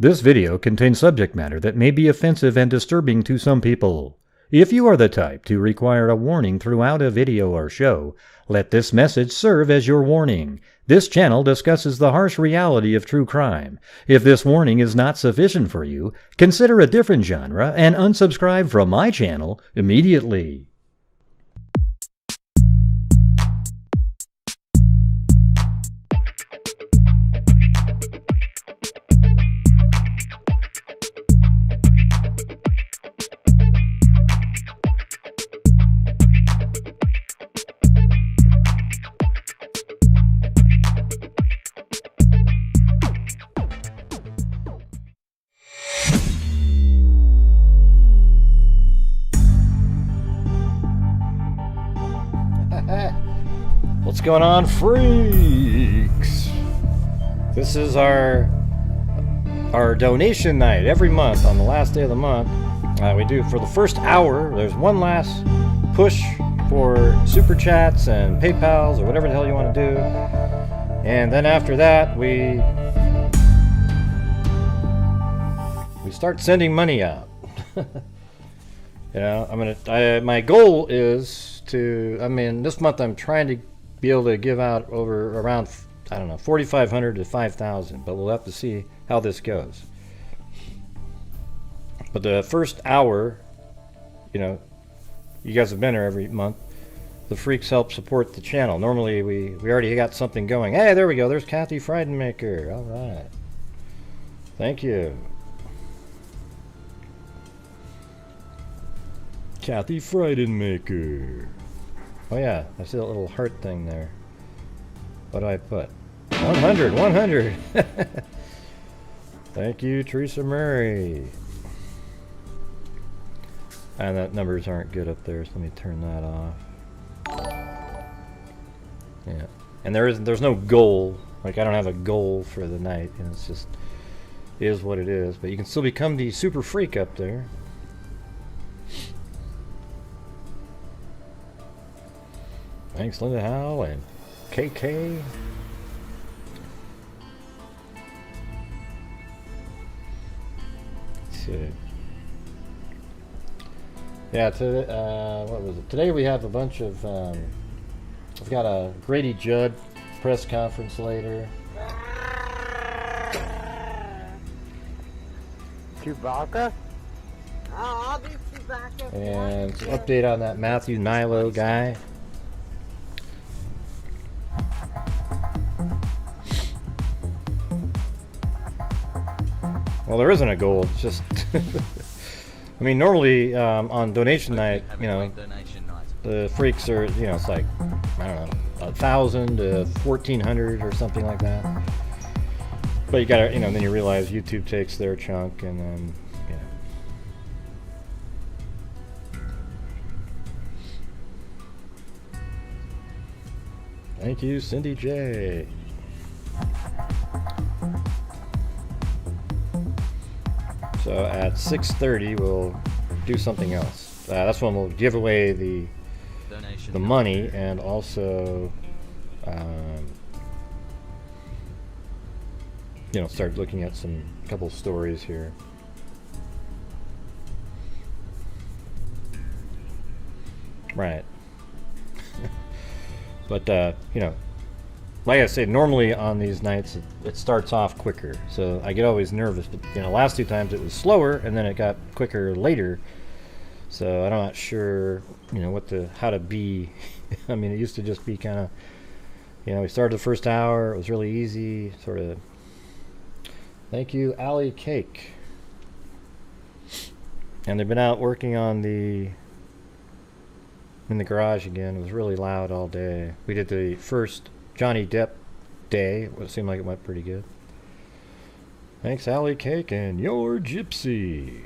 This video contains subject matter that may be offensive and disturbing to some people. If you are the type to require a warning throughout a video or show, let this message serve as your warning. This channel discusses the harsh reality of true crime. If this warning is not sufficient for you, consider a different genre and unsubscribe from my channel immediately. What's going on, freaks? This is our donation night every month on the last day of the month. We do for the first hour. There's one last push for super chats and PayPals or whatever the hell you want to do, and then after that we start sending money out. My goal is to. This month I'm trying to be able to give out around 4,500 to 5,000, but we'll have to see how this goes. But the first hour, you guys have been here every month. The freaks help support the channel. Normally we already got something going. Hey, there we go. There's Kathy Friedenmaker. All right. Thank you. Kathy Friedenmaker. Oh yeah, I see that little heart thing there. What do I put? 100, 100. Thank you, Teresa Murray. And that numbers aren't good up there, so let me turn that off. Yeah, and there's no goal. Like, I don't have a goal for the night. It's just is what it is. But you can still become the super freak up there. Thanks, Linda Howell and KK. Let's see. Yeah, what was it? Today we have a bunch of. We've got a Grady Judd press conference later. Chewbacca? Oh, I'll do Chewbacca. And some update on that Matthew Nilo guy. Well, there isn't a goal. It's just, normally on donation night, the freaks are, it's like, I don't know, 1,000 to 1,400 or something like that. But you gotta, then you realize YouTube takes their chunk, and then, Thank you, Cindy J. So at 6:30 we'll do something else. That's when we'll give away the money, and also start looking at some couple stories here. Right. But like I say, normally on these nights it starts off quicker, so I get always nervous. But last two times it was slower, and then it got quicker later. So I'm not sure, how to be. It used to just be kind of, we started the first hour. It was really easy, sort of. Thank you, Allie Cake. And they've been out working on in the garage again. It was really loud all day. We did the first Johnny Depp day. It seemed like it went pretty good. Thanks, Allie Cake and your Gypsy.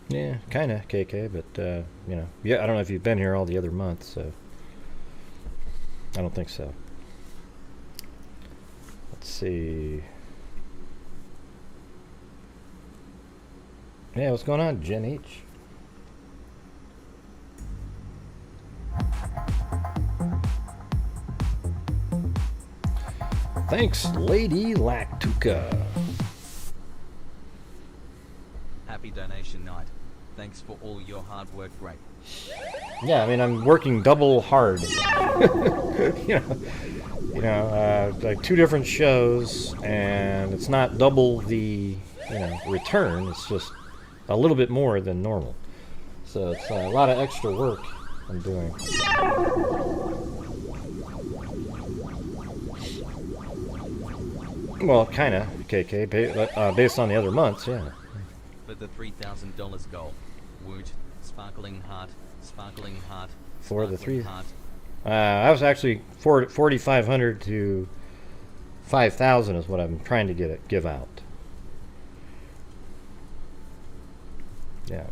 Yeah, kind of KK, but yeah, I don't know if you've been here all the other months, so I don't think so. Let's see. Yeah, what's going on, Jen H? Thanks, Lady Lactuca. Happy donation night. Thanks for all your hard work, Greg. Yeah, I mean, I'm working double hard. Like 2 different shows, and it's not double the, return. It's just a little bit more than normal. So it's a lot of extra work I'm doing. Well, kind of, KK, based on the other months, yeah. For the $3,000 goal. Woot, sparkling heart, sparkling heart. For the three. Heart. I was actually 4,500 to 5,000 is what I'm trying to give out. Yeah.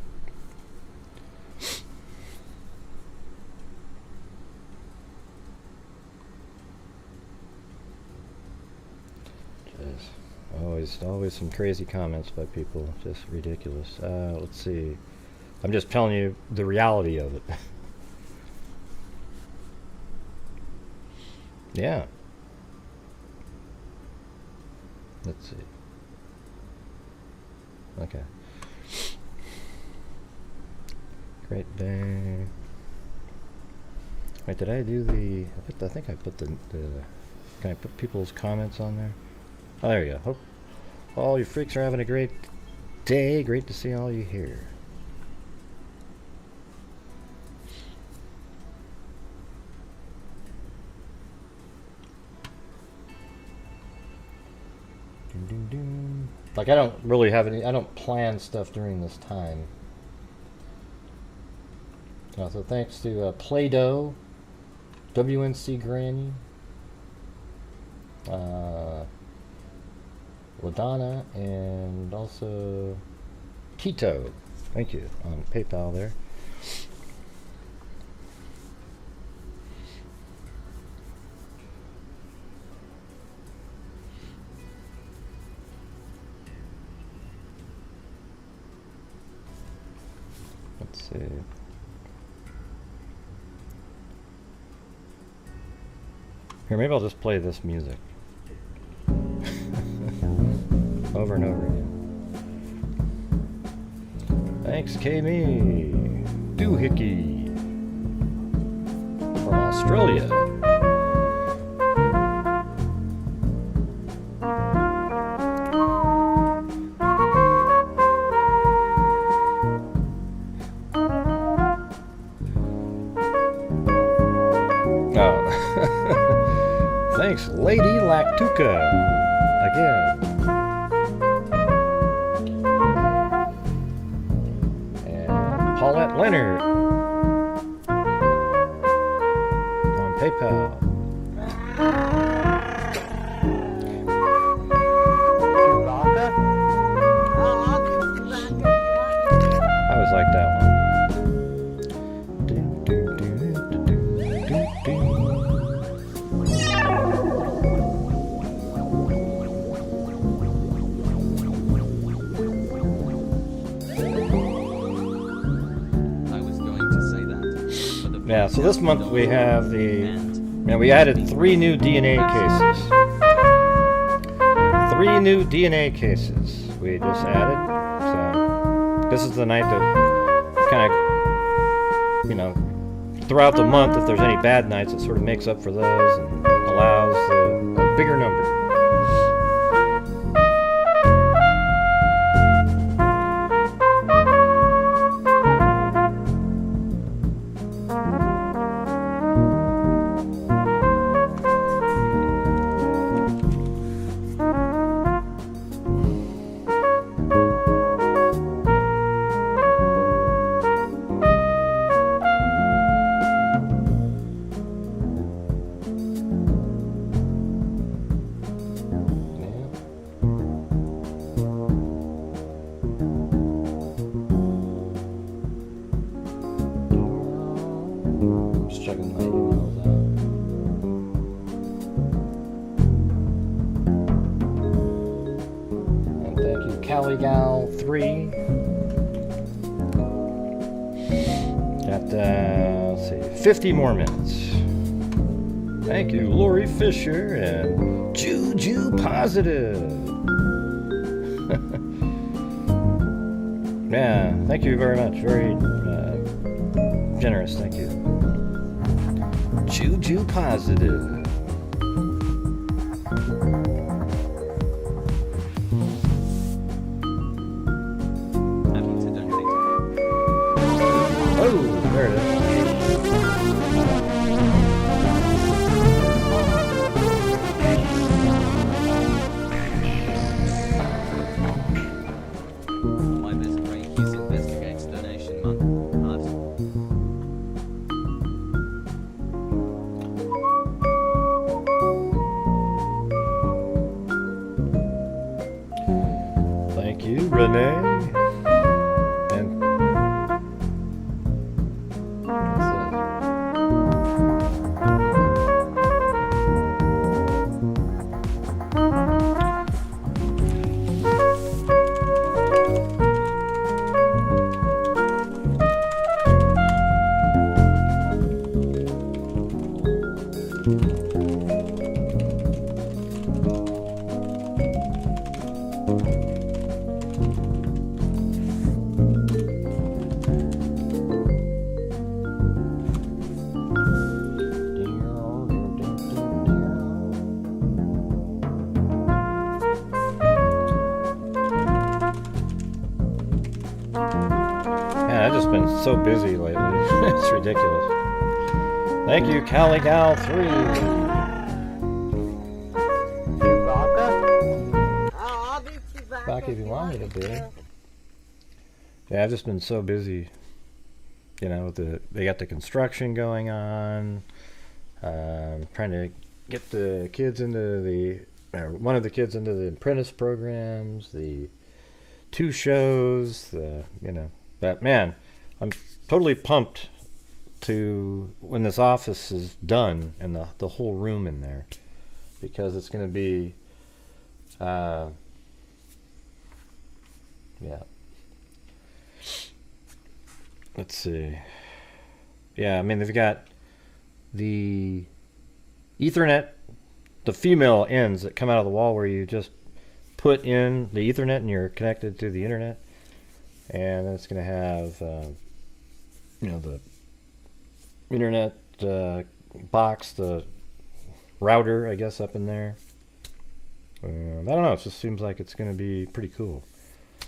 Always some crazy comments by people, just ridiculous. Let's see. I'm just telling you the reality of it. Yeah. Let's see. Okay. Great day. Wait, did I do the... I think I put the... Can I put people's comments on there? Oh, there you go. Hope all you freaks are having a great day. Great to see all you here. Like, I don't really have any... I don't plan stuff during this time. So thanks to Play-Doh, WNC Granny, LaDonna, and also Tito. Thank you on PayPal there. Let's see. Here, maybe I'll just play this music. Over and over again. Thanks, K-Me. Doohickey. From Australia. Thanks, Lady Lactuca. Again. And Paulette Leonard. On PayPal. I always like that one. Yeah, so this month we have we added 3 new DNA cases. 3 new DNA cases we just added. So this is the night that kind of, throughout the month, if there's any bad nights, it sort of makes up for those and allows a bigger number. Gal 3. Got, let's see, 50 more minutes. Thank you, Lori Fisher and Juju positive. Yeah, thank you very much. Very generous, thank you. Juju positive. Happy to donate. Oh, there it is. My best Grant Hughes investigates donation month. Heart. Thank you, Renee. And yeah, I've just been so busy lately. It's ridiculous. Thank you, CaliGal3. Chewbacca? I'll do Chewbacca. Back if you want me to be. Yeah, I've just been so busy. You know, they got the construction going on. Trying to get the kids into one of the kids into the apprentice programs. The 2 shows. But man, I'm totally pumped to when this office is done and the whole room in there, because it's going to be yeah. Let's see. Yeah, I mean, they've got the Ethernet, the female ends that come out of the wall where you just put in the Ethernet and you're connected to the internet. And it's going to have, the internet box, the router, I guess, up in there. I don't know. It just seems like it's going to be pretty cool.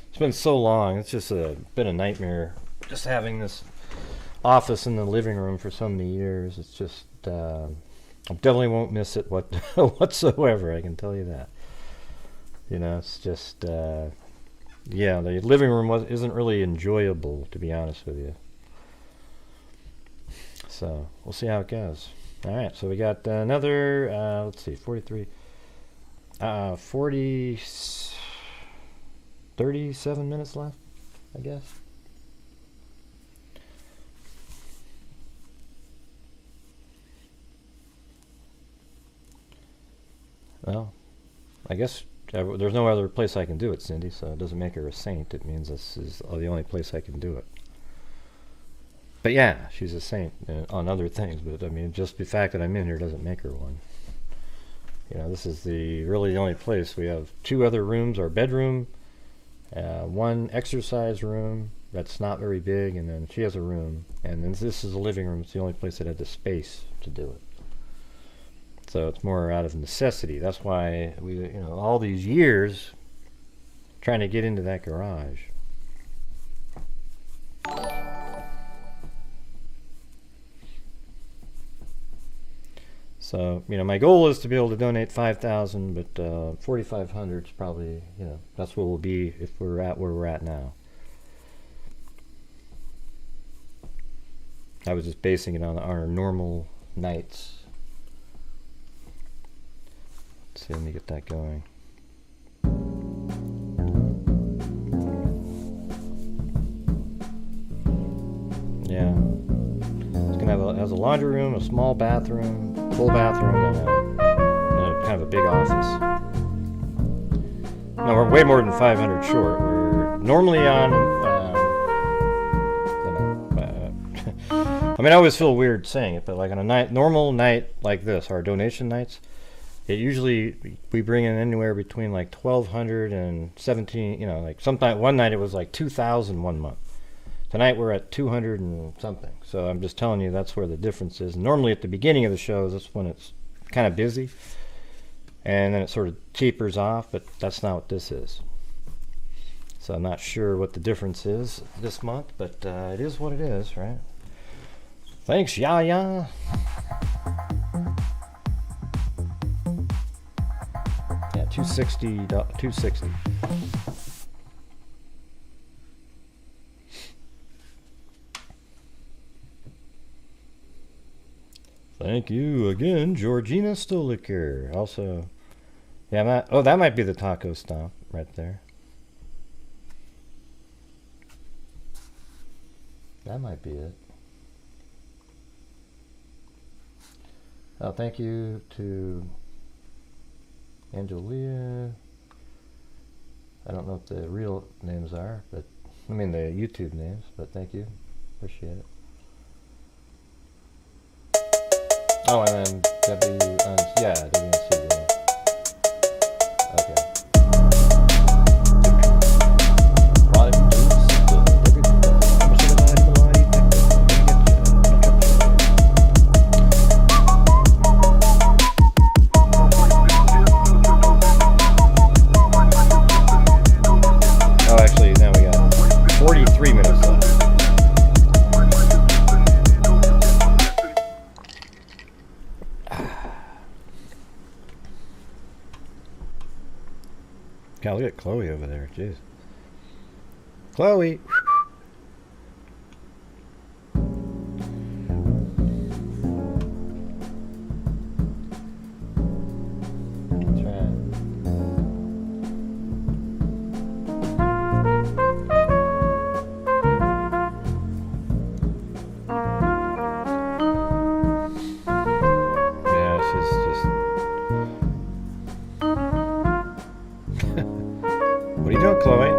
It's been so long. It's just been a nightmare just having this office in the living room for so many years. It's just, I definitely won't miss it whatsoever. I can tell you that. It's just, yeah, the living room isn't really enjoyable, to be honest with you. So we'll see how it goes. All right, so we got another, let's see, 37 minutes left, I guess. Well, I guess there's no other place I can do it, Cindy, so it doesn't make her a saint. It means this is the only place I can do it. But yeah, she's a saint on other things, but I mean, just the fact that I'm in here doesn't make her one. This is really the only place. We have 2 other rooms, our bedroom, 1 exercise room that's not very big, and then she has a room, and then this is the living room. It's the only place that had the space to do it. So it's more out of necessity. That's why we, all these years trying to get into that garage. So, my goal is to be able to donate 5,000, but 4,500 is probably, that's what we'll be if we're at where we're at now. I was just basing it on our normal nights. Let's see, let me get that going. Yeah. It's going to has a laundry room, a small bathroom, full bathroom, and a kind of a big office. No, we're way more than 500 short. We're normally on, I mean, I always feel weird saying it, but like on a normal night like this, our donation nights, it usually, we bring in anywhere between like 1,200 and 17, you know, like sometime, one night it was like 2,000 one month. Tonight we're at 200 and something. So I'm just telling you that's where the difference is. Normally at the beginning of the shows, that's when it's kind of busy. And then it sort of tapers off, but that's not what this is. So I'm not sure what the difference is this month, but it is what it is, right? Thanks, Yaya. Yeah, 260. Thank you again, Georgina Stoliker. Also, yeah, that might be the taco stomp right there. That might be it. Oh, thank you to Angelia. I don't know what the real names are, but I mean the YouTube names, but thank you. Appreciate it. Oh, and then WNC, yeah. Okay. Oh, actually, now we got 43 minutes left. God, look at Chloe over there. Jeez. Chloe! That's right. Yeah, she's just... What are you doing, Chloe?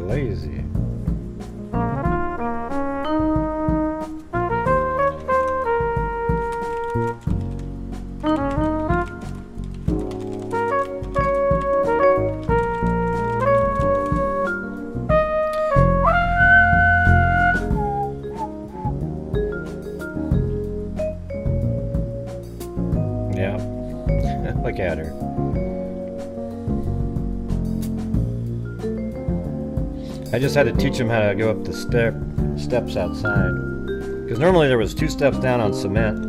Lazy. Yeah. Look at her. I just had to teach him how to go up the steps outside. Because normally there was 2 steps down on cement,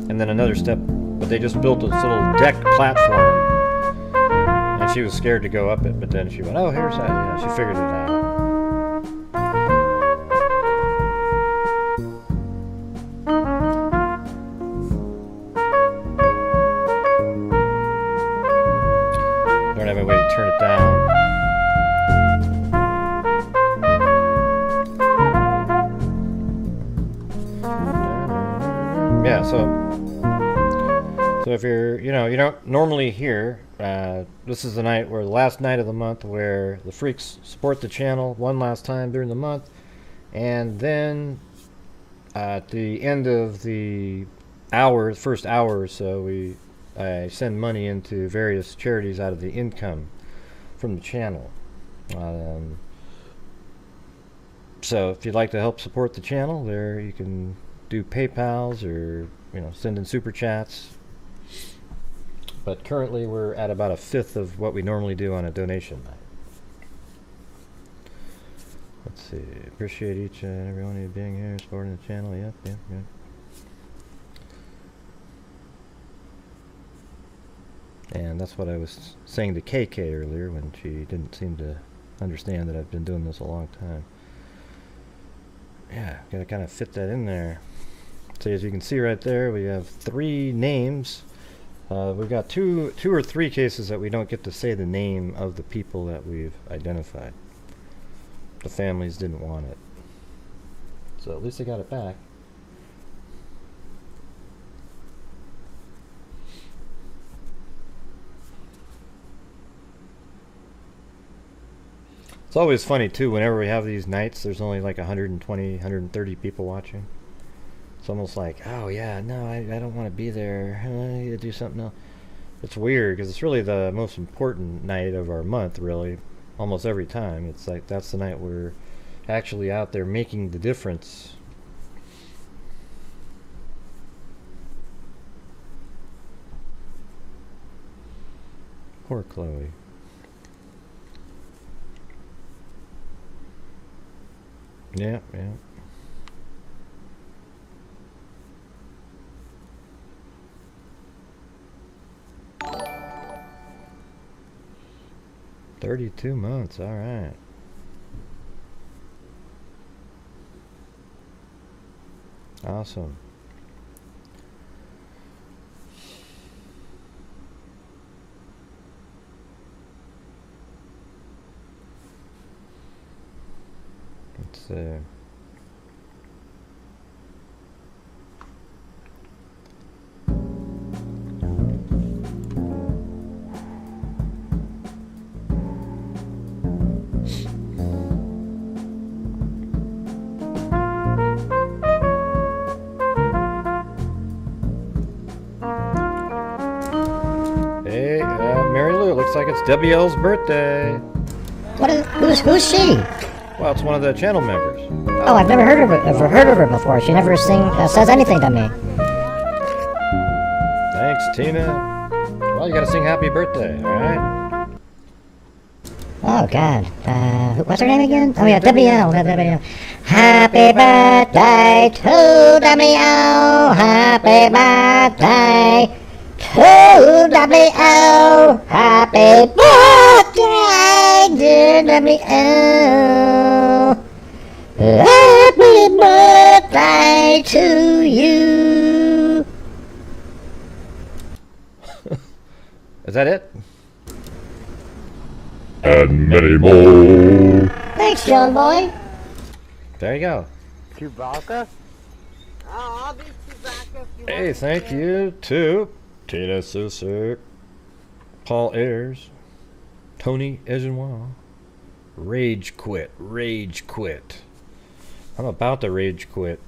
and then another step, but they just built this little deck platform. And she was scared to go up it, but then she went, oh, here's how, yeah, she figured it out. Don't have a way to turn it down. Yeah, so if you're, you don't normally hear, this is the night where the last night of the month where the freaks support the channel one last time during the month, and then at the end of the first hour or so, I send money into various charities out of the income from the channel. So if you'd like to help support the channel, there you can do PayPals or send in super chats. But currently we're at about 1/5 of what we normally do on a donation night. Let's see. Appreciate each and every one of you being here, supporting the channel. Yep. And that's what I was saying to KK earlier when she didn't seem to understand that I've been doing this a long time. Yeah, gotta kind of fit that in there. So as you can see right there, we have 3 names. We've got two or three cases that we don't get to say the name of the people that we've identified. The families didn't want it. So at least they got it back. It's always funny too, whenever we have these nights, there's only like 120, 130 people watching. It's almost like, oh yeah, no, I don't want to be there. I need to do something else. It's weird, because it's really the most important night of our month, really. Almost every time. It's like, that's the night we're actually out there making the difference. Poor Chloe. Yeah, yeah. $32 months, all right. Awesome. Let's see. Hey, Mary Lou, looks like it's WL's birthday. Who's she? Well, it's one of the channel members. Oh, I've never heard of her before. She never says anything to me. Thanks, Tina. Well, you gotta sing happy birthday, alright? Oh, God. What's her name again? Oh, yeah, WL. Happy birthday to WL. Happy birthday to WL. Happy birthday, dear WL. Happy birthday to you. Is that it? And many more. Thanks, John boy. There you go. Chewbacca? Oh, I'll be Chewbacca if you Hey, want thank to. you to Tina Susik, Paul Ayers, Tony Egenwa, Rage Quit. I'm about to rage quit.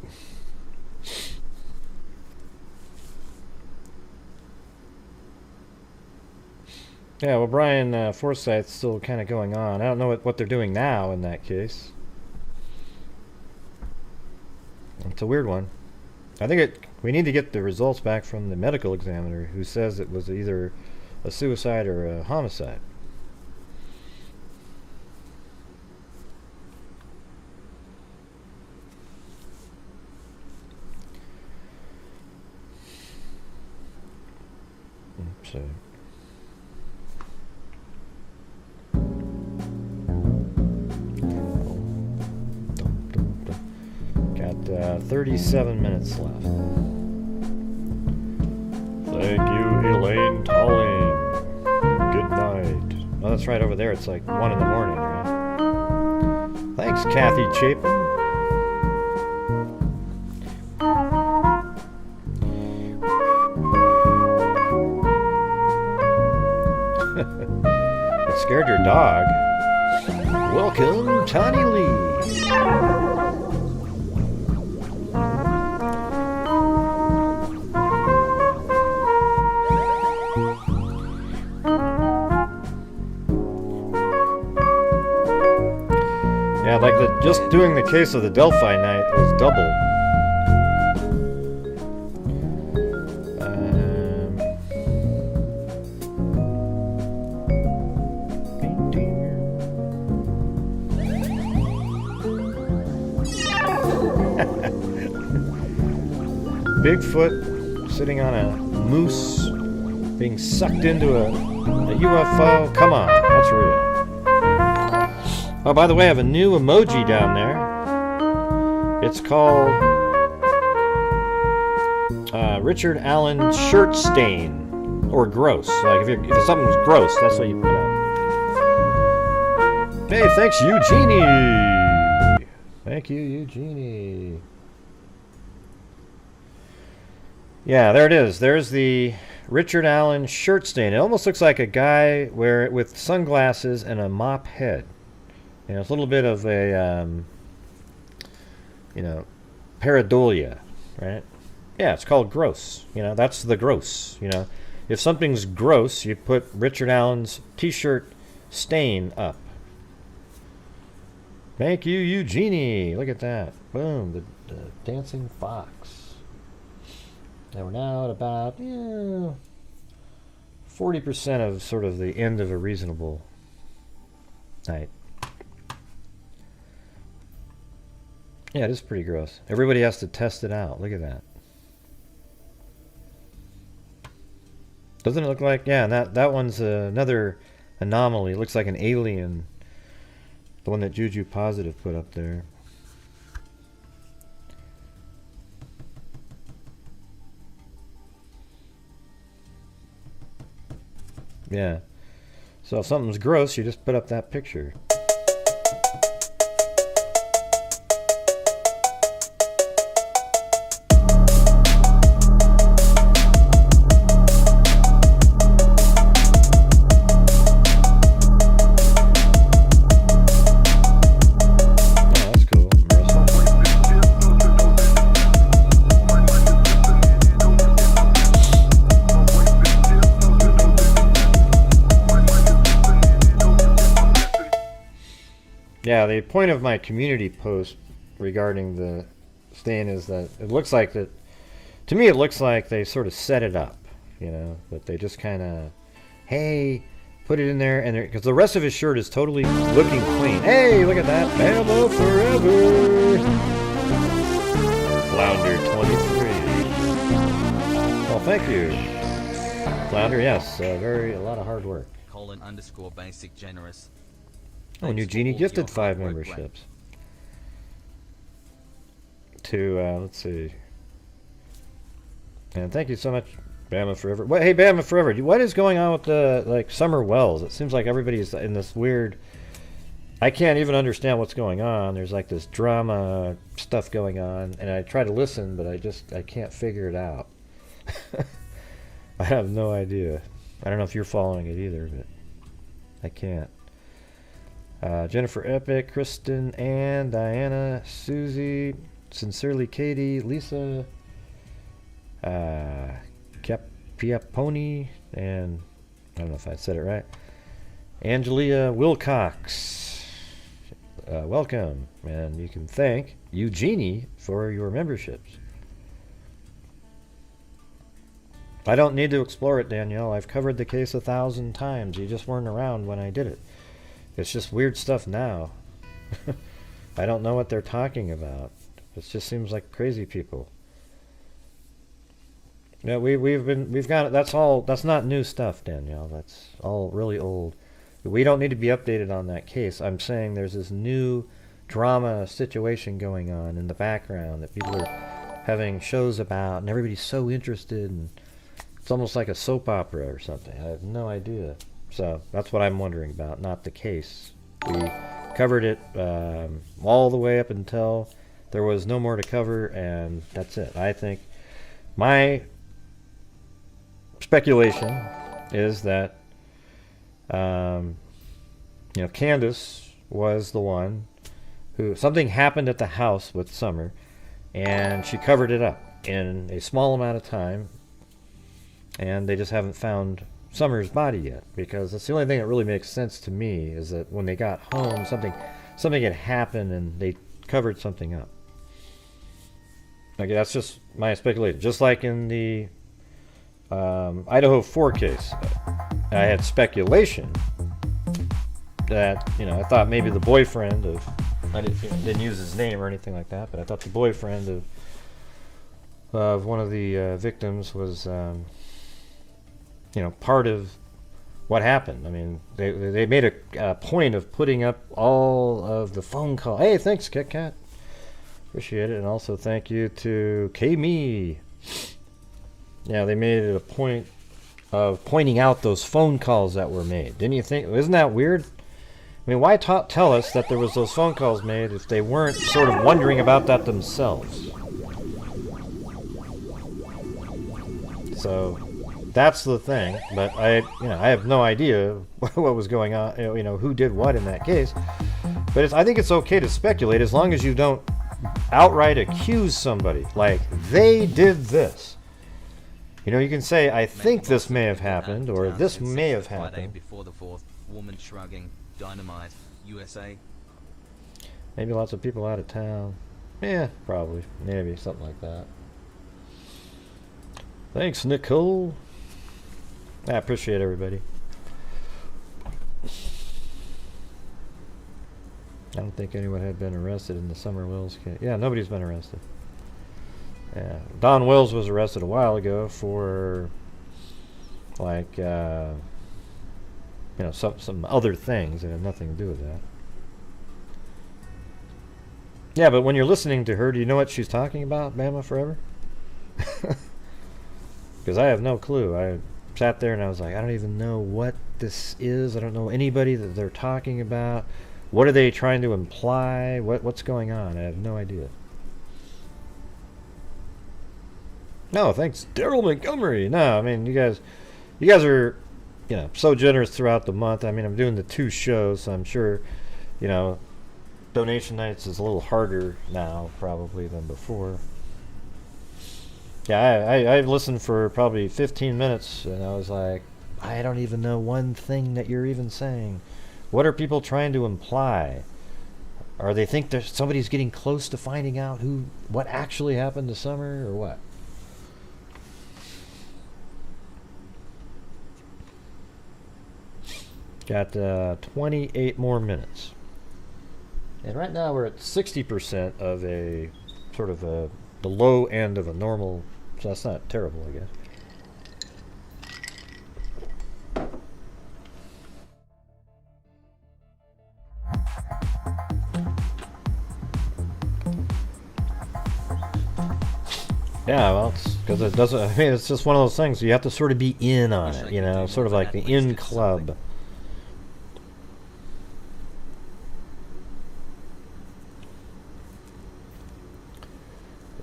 Yeah, well, Brian Forsyth's still kind of going on. I don't know what they're doing now in that case. It's a weird one. I think we need to get the results back from the medical examiner, who says it was either a suicide or a homicide. So. Got 37 minutes left. Thank you, Elaine Tolling. Good night. Oh, that's right over there. It's like 1 in the morning, right? Thanks, Kathy Chapin. It scared your dog. Welcome, Tawny Lee. Yeah, like just doing the case of the Delphi night was double. Bigfoot sitting on a moose being sucked into a UFO. Come on, that's real. Oh, by the way, I have a new emoji down there. It's called Richard Allen shirt stain, or gross. Like if something's gross, that's what you put up. Hey, thanks, Eugenie. Thank you, Eugenie. Yeah, there it is. There's the Richard Allen shirt stain. It almost looks like a guy with sunglasses and a mop head. You know, it's a little bit of a, you know, pareidolia, right? Yeah, it's called gross. You know, that's the gross. You know, if something's gross, you put Richard Allen's T-shirt stain up. Thank you, Eugenie. Look at that. Boom, the dancing fox. And we're now at about 40% of sort of the end of a reasonable night. Yeah, it is pretty gross. Everybody has to test it out. Look at that. Doesn't it look like... Yeah, that one's another anomaly. It looks like an alien. The one that Juju Positive put up there. Yeah. So if something's gross, you just put up that picture. Yeah, the point of my community post regarding the stain is that it looks like that, to me it looks like they sort of set it up, you know, but they just kind of, hey, put it in there, and because the rest of his shirt is totally looking clean. Hey, look at that, Bama forever! Flounder 23. Well, thank you. Flounder, yes, a lot of hard work. _basic generous. Oh, and Eugenie gifted 5 memberships. To, let's see. And thank you so much, Bama Forever. Hey, Bama Forever, what is going on with the, like, Summer Wells? It seems like everybody's in this weird... I can't even understand what's going on. There's, like, this drama stuff going on, and I try to listen, but I can't figure it out. I have no idea. I don't know if you're following it either, but I can't. Jennifer Epic, Kristen, Ann, Diana, Susie, Sincerely Katie, Lisa, Capiaponi, and I don't know if I said it right, Angelia Wilcox. Welcome, and you can thank Eugenie for your memberships. I don't need to explore it, Danielle. I've covered the case 1,000 times. You just weren't around when I did it. It's just weird stuff now. I don't know what they're talking about. It just seems like crazy people. Yeah, we've got that's not new stuff, Danielle. That's all really old. We don't need to be updated on that case. I'm saying there's this new drama situation going on in the background that people are having shows about, and everybody's so interested, and it's almost like a soap opera or something. I have no idea. So that's what I'm wondering about, not the case. We covered it all the way up until there was no more to cover, and that's it. I think my speculation is that Candace was the one who, something happened at the house with Summer, and she covered it up in a small amount of time, and they just haven't found Summer's body yet, because that's the only thing that really makes sense to me, is that when they got home, something had happened and they covered something up. Okay, that's just my speculation. Just like in the Idaho 4 case, I had speculation that, I thought maybe the boyfriend of, I didn't use his name or anything like that, but I thought the boyfriend of one of the victims was part of what happened. I mean, they made a point of putting up all of the phone call. Hey, thanks, Kit Kat. Appreciate it. And also thank you to K-Me. Yeah, they made it a point of pointing out those phone calls that were made. Didn't you think? Isn't that weird? I mean, why tell us that there was those phone calls made if they weren't sort of wondering about that themselves? So that's the thing, but I have no idea what was going on, who did what in that case. But I think it's okay to speculate as long as you don't outright accuse somebody. Like, they did this. You know, you can say, I think this may have happened, or this may have happened. Before the 4th, woman shrugging, dynamite, USA. Maybe lots of people out of town. Yeah, probably. Maybe, something like that. Thanks, Nicole. I appreciate everybody. I don't think anyone had been arrested in the Summer Wills case. Yeah, nobody's been arrested. Yeah, Don Wills was arrested a while ago for, like, you know, some other things that have nothing to do with that. Yeah, but when you're listening to her, do you know what she's talking about, Bama Forever? Because I have no clue. I sat there and I was like, I don't even know what this is. I don't know anybody that they're talking about. What are they trying to imply? What's going on? I have no idea. No, thanks, Daryl Montgomery. No, I mean, you guys are, you know, so generous throughout the month. I mean, I'm doing the 2 shows, so I'm sure, you know, donation nights is a little harder now probably than before. Yeah, I've listened for probably 15 minutes, and I was like, I don't even know one thing that you're even saying. What are people trying to imply? Or they think there's somebody's getting close to finding out what actually happened to Summer, or what? Got 28 more minutes. And right now we're at 60% of a sort of the low end of a normal, so that's not terrible, I guess. Yeah, well, it's because it doesn't. I mean, it's just one of those things. You have to sort of be in on it, you know, sort of like the in club.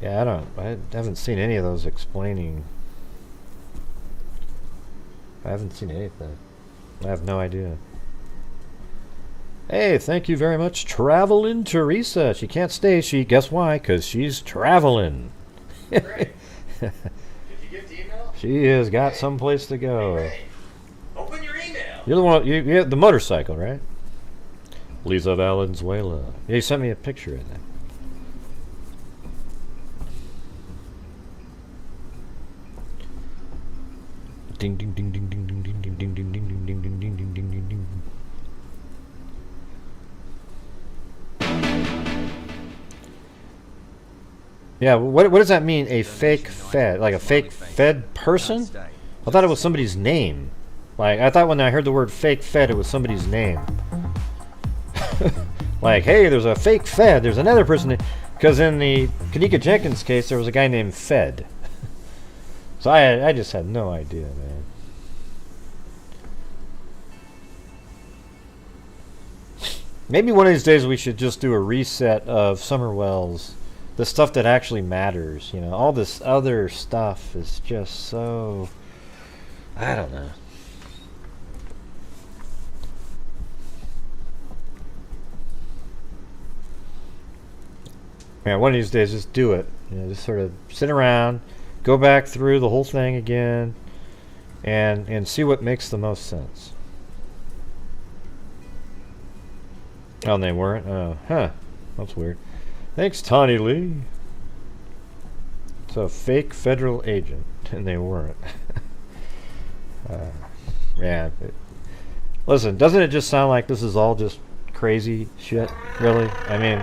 Yeah, I haven't seen any of those explaining. I haven't seen anything. I have no idea. Hey, thank you very much, Travelin' Teresa. She can't stay. Guess why? Because she's traveling. Great. Did you get the email? She has got someplace to go. Hey, open your email. You're the one. You have the motorcycle, right? Lisa Valenzuela. Yeah, you sent me a picture of that. Ding ding ding ding ding ding ding ding ding ding ding ding ding ding ding ding ding ding ding. Yeah, what does that mean? A fake Fed, like a fake Fed person? I thought it was somebody's name. Like, I thought when I heard the word fake Fed, it was somebody's name. Like, hey, there's a fake Fed. There's another person. Because in the Kanika Jenkins case, there was a guy named Fed. So I just had no idea, man. Maybe one of these days we should just do a reset of Summerwell's, the stuff that actually matters. You know, all this other stuff is just so, I don't know. Yeah, one of these days just do it. You know, just sort of sit around, go back through the whole thing again, and see what makes the most sense. Oh, and they weren't? Oh, huh. That's weird. Thanks, Tawny Lee. So, fake federal agent, and they weren't. Yeah. Listen, doesn't it just sound like this is all just crazy shit? Really? I mean,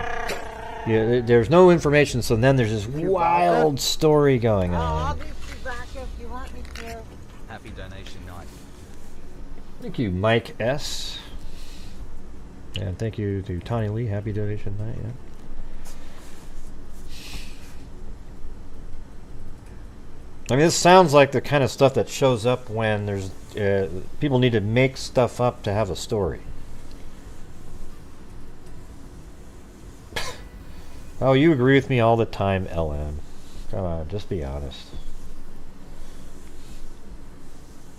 yeah, there's no information, so then there's this wild story going I'll on. be back if you want me to. Happy donation night. Thank you, Mike S. And thank you to Tawny Lee. Happy donation night, yeah. I mean, this sounds like the kind of stuff that shows up when there's people need to make stuff up to have a story. Oh, you agree with me all the time, LM. Come on, just be honest.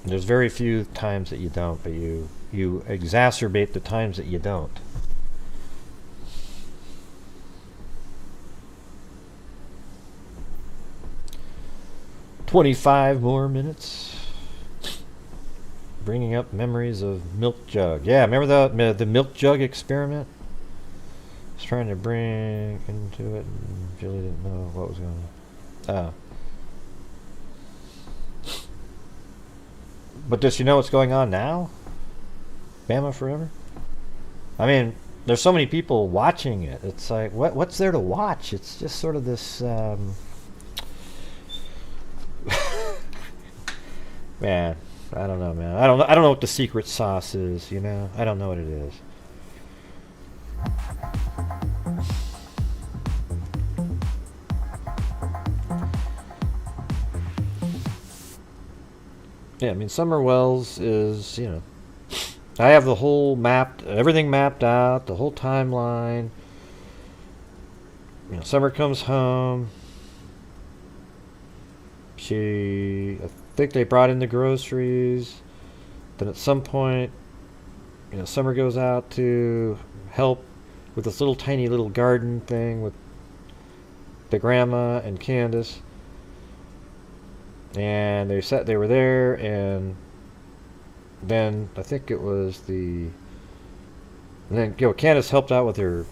There's very few times that you don't, but you exacerbate the times that you don't. 25 more minutes. Bringing up memories of milk jug. Yeah, remember the milk jug experiment? I was trying to bring into it, and Julie didn't know what was going on. But does she know what's going on now? Bama forever? I mean, there's so many people watching it. It's like, what's there to watch? It's just sort of this, man, I don't know, man. I don't know what the secret sauce is, you know? I don't know what it is. Yeah, I mean, Summer Wells is, you know, I have the whole everything mapped out, the whole timeline. You know, Summer comes home. I think they brought in the groceries. Then at some point, you know, Summer goes out to help with this little tiny little garden thing with the grandma and Candace. And they were there, and then I think it was and then, you know, Candace helped out with her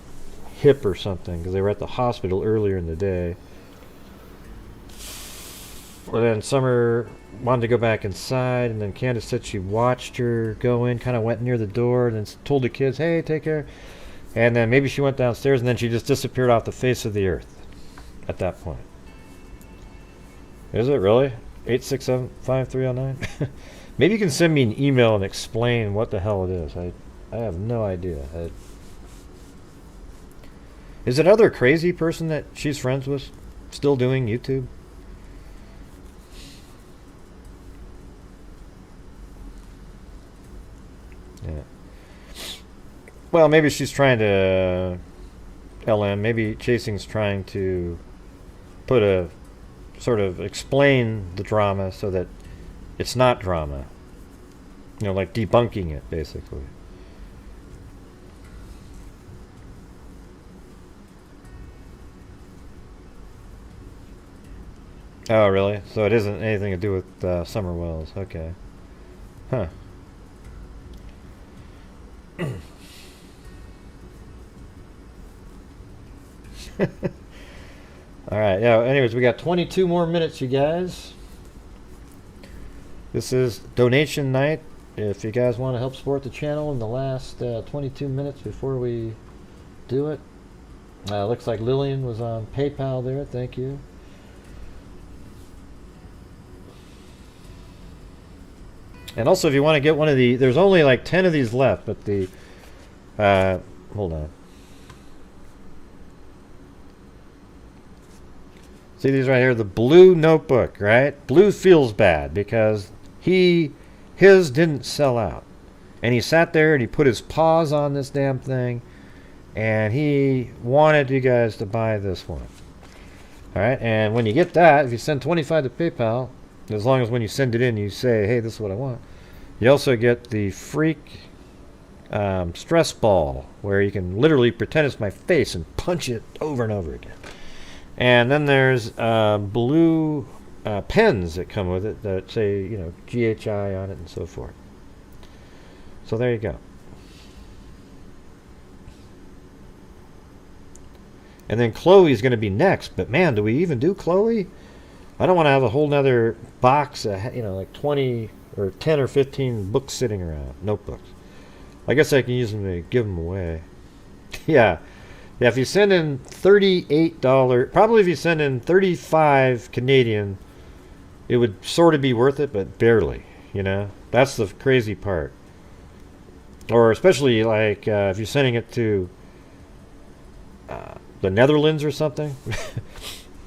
hip or something because they were at the hospital earlier in the day. Well, then Summer wanted to go back inside, and then Candace said she watched her go in, kind of went near the door, and then told the kids, "Hey, take care." And then maybe she went downstairs, and then she just disappeared off the face of the earth at that point. Is it really? 867-5309? Maybe you can send me an email and explain what the hell it is. I have no idea. Is it other crazy person that she's friends with still doing YouTube? Yeah. Well, maybe she's trying to LM. Maybe Chasing's trying to put a sort of explain the drama so that it's not drama. You know, like debunking it, basically. Oh, really? So it isn't anything to do with Summer Wells. Okay. Huh. Alright, yeah, anyways, we got 22 more minutes, you guys. This is donation night. If you guys want to help support the channel in the last 22 minutes before we do it. Looks like Lillian was on PayPal there. Thank you. And also, if you want to get one of the... There's only like 10 of these left, but the... hold on. See these right here? The blue notebook, right? Blue feels bad because his didn't sell out. And he sat there and he put his paws on this damn thing. And he wanted you guys to buy this one. Alright, and when you get that, if you send 25 to PayPal, as long as when you send it in you say, hey, this is what I want. You also get the freak stress ball, where you can literally pretend it's my face and punch it over and over again. And then there's blue pens that come with it that say, you know, GHI on it and so forth. So there you go. And then Chloe's going to be next. But man, do we even do Chloe? I don't want to have a whole nother box of, you know, like 20 or 10 or 15 books sitting around, notebooks. I guess I can use them to give them away. Yeah. Yeah, if you send in $38, probably if you send in 35 Canadian, it would sort of be worth it, but barely, you know? That's the crazy part. Or especially, like, if you're sending it to the Netherlands or something.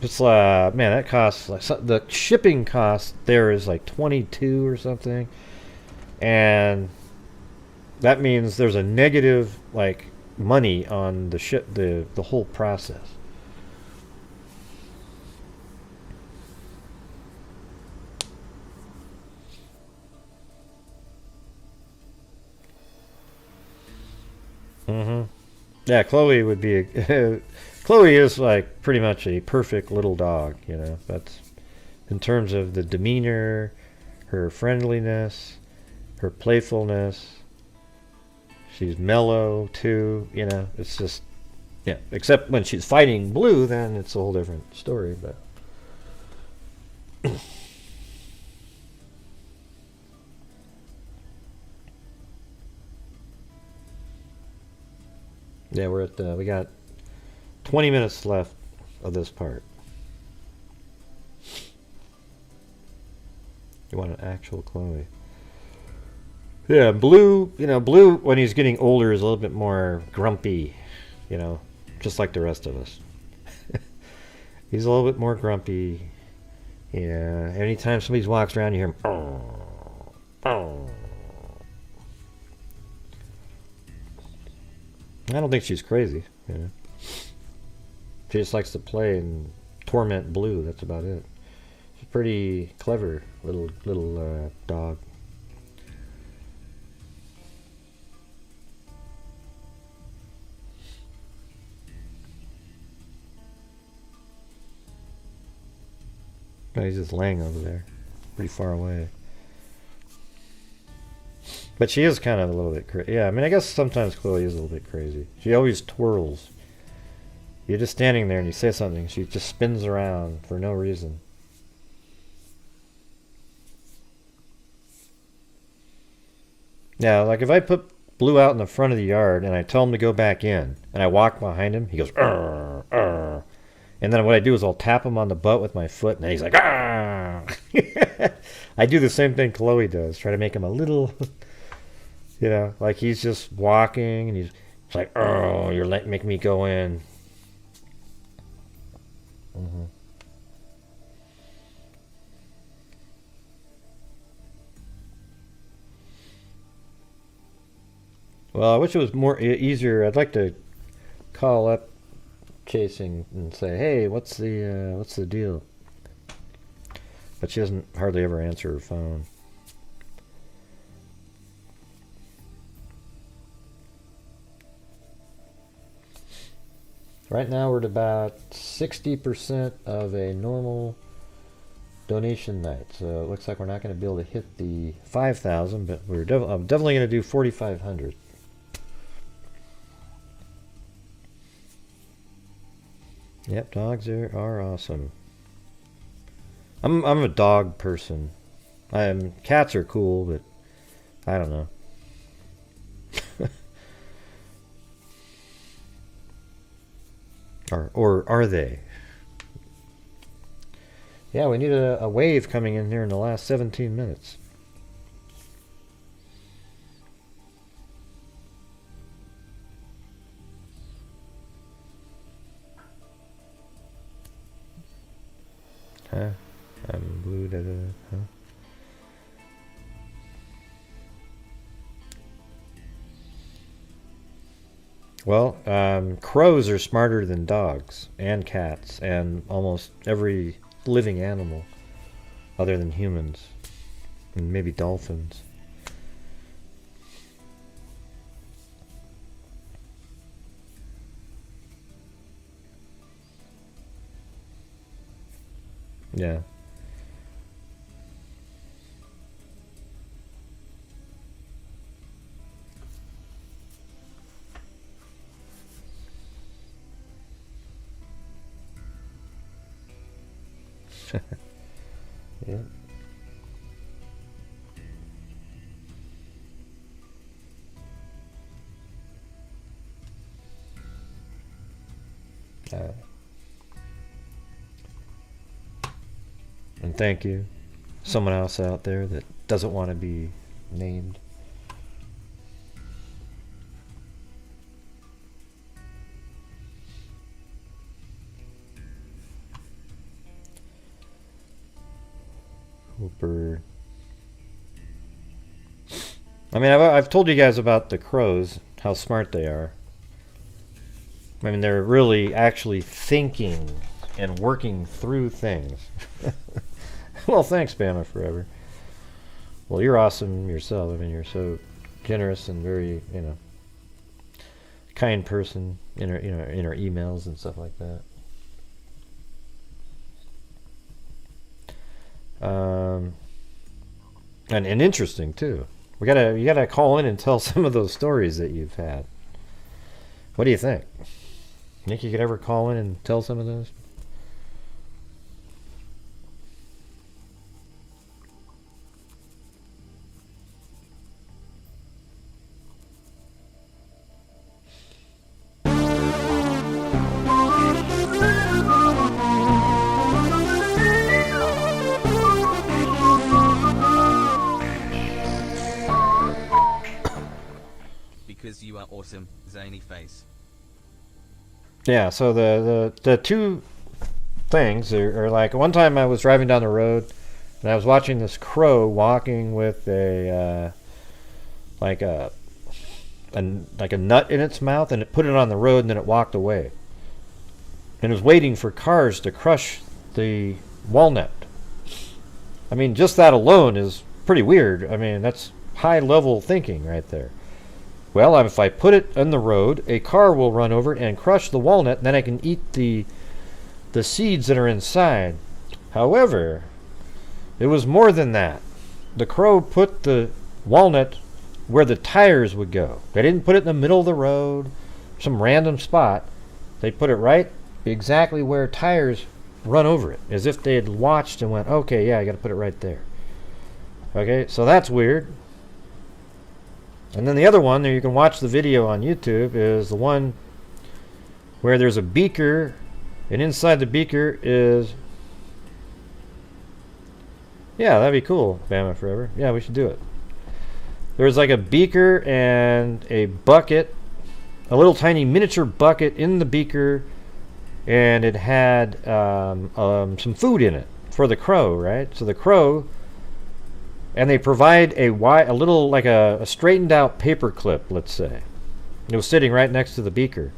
It's, man, that costs, like, the shipping cost there is like 22 or something. And that means there's a negative, like, money on the whole process. Yeah, Chloe would be Chloe is like pretty much a perfect little dog, you know. in terms of the demeanor, her friendliness, her playfulness. She's mellow too, you know. It's just, yeah. Except when she's fighting Blue, then it's a whole different story. But yeah, we're at we got 20 minutes left of this part. You want an actual Chloe? Yeah, Blue, you know, Blue, when he's getting older, is a little bit more grumpy, you know, just like the rest of us. He's a little bit more grumpy. Yeah, anytime somebody walks around, you hear him, oh, oh. I don't think she's crazy, you know. She just likes to play and torment Blue, that's about it. She's a pretty clever little dog. No, he's just laying over there, pretty far away. But she is kind of a little bit crazy. Yeah, I mean, I guess sometimes Chloe is a little bit crazy. She always twirls. You're just standing there and you say something, she just spins around for no reason. Yeah, like if I put Blue out in the front of the yard and I tell him to go back in, and I walk behind him, he goes, arr, arr. And then what I do is I'll tap him on the butt with my foot, and then he's like, ah! I do the same thing Chloe does, try to make him a little, you know, like he's just walking, and he's like, oh, you're making me go in. Mm-hmm. Well, I wish it was more easier. I'd like to call up Chasing and say, hey, what's the deal? But she doesn't hardly ever answer her phone. Right now we're at about 60% of a normal donation night, so it looks like we're not going to be able to hit the 5,000, but I'm definitely going to do 4,500. Yep, dogs are awesome. I'm a dog person. Cats are cool, but I don't know. Or are they? Yeah, we need a wave coming in here in the last 17 minutes. Huh? I'm blue, huh? Well, crows are smarter than dogs and cats and almost every living animal other than humans, and maybe dolphins. Yeah. Yeah. And thank you, someone else out there that doesn't want to be named. Cool bird. I mean, I've told you guys about the crows, how smart they are. I mean, they're really actually thinking and working through things. Well, thanks, Bama Forever. Well, you're awesome yourself. I mean, you're so generous and very, kind person in our emails and stuff like that. And interesting too. You gotta call in and tell some of those stories that you've had. What do you think? Think you could ever call in and tell some of those? Because you are awesome, zany face. Yeah, so the two things are like, one time I was driving down the road and I was watching this crow walking with a like a nut in its mouth, and it put it on the road and then it walked away. And it was waiting for cars to crush the walnut. I mean, just that alone is pretty weird. I mean, that's high level thinking right there. Well, if I put it on the road, a car will run over it and crush the walnut, and then I can eat the seeds that are inside. However, it was more than that. The crow put the walnut where the tires would go. They didn't put it in the middle of the road, some random spot. They put it right exactly where tires run over it, as if they had watched and went, okay, yeah, I got to put it right there. Okay, so that's weird. And then the other one, there you can watch the video on YouTube, is the one where there's a beaker, and inside the beaker is... Yeah, that'd be cool, Bama Forever. Yeah, we should do it. There's like a beaker and a bucket, a little tiny miniature bucket in the beaker, and it had some food in it for the crow, right? So the crow... And they provide a little, like a straightened out paper clip, let's say. It was sitting right next to the beaker.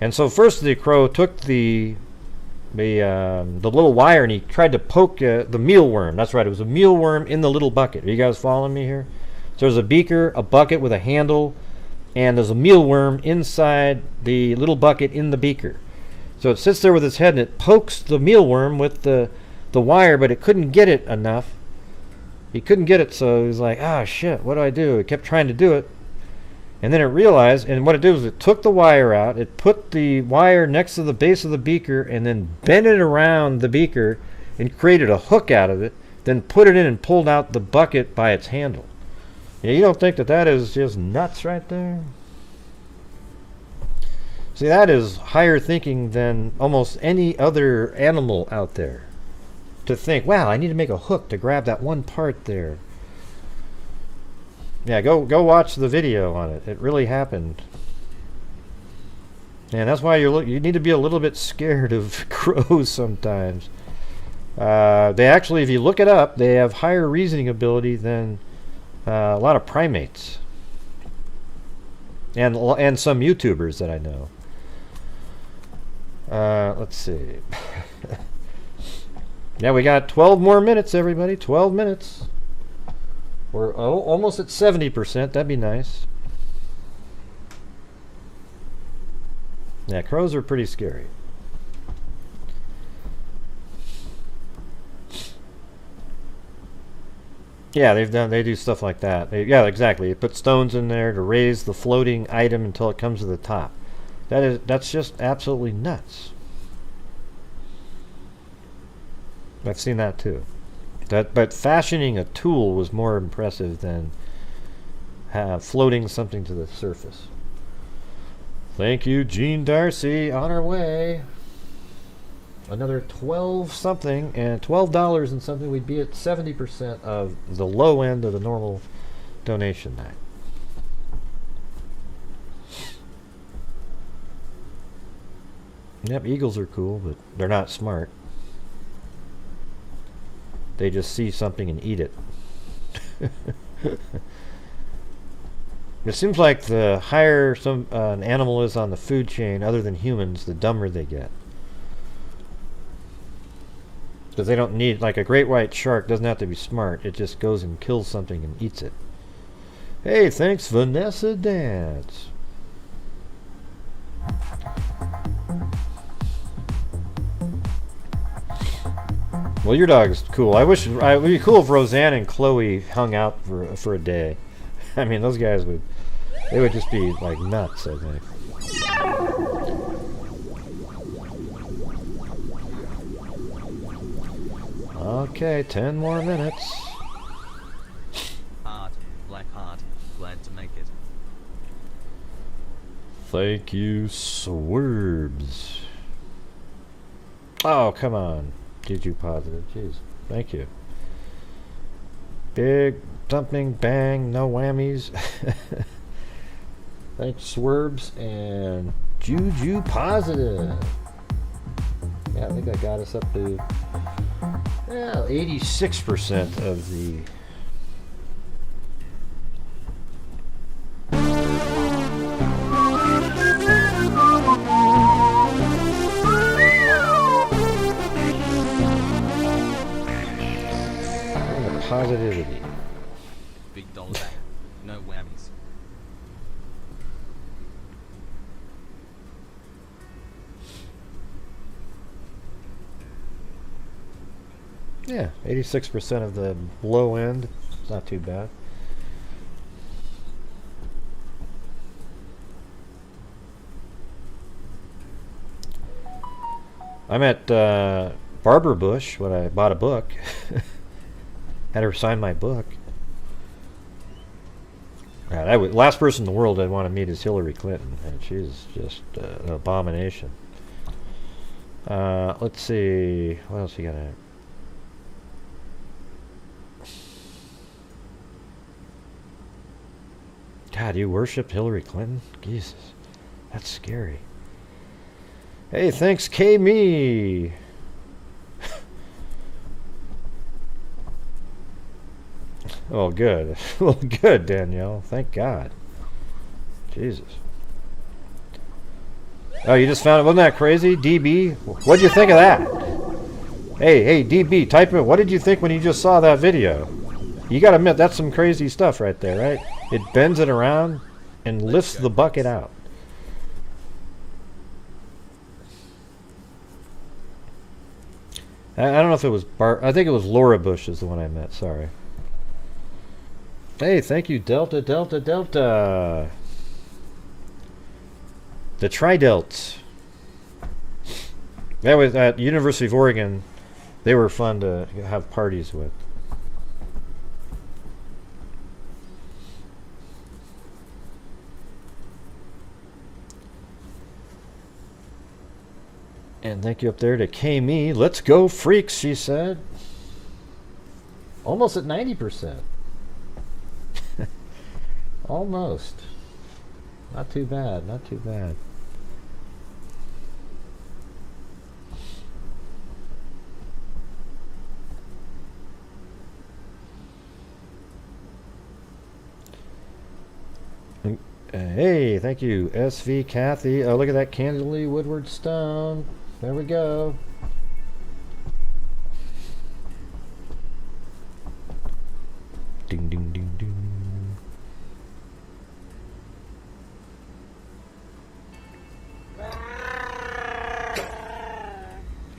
And so first the crow took the little wire and he tried to poke the mealworm. That's right, it was a mealworm in the little bucket. Are you guys following me here? So there's a beaker, a bucket with a handle, and there's a mealworm inside the little bucket in the beaker. So it sits there with its head and it pokes the mealworm with the wire, but it couldn't get it enough. He couldn't get it, so he was like, ah, shit, what do I do? He kept trying to do it. And then it realized, and what it did was it took the wire out, it put the wire next to the base of the beaker, and then bent it around the beaker and created a hook out of it, then put it in and pulled out the bucket by its handle. You don't think that is just nuts right there? See, that is higher thinking than almost any other animal out there. To think, wow, I need to make a hook to grab that one part there. Yeah, go watch the video on it. It really happened. And that's why you need to be a little bit scared of crows sometimes. They actually, if you look it up, they have higher reasoning ability than a lot of primates. And some YouTubers that I know. Let's see. Yeah, we got 12 more minutes, everybody. 12 minutes. We're almost at 70%. That'd be nice. Yeah, crows are pretty scary. Yeah, they do stuff like that. Yeah, exactly. They put stones in there to raise the floating item until it comes to the top. That's just absolutely nuts. I've seen that too. But fashioning a tool was more impressive than floating something to the surface. Thank you, Gene Darcy. On our way. Another 12 something, and $12 and something, we'd be at 70% of the low end of the normal donation night. Yep, eagles are cool, but they're not smart. They just see something and eat it. It seems like the higher an animal is on the food chain, other than humans, the dumber they get. Because they don't need, like a great white shark doesn't have to be smart. It just goes and kills something and eats it. Hey, thanks, Vanessa Dance. Well, your dog's cool. I wish it would be cool if Roseanne and Chloe hung out for a day. I mean, those guys would just be like nuts, I think. Okay, 10 more minutes. Heart, black heart, glad to make it. Thank you, Swerves. Oh, come on. GHI positive. Jeez. Thank you. Big thumping bang, no whammies. Thanks, Swerves and Juju positive. Yeah, I think I got us up to 86% of the. Positivity. Big dollar bang, no whammies. Yeah, 86% of the low end. It's not too bad. I'm at Barber Bush when I bought a book. Had her sign my book. Yeah, last person in the world I'd want to meet is Hillary Clinton, and she's just an abomination. Let's see, what else you got? God, you worshipped Hillary Clinton? Jesus, that's scary. Hey, thanks, K-Me. Oh, good. Well, good, Danielle. Thank God. Jesus. Oh, you just found it? Wasn't that crazy? DB? What'd you think of that? Hey, DB, type in. What did you think when you just saw that video? You gotta admit, that's some crazy stuff right there, right? It bends it around and lifts the bucket out. I don't know if it was I think it was Laura Bush is the one I met. Sorry. Hey, thank you, Delta. The Tri-Delts. That was at University of Oregon. They were fun to have parties with. And thank you up there to K-Me. Let's go, freaks, she said. Almost at 90%. Almost. Not too bad, not too bad. Hey, thank you, SV Kathy. Oh, look at that Candidly Woodward Stone. There we go. Ding, ding, ding, ding.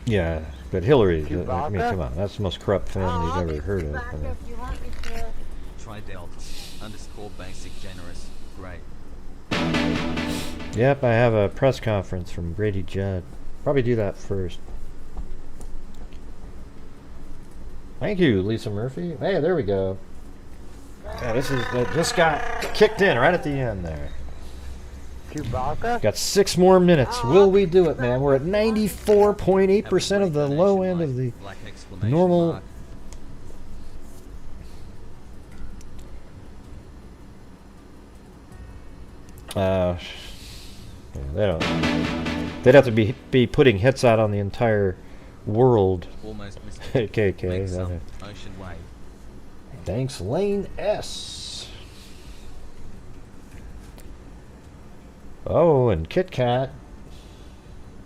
Yeah, but Hillary, I mean, come on, that's the most corrupt family you've ever heard of. I mean. Tri-Delt, _ basic generous, great. Yep, I have a press conference from Grady Judd. Probably do that first. Thank you, Lisa Murphy. Hey, there we go. Yeah, this is just got kicked in right at the end there. Chewbacca? Got 6 more minutes. Will we do it, man? We're at 94.8% of the low end of the normal. Yeah, they don't. They'd have to be putting hits out on the entire world. Almost missed it. KK. Make some Okay. ocean wave. Thanks, Lane S. Oh, and Kit Kat.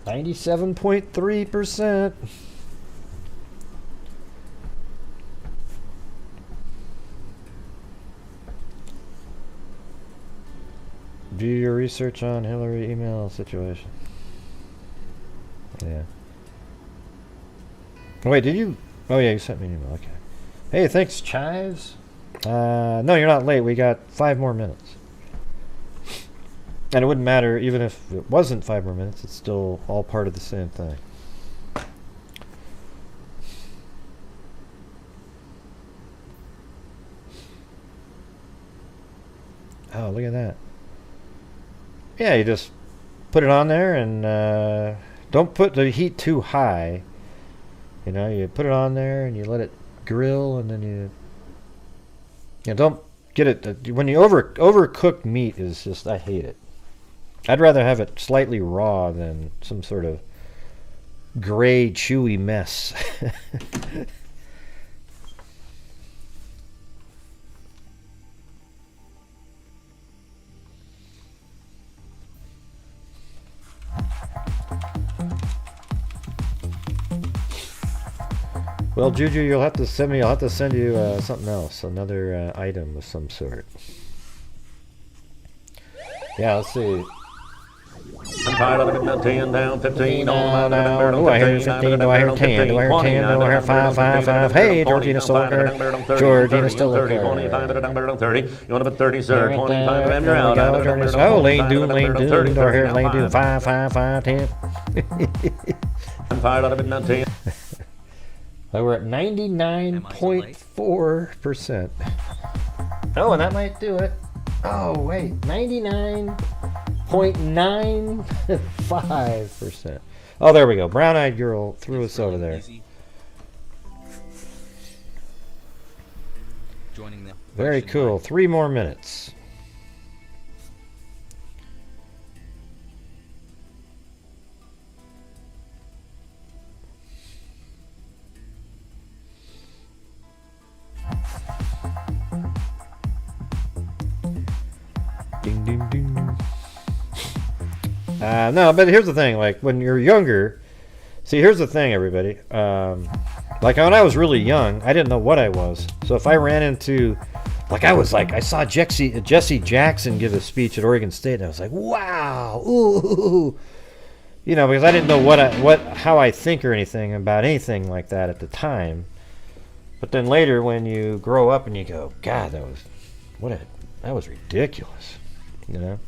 97.3%. Do your research on Hillary email situation. Yeah. Wait, did you Oh yeah, you sent me an email. Okay. Hey, thanks, Chives. No, you're not late. We got 5 more minutes. And it wouldn't matter even if it wasn't 5 more minutes. It's still all part of the same thing. Oh, look at that. Yeah, you just put it on there and don't put the heat too high. You know, you put it on there and you let it grill, and then you don't get it. When you overcooked meat is just, I hate it. I'd rather have it slightly raw than some sort of gray, chewy mess. Well, Juju, you'll have to send me. I'll have to send you something else, another item of some sort. Yeah, let's see. I'm tired of it, 10 down, 15 Oh, on I hear 15. Do I hear 10? Do I hear 10? Do I hear 5, 5, 5? Hey, Georgina Stoliker. Georgina Stoliker. 30. You want to put 30, sir? 25, and you're out. Oh, Lane Doom, Lane Doom. Do I hear Lane Doom? 5, 5, 5, 10. I'm tired of it, 10. Well, we're at 99.4%. Oh, and that might do it. Oh, wait. 99.95%. Oh, there we go. Brown-eyed girl threw us over there. Very cool. 3 more minutes. Ding, ding, ding. No, but here's the thing. Like, when you're younger... See, here's the thing, everybody. Like, when I was really young, I didn't know what I was. So if I ran into... Like, I saw Jesse Jackson give a speech at Oregon State, and I was like, wow! Ooh! You know, because I didn't know how I think or anything about anything like that at the time. But then later, when you grow up and you go, God, that was ridiculous. You know?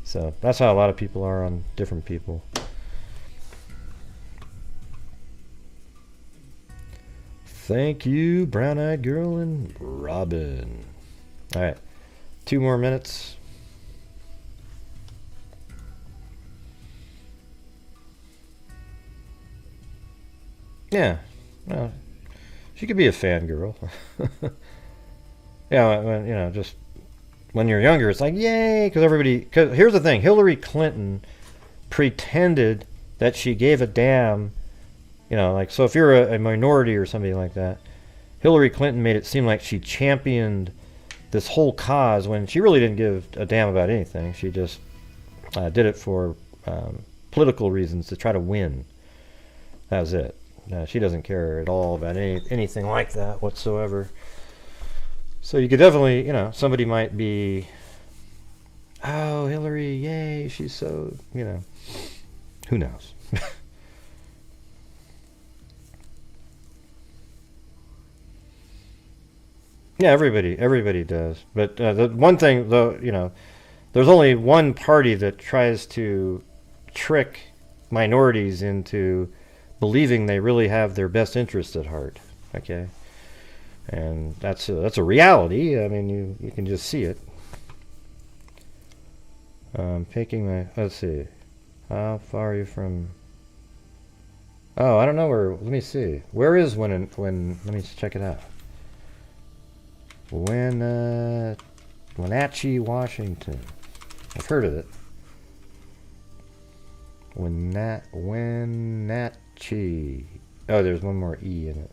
So that's how a lot of people are on different people. Thank you, Brown-Eyed Girl and Robin. All right, 2 more minutes. Yeah, well, she could be a fangirl. Yeah, when, you know, just when you're younger, it's like, yay, because here's the thing, Hillary Clinton pretended that she gave a damn, you know, like, so if you're a minority or something like that, Hillary Clinton made it seem like she championed this whole cause when she really didn't give a damn about anything. She just did it for political reasons to try to win. That was it. She doesn't care at all about anything like that whatsoever. So you could definitely, you know, somebody might be, oh, Hillary, yay, she's so, you know, who knows? Yeah, everybody does. But the one thing, though, you know, there's only one party that tries to trick minorities into believing they really have their best interest at heart. Okay, and that's a reality. I mean, you can just see it. Picking my, let's see, how far are you from? Oh, I don't know where. Let me see. Where is when? Let me check it out. Wenatchee, Washington. I've heard of it. Wenatchee. Oh, there's one more E in it.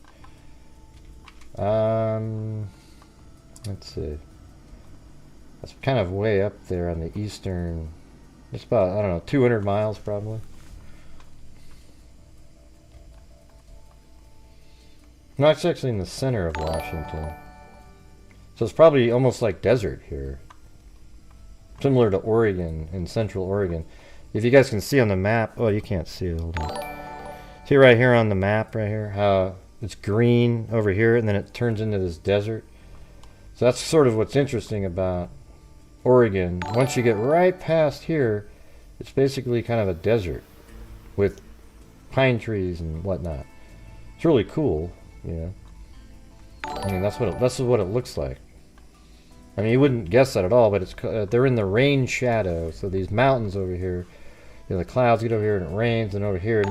Let's see. That's kind of way up there on the eastern. It's about, I don't know, 200 miles probably. No, it's actually in the center of Washington. So it's probably almost like desert here. Similar to Oregon, in central Oregon. If you guys can see on the map, oh, you can't see it, hold on. See right here on the map right here, how it's green over here, and then it turns into this desert. So that's sort of what's interesting about Oregon. Once you get right past here, it's basically kind of a desert with pine trees and whatnot. It's really cool, you know. I mean, that's what it looks like. I mean, you wouldn't guess that at all, but it's they're in the rain shadow. So these mountains over here, you know, the clouds get over here and it rains, and over here,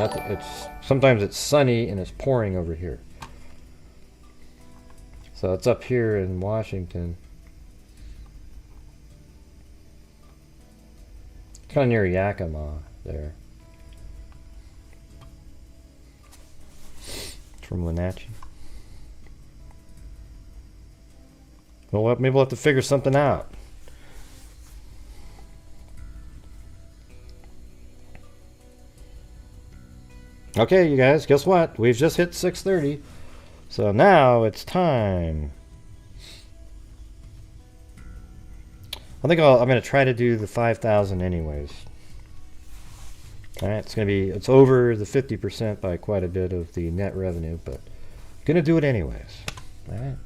sometimes it's sunny and it's pouring over here. So it's up here in Washington. Kind of near Yakima there. It's from Wenatchee. Well, maybe we'll have to figure something out. Okay, you guys, guess what? We've just hit 6:30. So now it's time. I think I'm going to try to do the 5,000 anyways. Alright, it's over the 50% by quite a bit of the net revenue, but I'm going to do it anyways. Alright.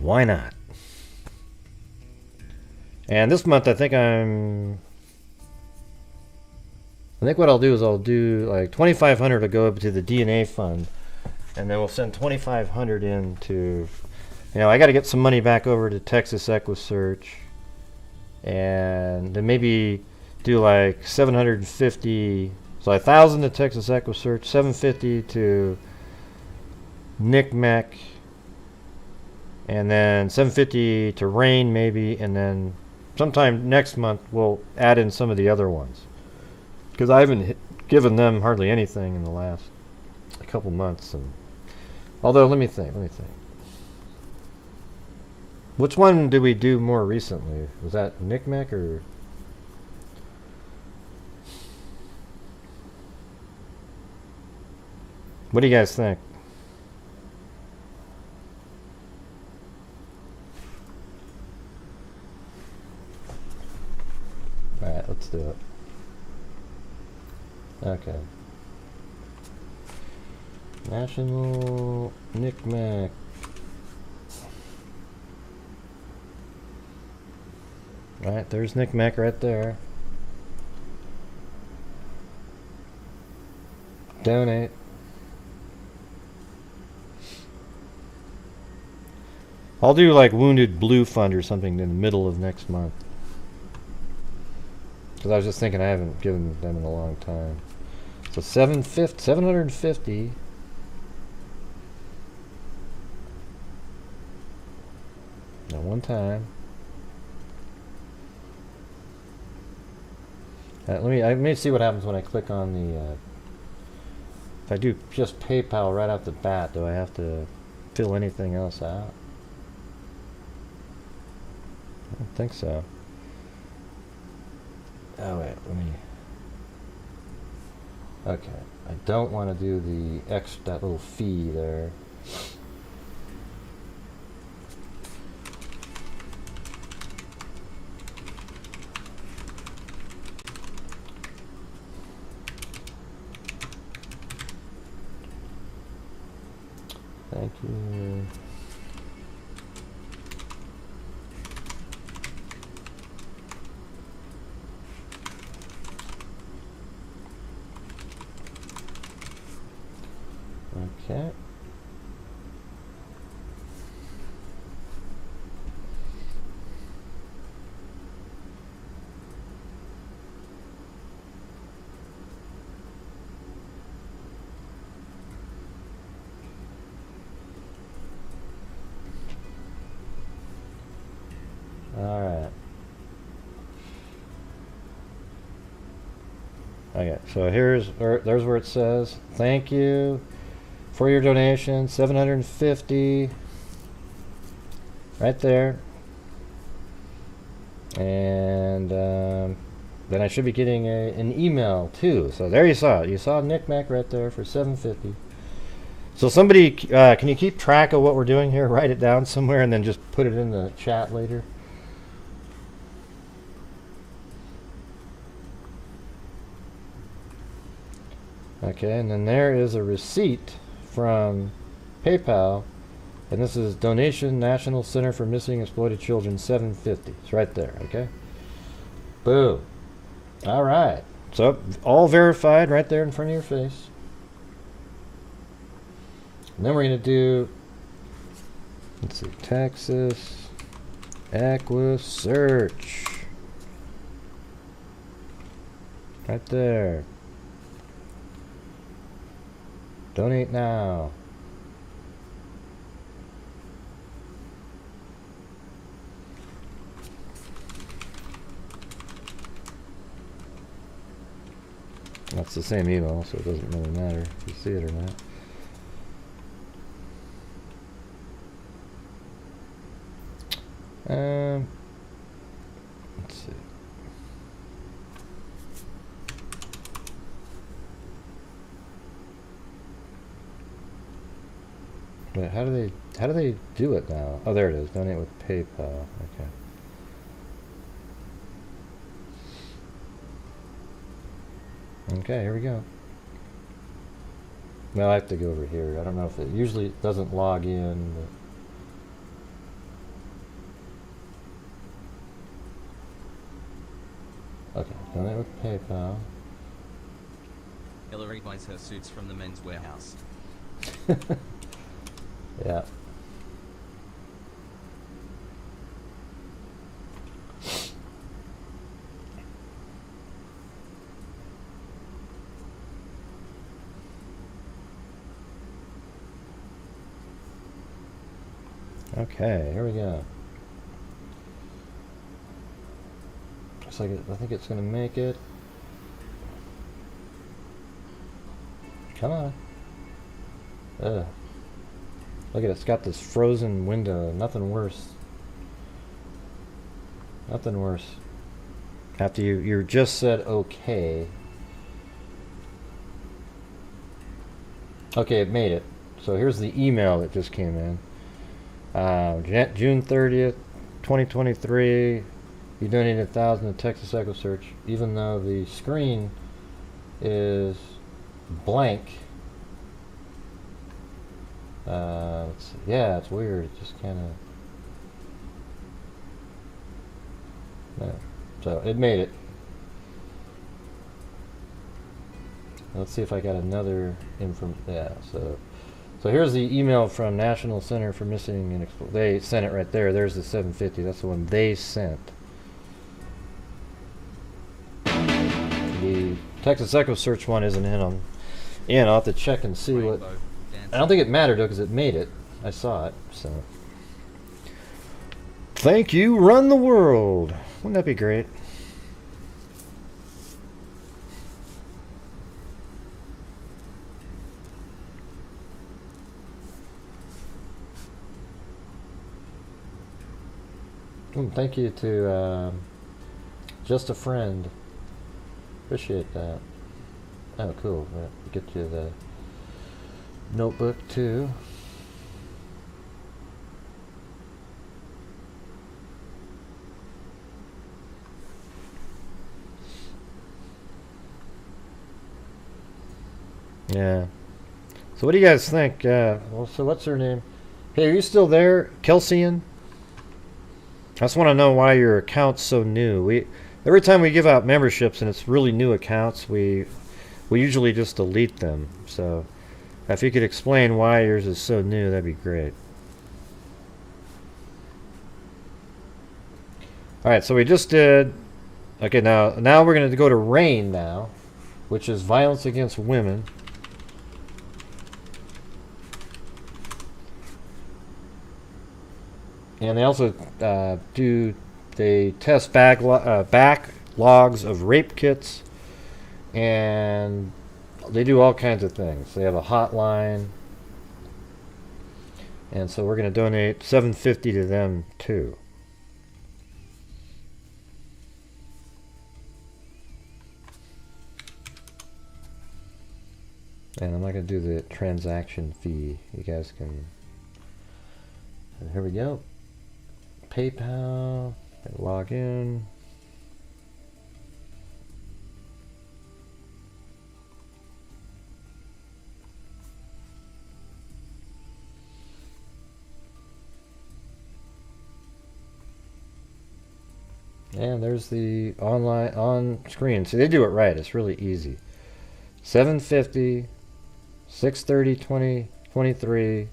Why not? And this month I think what I'll do is I'll do like 2,500 to go up to the DNA fund, and then we'll send 2,500 into, you know, I got to get some money back over to Texas EquiSearch, and then maybe do like 750, so 1,000 to Texas EquiSearch, 750 to NCMEC, and then 750 to RAIN maybe, and then sometime next month we'll add in some of the other ones. Because I haven't given them hardly anything in the last couple months. And although, let me think. Which one did we do more recently? Was that NCMEC or? What do you guys think? Alright, let's do it. Okay. National NCMEC. Right, there's NCMEC right there. Donate. I'll do like Wounded Blue Fund or something in the middle of next month. Because I was just thinking I haven't given them in a long time. So 750. Now one time. Let me see what happens when I click on the. If I do just PayPal right off the bat, do I have to fill anything else out? I don't think so. Oh wait, let me. Okay, I don't want to do that little fee there. Thank you. Okay. All right. Okay, so there's where it says thank you for your donation, 750, right there. And then I should be getting an email too. So there you saw it. You saw NCMEC right there for 750. So somebody, can you keep track of what we're doing here? Write it down somewhere and then just put it in the chat later. Okay, and then there is a receipt from PayPal, and this is donation National Center for Missing and Exploited Children, $750. It's right there. Okay. Boom. All right. So all verified right there in front of your face. And then we're going to do, let's see, Texas Search. Right there. Donate now. That's the same email, so it doesn't really matter if you see it or not. Let's see. Wait, how do they do it now? Oh, there it is. Donate with PayPal. Okay. Okay, here we go. Well, I have to go over here. I don't know if it usually doesn't log in. But okay, donate with PayPal. Hillary buys her suits from the men's warehouse. Yeah. Okay, here we go. Looks like I think it's gonna make it. Come on. Ugh. Look at it, it's got this frozen window. Nothing worse. Nothing worse. After you just said okay. Okay, it made it. So here's the email that just came in. June 30th, 2023. You donated 1,000 to Texas Echo Search, even though the screen is blank. Let's see. Yeah, it's weird. It just kind of. No. So it made it. Let's see if I got another Yeah. So here's the email from National Center for Missing and Exploited. They sent it right there. There's the 750. That's the one they sent. The Texas Echo Search one isn't in on. Yeah, I'll have to check and see what. I don't think it mattered though, because it made it. I saw it. So. Thank you, Run the World. Wouldn't that be great? Thank you to Just a Friend. Appreciate that. Oh, cool. We'll get you the notebook too. Yeah. So what do you guys think? Well, so what's her name? Hey, are you still there, Kelsian? I just want to know why your account's so new. Every time we give out memberships and it's really new accounts, we usually just delete them. So if you could explain why yours is so new, that'd be great. All right, so we just did. Okay, now we're going to go to RAIN now, which is violence against women. And they also they test backlogs of rape kits, and they do all kinds of things. They have a hotline, and so we're going to donate $750 to them too. And I'm not going to do the transaction fee. You guys can. And here we go. PayPal, log in. And there's the online on screen. See, they do it right. It's really easy. 750, 630, 2023,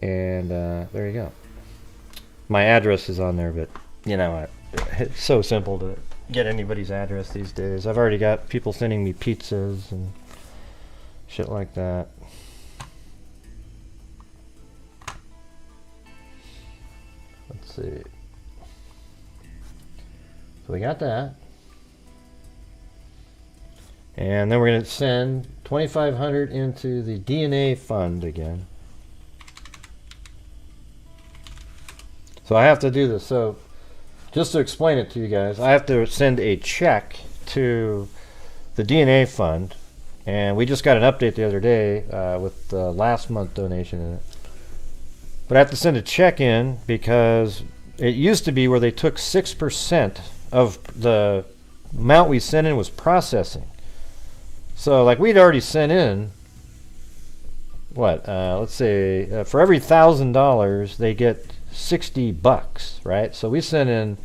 and there you go. My address is on there, but you know, it's so simple to get anybody's address these days. I've already got people sending me pizzas and shit like that. Let's see. So we got that. And then we're going to send $2,500 into the DNA fund again. So I have to do this. So just to explain it to you guys, I have to send a check to the DNA fund. And we just got an update the other day with the last month donation in it. But I have to send a check in because it used to be where they took 6% of the amount we sent in was processing. So like we'd already sent in, what, let's say for every $1,000 they get $60, right? So we sent in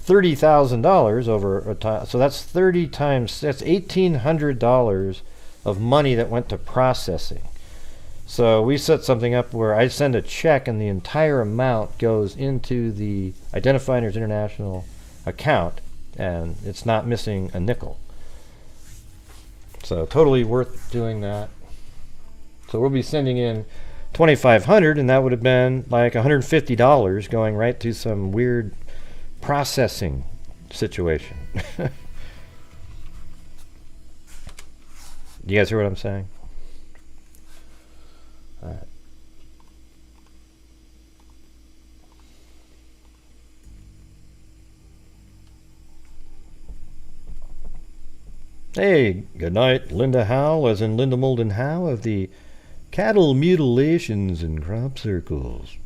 $30,000 over a time. So that's 30 times, that's $1,800 of money that went to processing. So we set something up where I send a check and the entire amount goes into the Identifiers International account, and it's not missing a nickel. So totally worth doing that. So we'll be sending in $2,500, and that would have been like $150 going right to some weird processing situation. You guys hear what I'm saying? All right. Hey, good night, Linda Howe, as in Linda Molden Howe of the Cattle Mutilations and Crop Circles.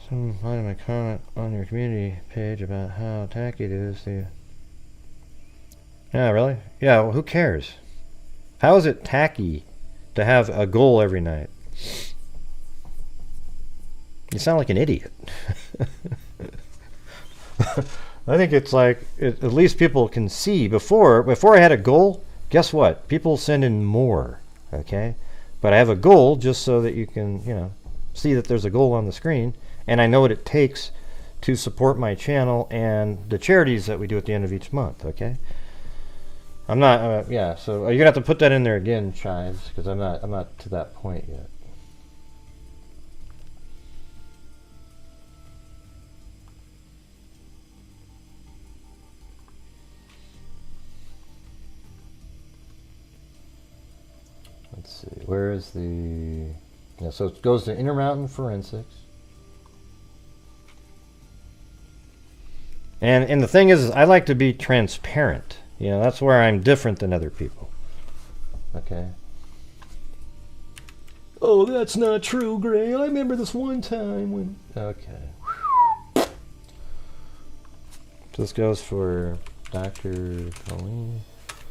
Someone find my comment on your community page about how tacky it is to... Yeah, really? Yeah, well, who cares? How is it tacky to have a goal every night? You sound like an idiot. I think it's like, at least people can see. Before I had a goal, guess what? People send in more, okay? But I have a goal just so that you can, you know, see that there's a goal on the screen, and I know what it takes to support my channel and the charities that we do at the end of each month, okay? I'm not, yeah, so you're gonna have to put that in there again, Chives, because I'm not to that point yet. Let's see, where is the... Yeah, so it goes to Intermountain Forensics. And the thing is I like to be transparent. You know, that's where I'm different than other people. Okay. Oh, that's not true, Gray. I remember this one time when... Okay. This goes for Dr. Colleen.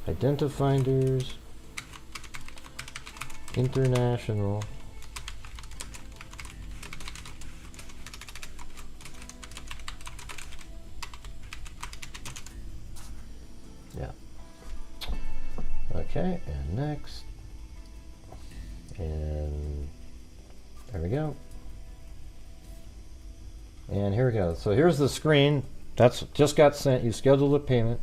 Identifinders International. Yeah. Okay, and next. And there we go. And here we go. So here's the screen. That's just got sent. You scheduled a payment.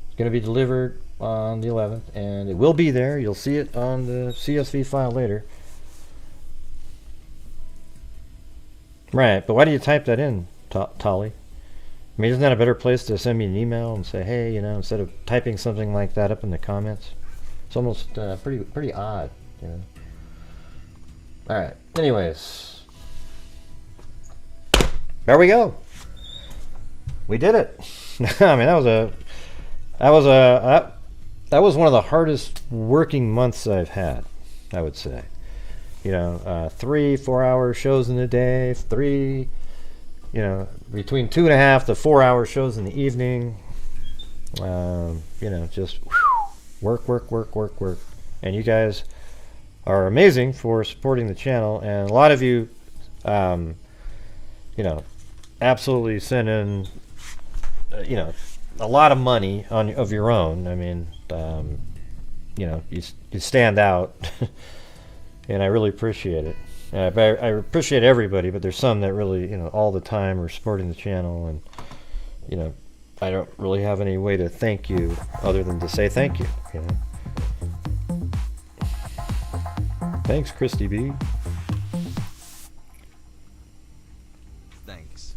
It's going to be delivered on the 11th, and it will be there. You'll see it on the CSV file later. Right, but why do you type that in, Tolly? I mean, isn't that a better place to send me an email and say, hey, you know, instead of typing something like that up in the comments? It's almost pretty odd, you know. All right. Anyways, there we go. We did it. I mean, that was one of the hardest working months I've had, I would say. You know, 3-4 hour shows in a day, you know, between 2.5 to 4 hour shows in the evening. You know, just work. And you guys are amazing for supporting the channel. And a lot of you, you know, absolutely send in you know, a lot of money of your own. I mean, you know, you stand out, and I really appreciate it. But I appreciate everybody, but there's some that really, you know, all the time are supporting the channel, and you know, I don't really have any way to thank you other than to say thank you. You know. Thanks, Christy B. Thanks.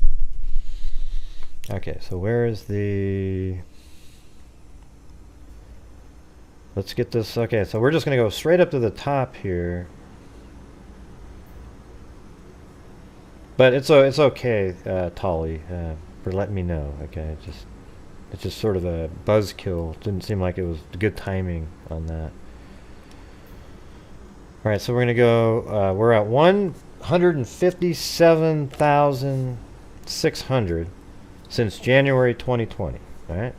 Okay, so where is the... Let's get this... Okay, so we're just going to go straight up to the top here. But it's okay, Tolly, for letting me know. Okay, it's just sort of a buzzkill. Didn't seem like it was good timing on that. All right, so we're gonna go. We're at 157,600 since January 2020. All right.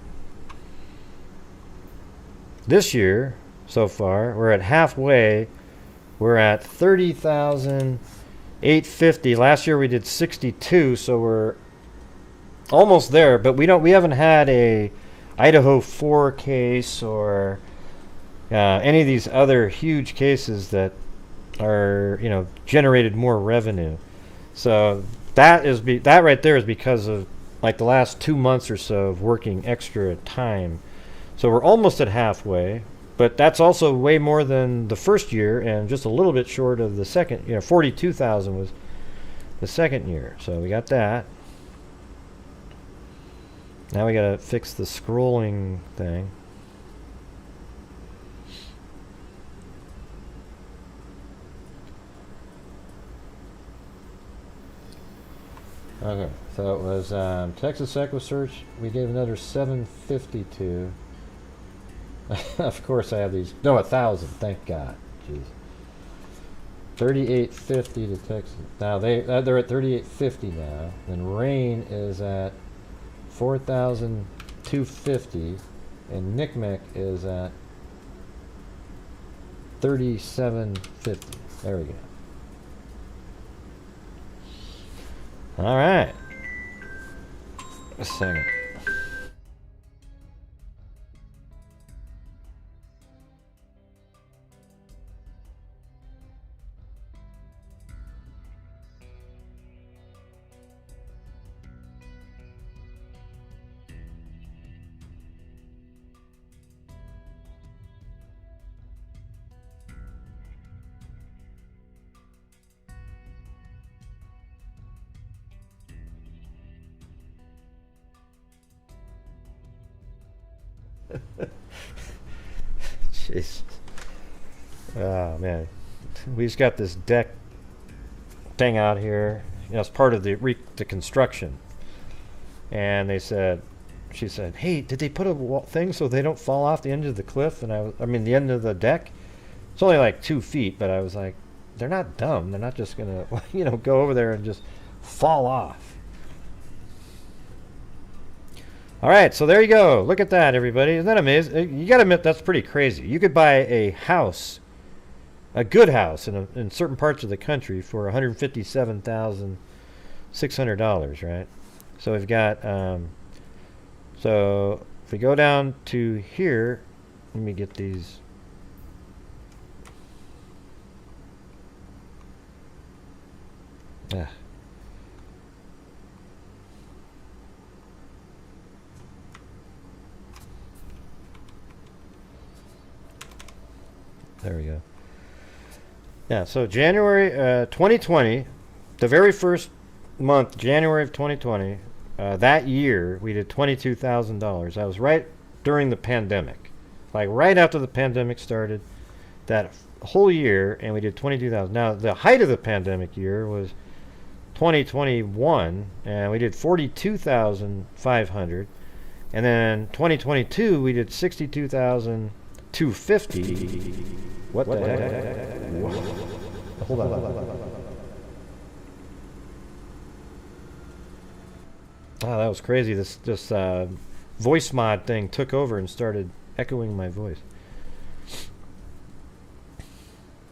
This year, so far, we're at halfway. We're at 30,850. Last year we did 62, so we're almost there. But we haven't had a Idaho 4 case or any of these other huge cases that are, you know, generated more revenue. So that right there is because of like the last 2 months or so of working extra time. So we're almost at halfway, but that's also way more than the first year and just a little bit short of the second. You know, 42,000 was the second year. So we got that. Now we gotta fix the scrolling thing. Okay, so it was Texas Equisearch. We gave another 752. Of course, I have these. No, 1,000. Thank God. Jeez. 3850 to Texas. Now they're at 3850 now. And Rain is at 4,250, and Nickmec is at 3750. There we go. All right. A second. Jeez. Oh man, we just got this deck thing out here. You know, it's part of the construction. And she said, "Hey, did they put a thing so they don't fall off the end of the cliff?" And I mean, the end of the deck. It's only like 2 feet, but I was like, they're not dumb. They're not just gonna, you know, go over there and just fall off. All right, so there you go. Look at that, everybody. Isn't that amazing? You got to admit, that's pretty crazy. You could buy a house, a good house in certain parts of the country for $157,600, right? So we've got, so if we go down to here, let me get these. There we go. Yeah, so January 2020, the very first month, January of 2020, that year, we did $22,000. That was right during the pandemic. Like right after the pandemic started, that whole year, and we did $22,000. Now, the height of the pandemic year was 2021, and we did $42,500. And then 2022, we did 62,250. What the heck? Hold on. Oh, that was crazy. This voice mod thing took over and started echoing my voice.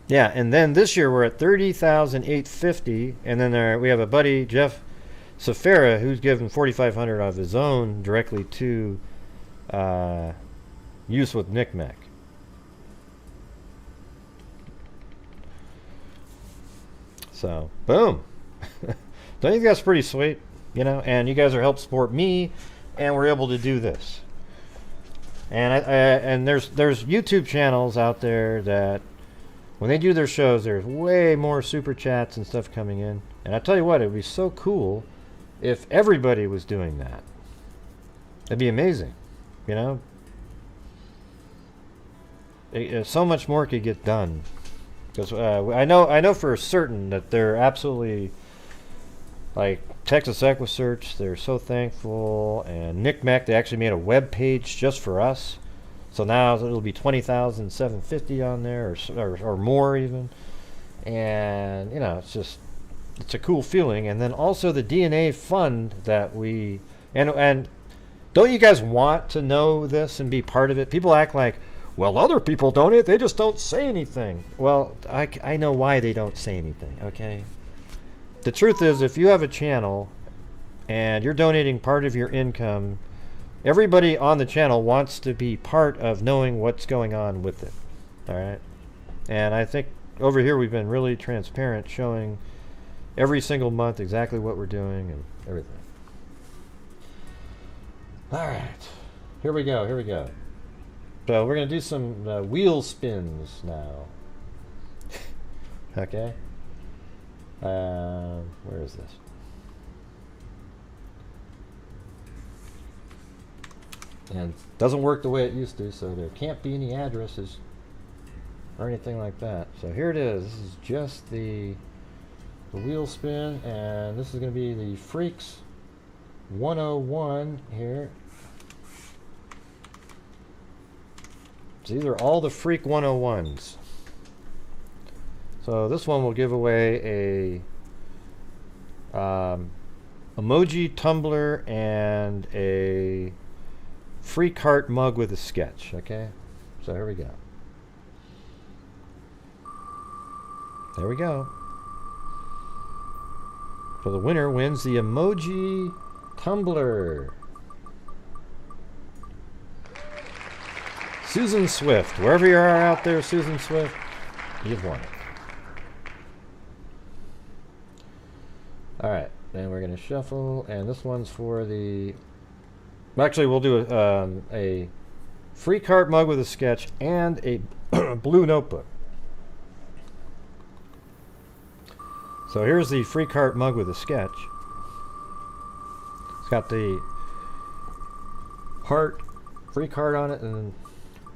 Yeah, and then this year we're at 30,850, and then we have a buddy, Jeff Safara, who's given 4,500 of his own directly to use with Knickknack. So, boom. Don't you think that's pretty sweet? You know, and you guys are helping support me, and we're able to do this. And and there's YouTube channels out there that when they do their shows, there's way more super chats and stuff coming in. And I tell you what, it would be so cool if everybody was doing that. It'd be amazing, you know. So much more could get done. Because I know for certain that they're absolutely, like Texas Equisearch, they're so thankful, and Knickknack, they actually made a web page just for us. So now it'll be 20,750 on there, or more even. And you know, it's a cool feeling. And then also the DNA fund that we and don't you guys want to know this and be part of it? People act like, well, other people donate, they just don't say anything. Well, I know why they don't say anything, okay? The truth is, if you have a channel and you're donating part of your income, everybody on the channel wants to be part of knowing what's going on with it, all right? And I think over here we've been really transparent, showing every single month exactly what we're doing and everything. All right, here we go. So we're going to do some wheel spins now. Okay. Where is this? And it doesn't work the way it used to, so there can't be any addresses or anything like that. So here it is. This is just the wheel spin, and this is going to be the Freaks 101 here. These are all the Freak 101s. So this one will give away a emoji tumbler and a free cart mug with a sketch. Okay, so here we go. There we go. So the winner wins the emoji tumbler. Susan Swift, wherever you are out there, Susan Swift, you've won it. All right, then we're going to shuffle, and this one's for the... Actually, we'll do a free cart mug with a sketch and a blue notebook. So here's the free cart mug with a sketch. It's got the heart, free cart on it, and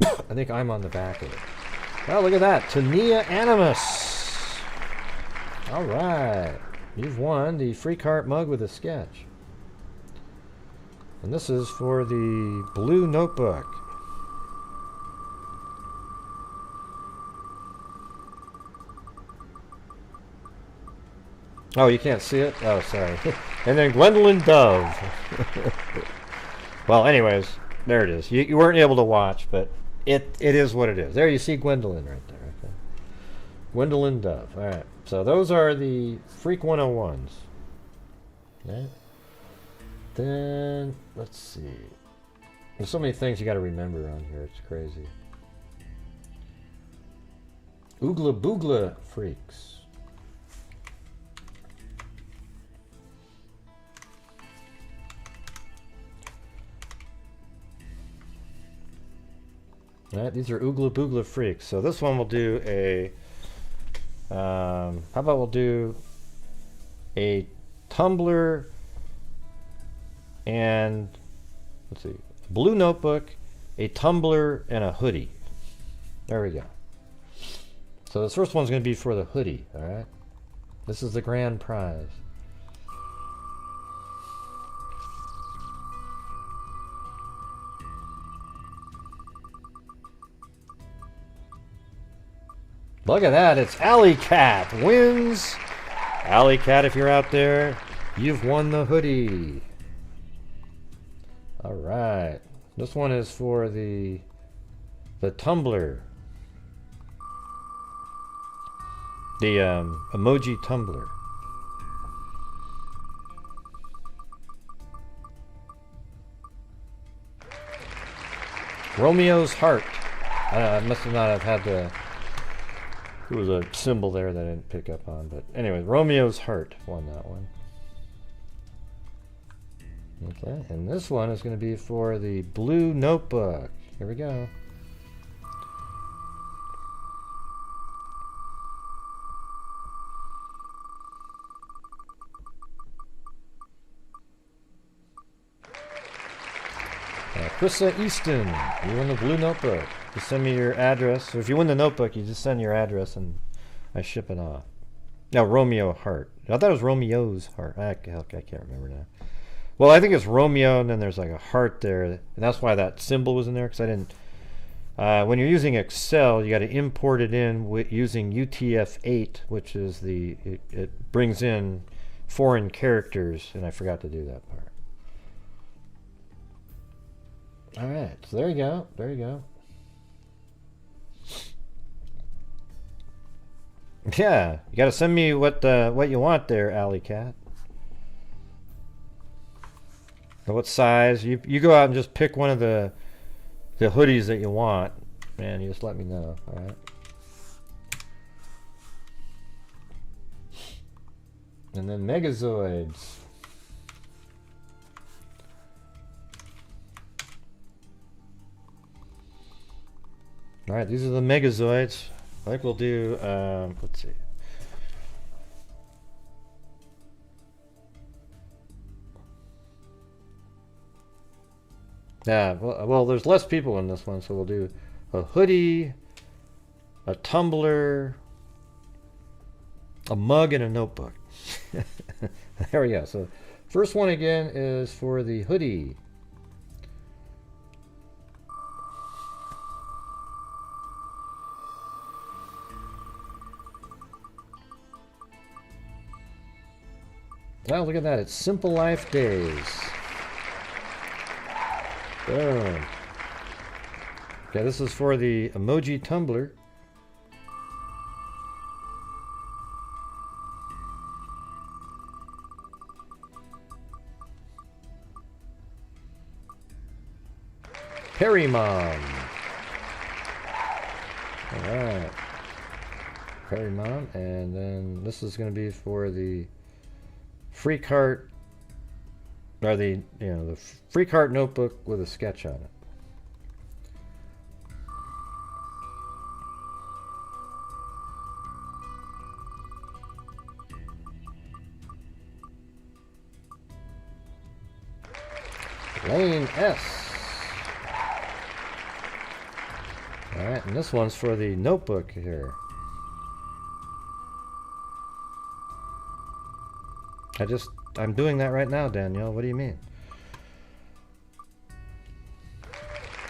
I think I'm on the back of it. Oh, look at that. Tania Animus. All right. You've won the free cart mug with a sketch. And this is for the blue notebook. Oh, you can't see it? Oh, sorry. And then Gwendolyn Dove. Well, anyways, there it is. You weren't able to watch, but it is what it is. There you see Gwendolyn right there. Okay. Gwendolyn Dove. All right. So those are the Freak 101s. Okay. Then, let's see. There's so many things you got to remember on here. It's crazy. Oogla Boogla Freaks. Right, these are Oogla Boogla Freaks. So this one will do a... how about we'll do a tumbler and, let's see, blue notebook, a tumbler, and a hoodie. There we go. So this first one's going to be for the hoodie, all right? This is the grand prize. Look at that, it's Alley Cat wins. Alley Cat, if you're out there, you've won the hoodie. All right, this one is for the tumbler, the emoji tumbler. Romeo's Heart. I must not have had the... There was a symbol there that I didn't pick up on. But anyway, Romeo's Heart won that one. Okay, and this one is going to be for the Blue Notebook. Here we go. Krista Easton, you win the Blue Notebook. Just send me your address. So if you win the notebook, you just send your address and I ship it off. Now, Romeo Heart. I thought it was Romeo's Heart. I can't remember now. Well, I think it's Romeo, and then there's like a heart there, and that's why that symbol was in there, because I didn't... when you're using Excel, you got to import it in using UTF-8, which is the... It brings in foreign characters, and I forgot to do that part. All right, so there you go. There you go. Yeah, you got to send me what you want there, Alley Cat. What size? You go out and just pick one of the hoodies that you want, man. You just let me know. All right. And then Megazoids. All right, these are the Megazoids. I think we'll do. Let's see. Yeah, well, there's less people in this one, so we'll do a hoodie, a tumbler, a mug, and a notebook. There we go. So, first one again is for the hoodie. Wow, look at that. It's Simple Life Days. Boom. Okay, this is for the emoji tumbler. Perry Mom. Alright. Perry Mom. And then this is going to be for the free cart, or the free cart notebook with a sketch on it. Lane S. All right, and this one's for the notebook here. I'm doing that right now, Danielle. What do you mean?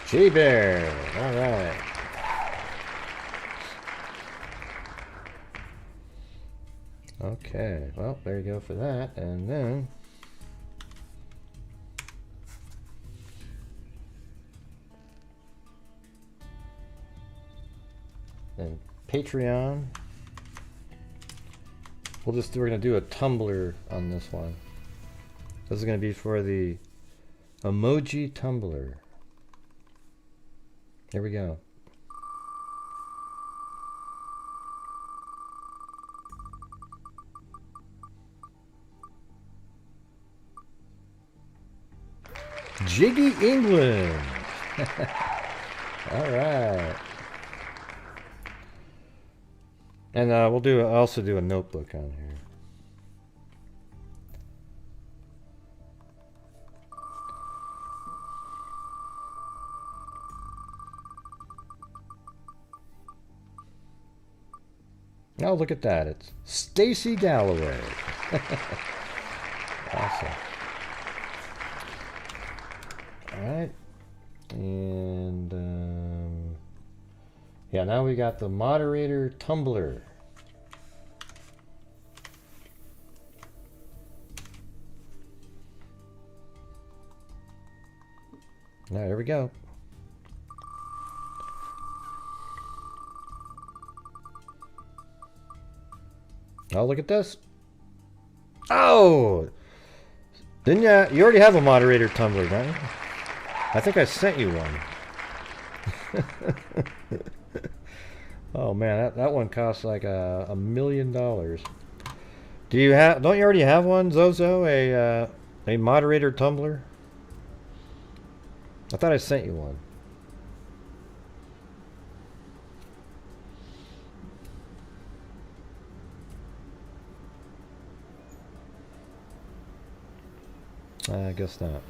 G-Bear. All right. Okay. Well, there you go for that. And then... and Patreon. We're going to do a tumbler on this one. This is going to be for the emoji tumbler. Here we go. Jiggy England. All right. And we'll also do a notebook on here. Oh, look at that. It's Stacy Galloway. Awesome. All right. And yeah, now we got the moderator tumbler. Now, here we go. Oh, look at this. Oh! Didn't you already have a moderator tumbler, don't you? I think I sent you one. Oh man, that one costs like $1 million. Do you have? Don't you already have one, Zozo? A moderator tumbler? I thought I sent you one. I guess not.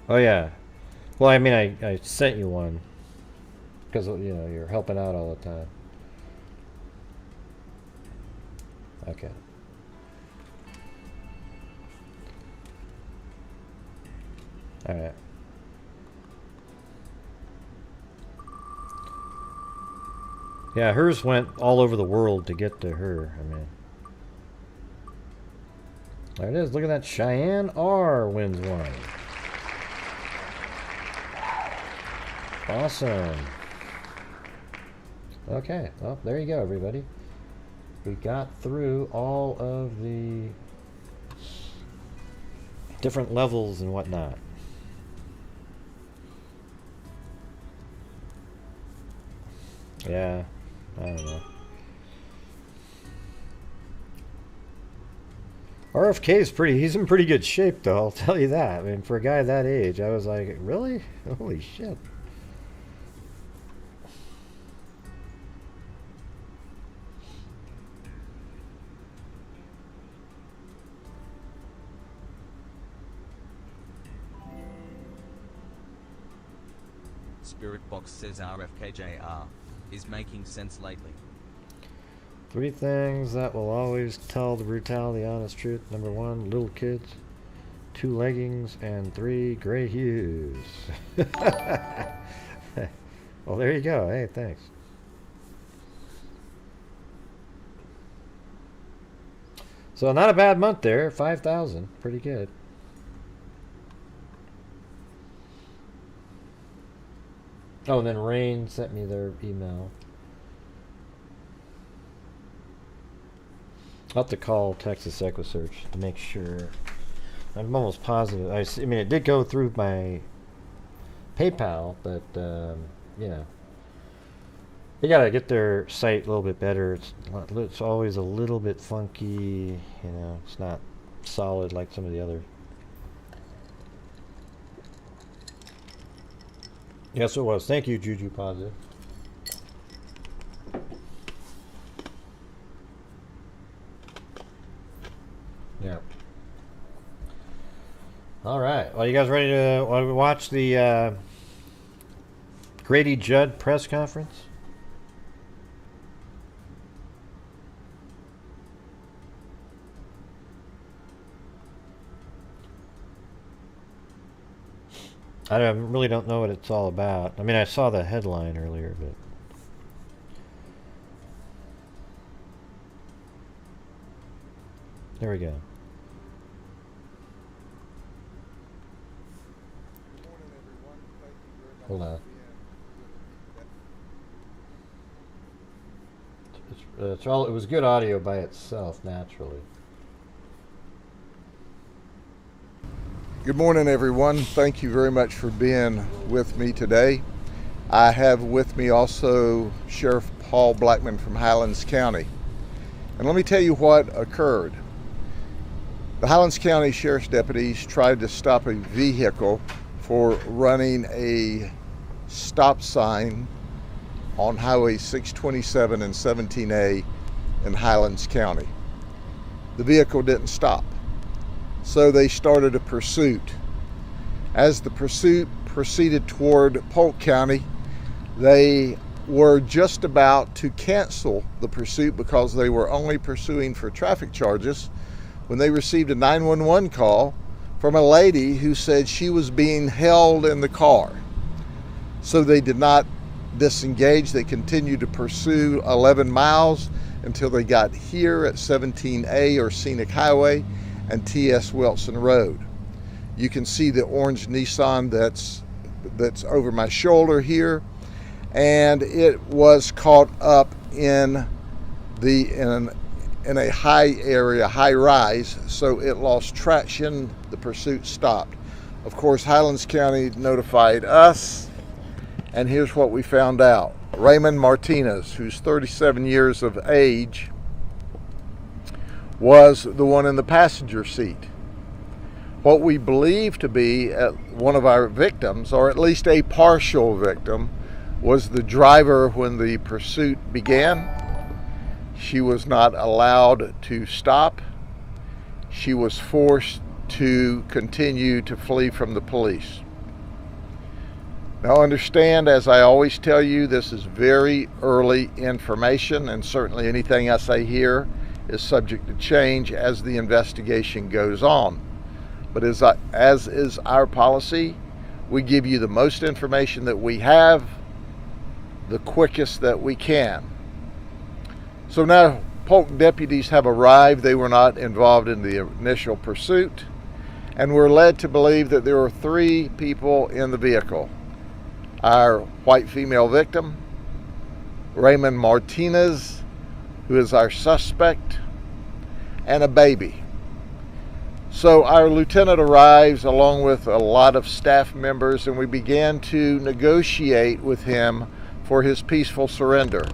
Oh yeah. Well, I mean, I sent you one because you know you're helping out all the time. Okay. All right. Yeah, hers went all over the world to get to her. I mean, there it is. Look at that. Cheyenne R wins one. Awesome. Okay, well, there you go, everybody. We got through all of the different levels and whatnot. Yeah, I don't know. RFK is he's in pretty good shape, though, I'll tell you that. I mean, for a guy that age, I was like, really? Holy shit. Spirit Box says RFKJR is making sense lately. 3 things that will always tell the brutality, honest truth. Number 1, little kids. 2 leggings. And 3, Gray Hughes. Well, there you go. Hey, thanks. So not a bad month there. 5,000. Pretty good. Oh, and then Rain sent me their email. I'll have to call Texas EquiSearch to make sure. I'm almost positive. I mean, it did go through my PayPal, but you know, they gotta get their site a little bit better. It's always a little bit funky. You know, it's not solid like some of the other. Yes, it was. Thank you, Juju Positive. Yeah. All right. Well, you guys ready to watch the Grady Judd press conference? I really don't know what it's all about. I mean, I saw the headline earlier, but... There we go. Hold on. It was good audio by itself, naturally. Good morning, everyone. Thank you very much for being with me today. I have with me also Sheriff Paul Blackman from Highlands County. And let me tell you what occurred. The Highlands County Sheriff's deputies tried to stop a vehicle for running a stop sign on Highway 627 and 17A in Highlands County. The vehicle didn't stop. So they started a pursuit. As the pursuit proceeded toward Polk County, they were just about to cancel the pursuit because they were only pursuing for traffic charges when they received a 911 call from a lady who said she was being held in the car. So they did not disengage. They continued to pursue 11 miles until they got here at 17A or Scenic Highway and T.S. Wilson Road. You can see the orange Nissan that's over my shoulder here, and it was caught up in a high area, high rise, so it lost traction. The pursuit stopped. Of course, Highlands County notified us, and here's what we found out. Raymond Martinez, who's 37 years of age, was the one in the passenger seat. What we believe to be one of our victims, or at least a partial victim, was the driver when the pursuit began. She was not allowed to stop. She was forced to continue to flee from the police. Now understand, as I always tell you, this is very early information, and certainly anything I say here is subject to change as the investigation goes on. But as is our policy, we give you the most information that we have, the quickest that we can. So now Polk deputies have arrived. They were not involved in the initial pursuit, and we're led to believe that there were 3 people in the vehicle. Our white female victim, Raymond Martinez, who is our suspect, and a baby. So our lieutenant arrives along with a lot of staff members, and we began to negotiate with him for his peaceful surrender.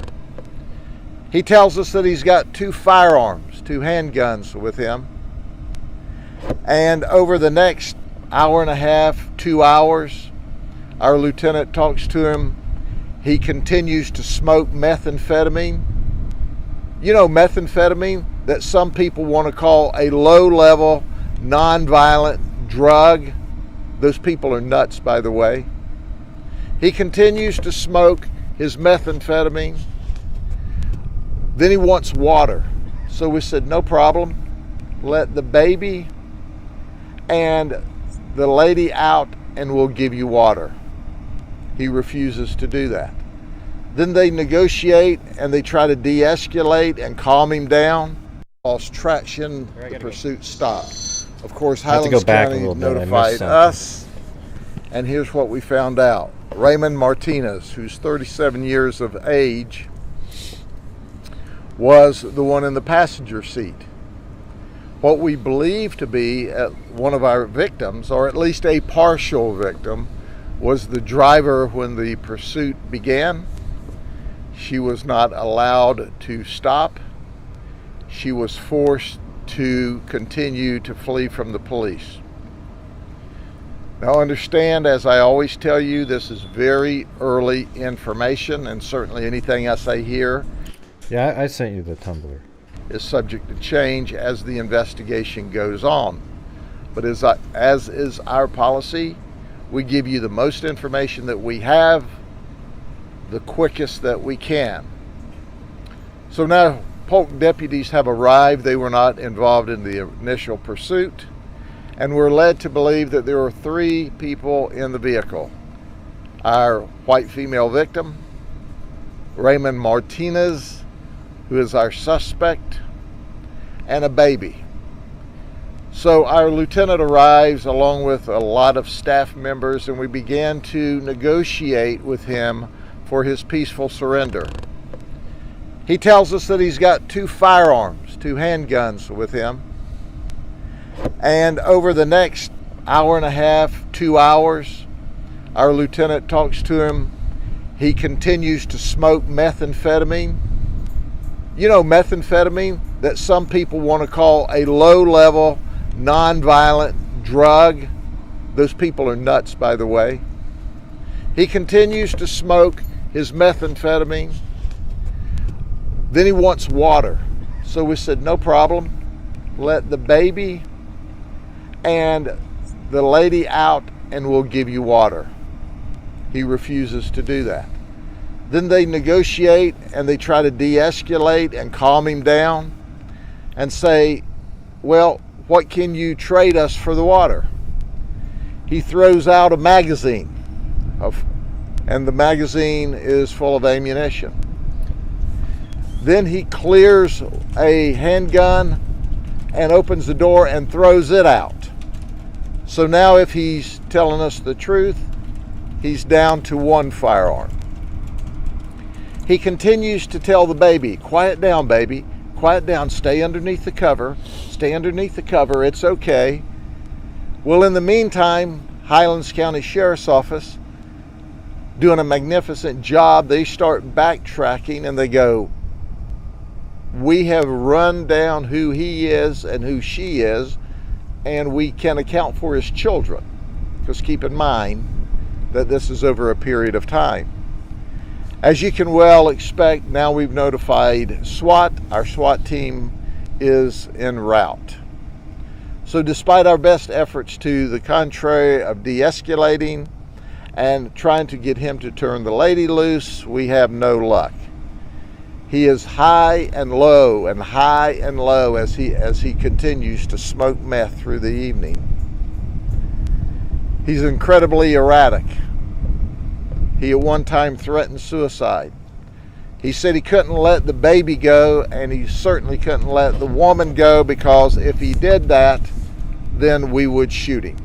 He tells us that he's got 2 firearms, 2 handguns with him. And over the next hour and a half, 2 hours, our lieutenant talks to him. He continues to smoke methamphetamine. You know, methamphetamine, that some people want to call a low-level, non-violent drug. Those people are nuts, by the way. He continues to smoke his methamphetamine. Then he wants water. So we said, no problem. Let the baby and the lady out and we'll give you water. He refuses to do that. Then they negotiate and they try to de-escalate and calm him down. Lost traction, the pursuit stopped. Of course, Highlands County notified us, and here's what we found out. Raymond Martinez, who's 37 years of age, was the one in the passenger seat. What we believe to be one of our victims, or at least a partial victim, was the driver when the pursuit began. She was not allowed to stop. She was forced to continue to flee from the police. Now understand, as I always tell you, this is very early information, and certainly anything I say here, yeah, I sent you the Tumblr, is subject to change as the investigation goes on. But as is our policy, we give you the most information that we have, the quickest that we can. So now Polk deputies have arrived. They were not involved in the initial pursuit, and we're led to believe that there were 3 people in the vehicle. Our white female victim, Raymond Martinez, who is our suspect, and a baby. So our lieutenant arrives along with a lot of staff members, and we began to negotiate with him for his peaceful surrender. He tells us that he's got 2 firearms, 2 handguns with him. And over the next hour and a half, 2 hours, our lieutenant talks to him. He continues to smoke methamphetamine. You know, methamphetamine, that some people want to call a low-level, non-violent drug. Those people are nuts, by the way. He continues to smoke his methamphetamine. Then he wants water. So we said, no problem. Let the baby and the lady out and we'll give you water. He refuses to do that. Then they negotiate and they try to de-escalate and calm him down and say, well, what can you trade us for the water? He throws out a magazine, and the magazine is full of ammunition. Then he clears a handgun and opens the door and throws it out. So now if he's telling us the truth, he's down to 1 firearm. He continues to tell the baby, quiet down, baby. Quiet down. Stay underneath the cover. Stay underneath the cover. It's okay. Well, in the meantime, Highlands County Sheriff's Office, doing a magnificent job. They start backtracking and they go, we have run down who he is and who she is, and we can account for his children. Because keep in mind that this is over a period of time. As you can well expect, now we've notified SWAT. Our SWAT team is en route. So despite our best efforts to the contrary of de-escalating and trying to get him to turn the lady loose, we have no luck. He is high and low and high and low as he continues to smoke meth through the evening. He's incredibly erratic. He at one time threatened suicide. He said he couldn't let the baby go, and he certainly couldn't let the woman go, because if he did that, then we would shoot him.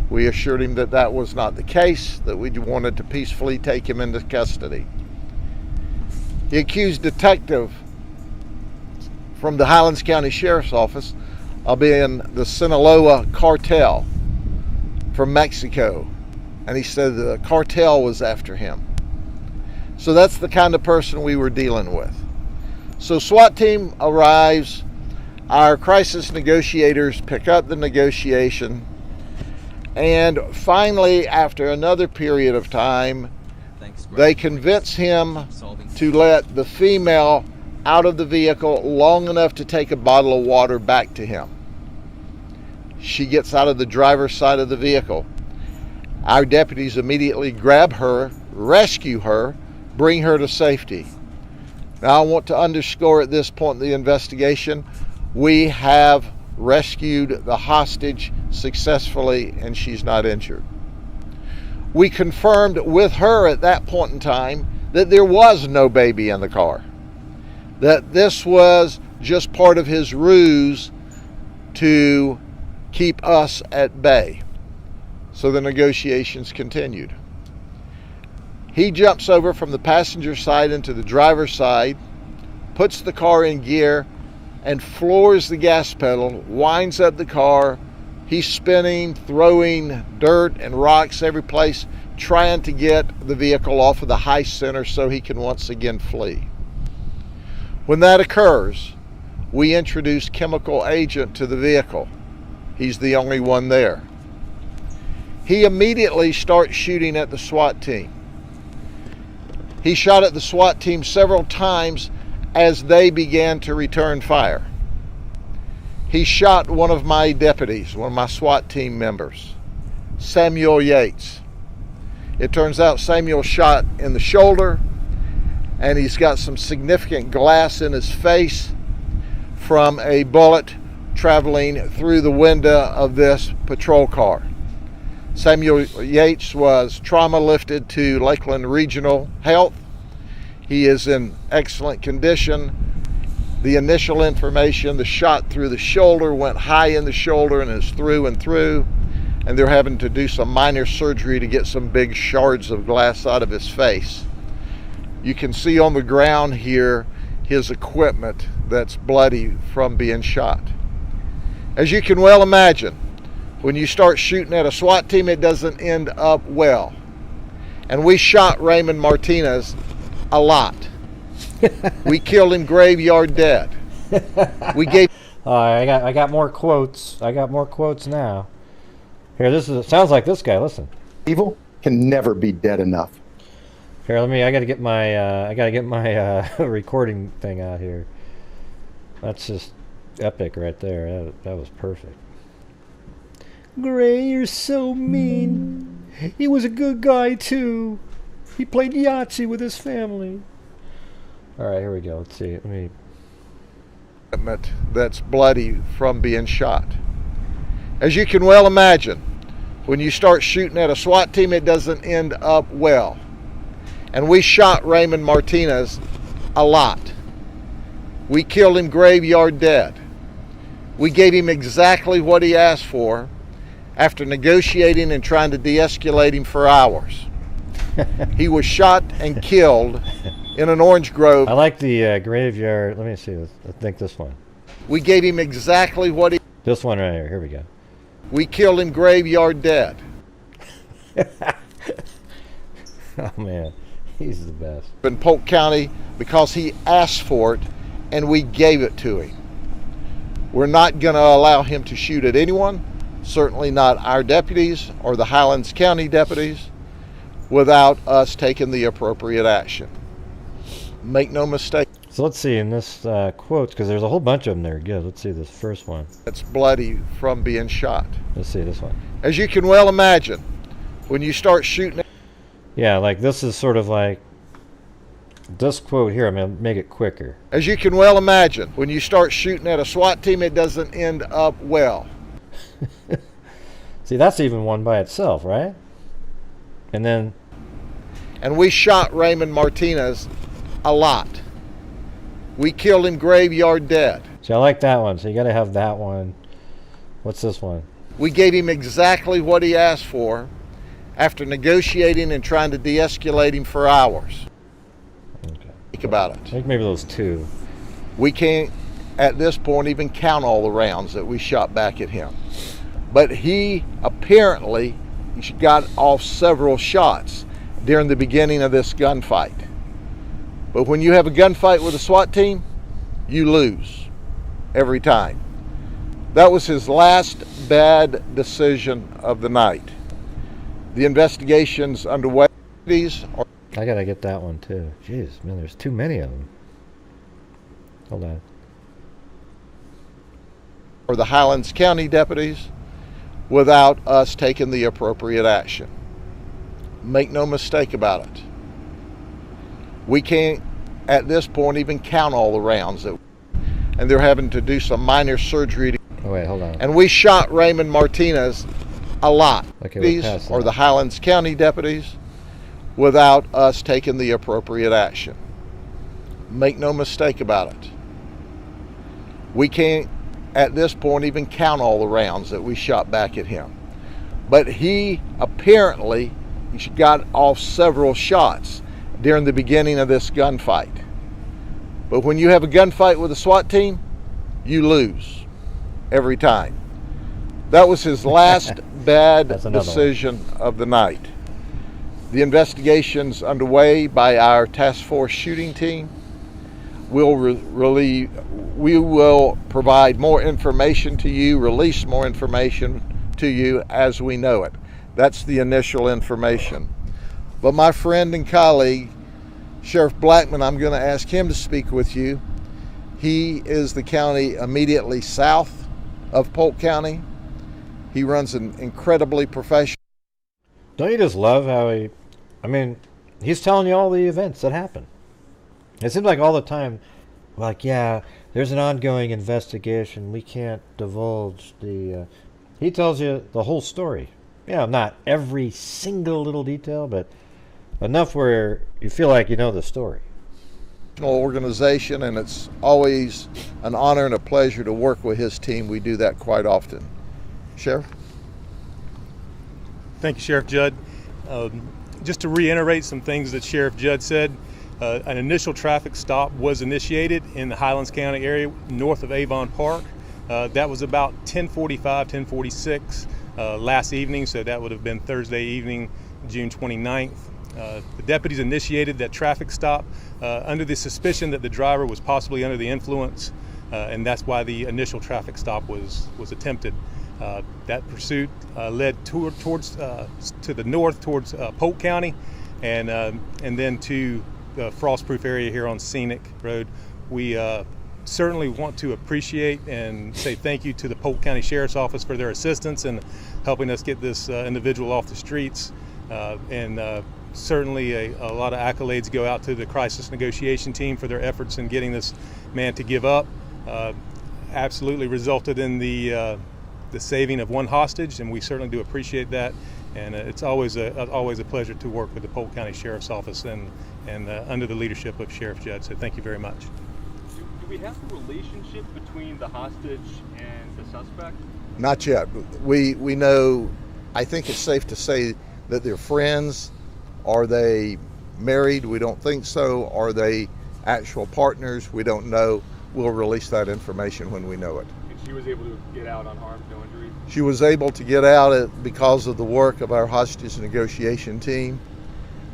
We assured him that that was not the case, that we wanted to peacefully take him into custody. He accused detective from the Highlands County Sheriff's Office of being the Sinaloa cartel from Mexico, and he said the cartel was after him. So that's the kind of person we were dealing with. So SWAT team arrives, our crisis negotiators pick up the negotiation, and finally, after another period of time, they convince him to let the female out of the vehicle long enough to take a bottle of water back to him. She gets out of the driver's side of the vehicle. Our deputies immediately grab her, rescue her, bring her to safety. Now I want to underscore at this point in the investigation, we have rescued the hostage successfully and she's not injured. We confirmed with her at that point in time that there was no baby in the car, that this was just part of his ruse to keep us at bay. So the negotiations continued. He jumps over from the passenger side into the driver's side, puts the car in gear, and floors the gas pedal, winds up the car. He's spinning, throwing dirt and rocks every place, trying to get the vehicle off of the high center so he can once again flee. When that occurs, we introduce chemical agent to the vehicle. He's the only one there. He immediately starts shooting at the SWAT team. He shot at the SWAT team several times as they began to return fire. He shot one of my deputies, one of my SWAT team members, Samuel Yates. It turns out Samuel shot in the shoulder, and he's got some significant glass in his face from a bullet traveling through the window of this patrol car. Samuel Yates was trauma lifted to Lakeland Regional Health. He is in excellent condition. The initial information, the shot through the shoulder went high in the shoulder and is through and through, and they're having to do some minor surgery to get some big shards of glass out of his face. You can see on the ground here his equipment that's bloody from being shot. As you can well imagine, when you start shooting at a SWAT team, it doesn't end up well. And we shot Raymond Martinez a lot. We killed him graveyard dead. We gave. I got more quotes. I got more quotes now. Here, sounds like this guy. Listen. Evil can never be dead enough. Here, I gotta get my recording thing out here. That's just epic right there. That was perfect. Gray, you're so mean. He was a good guy too. He played Yahtzee with his family. All right, here we go. Let's see. Let me. That's bloody from being shot. As you can well imagine, when you start shooting at a SWAT team, it doesn't end up well. And we shot Raymond Martinez a lot. We killed him graveyard dead. We gave him exactly what he asked for after negotiating and trying to de-escalate him for hours. He was shot and killed in an orange grove. I like the graveyard. Let me see. I think this one. We gave him exactly what he... This one right here. Here we go. We killed him graveyard dead. Oh man, he's the best. In Polk County because he asked for it and we gave it to him. We're not going to allow him to shoot at anyone, certainly not our deputies or the Highlands County deputies, without us taking the appropriate action. Make no mistake. So let's see in this quotes, because there's a whole bunch of them there. Good. Let's see this first one. It's bloody from being shot. Let's see this one. As you can well imagine, when you start shooting. Yeah, like this is sort of like this quote here. I'm going to make it quicker. As you can well imagine, when you start shooting at a SWAT team, it doesn't end up well. See, that's even one by itself, right? And we shot Raymond Martinez a lot. We killed him graveyard dead. See, I like that one. So you got to have that one. What's this one? We gave him exactly what he asked for after negotiating and trying to de-escalate him for hours. Okay. Think about it. I think maybe those two. We can't, at this point, even count all the rounds that we shot back at him. But he apparently got off several shots during the beginning of this gunfight. But when you have a gunfight with a SWAT team, you lose every time. That was his last bad decision of the night. The investigation's underway. I gotta get that one too. Jeez, man, there's too many of them. Hold on. Or the Highlands County deputies, without us taking the appropriate action. Make no mistake about it. We can't, at this point, even count all the rounds and they're having to do some minor surgery. Oh wait, hold on. And we shot Raymond Martinez a lot. Okay, we'll pass or that. the Highlands County deputies, without us taking the appropriate action. Make no mistake about it. We can't, at this point, even count all the rounds that we shot back at him. But he apparently got off several shots during the beginning of this gunfight. But when you have a gunfight with a SWAT team, you lose every time. That was his last bad decision of the night. The investigation's underway by our task force shooting team. We will provide more information to you, release more information to you as we know it. That's the initial information. But my friend and colleague, Sheriff Blackman, I'm going to ask him to speak with you. He is the county immediately south of Polk County. He runs an incredibly professional. Don't you just love how he's telling you all the events that happen. It seems like all the time, like, yeah, there's an ongoing investigation. We can't divulge the... he tells you the whole story. Yeah, not every single little detail, but enough where you feel like you know the story. Organization, and it's always an honor and a pleasure to work with his team. We do that quite often. Sheriff? Thank you, Sheriff Judd. Just to reiterate some things that Sheriff Judd said, an initial traffic stop was initiated in the Highlands County area north of Avon Park. That was about 10:45, 10:46 last evening, so that would have been Thursday evening, June 29th. The deputies initiated that traffic stop under the suspicion that the driver was possibly under the influence, and that's why the initial traffic stop was attempted. That pursuit led towards to the north towards Polk County, and then to the Frostproof area here on Scenic Road. We certainly want to appreciate and say thank you to the Polk County Sheriff's Office for their assistance in helping us get this individual off the streets, and certainly a lot of accolades go out to the crisis negotiation team for their efforts in getting this man to give up. Absolutely resulted in the saving of one hostage, and we certainly do appreciate that. And it's always a pleasure to work with the Polk County Sheriff's Office and under the leadership of Sheriff Judd. So thank you very much. Do we have a relationship between the hostage and the suspect? Not yet. We know, I think it's safe to say that they're friends. Are they married? We don't think so. Are they actual partners? We don't know. We'll release that information when we know it. And she was able to get out unharmed, no injuries? She was able to get out because of the work of our hostage negotiation team.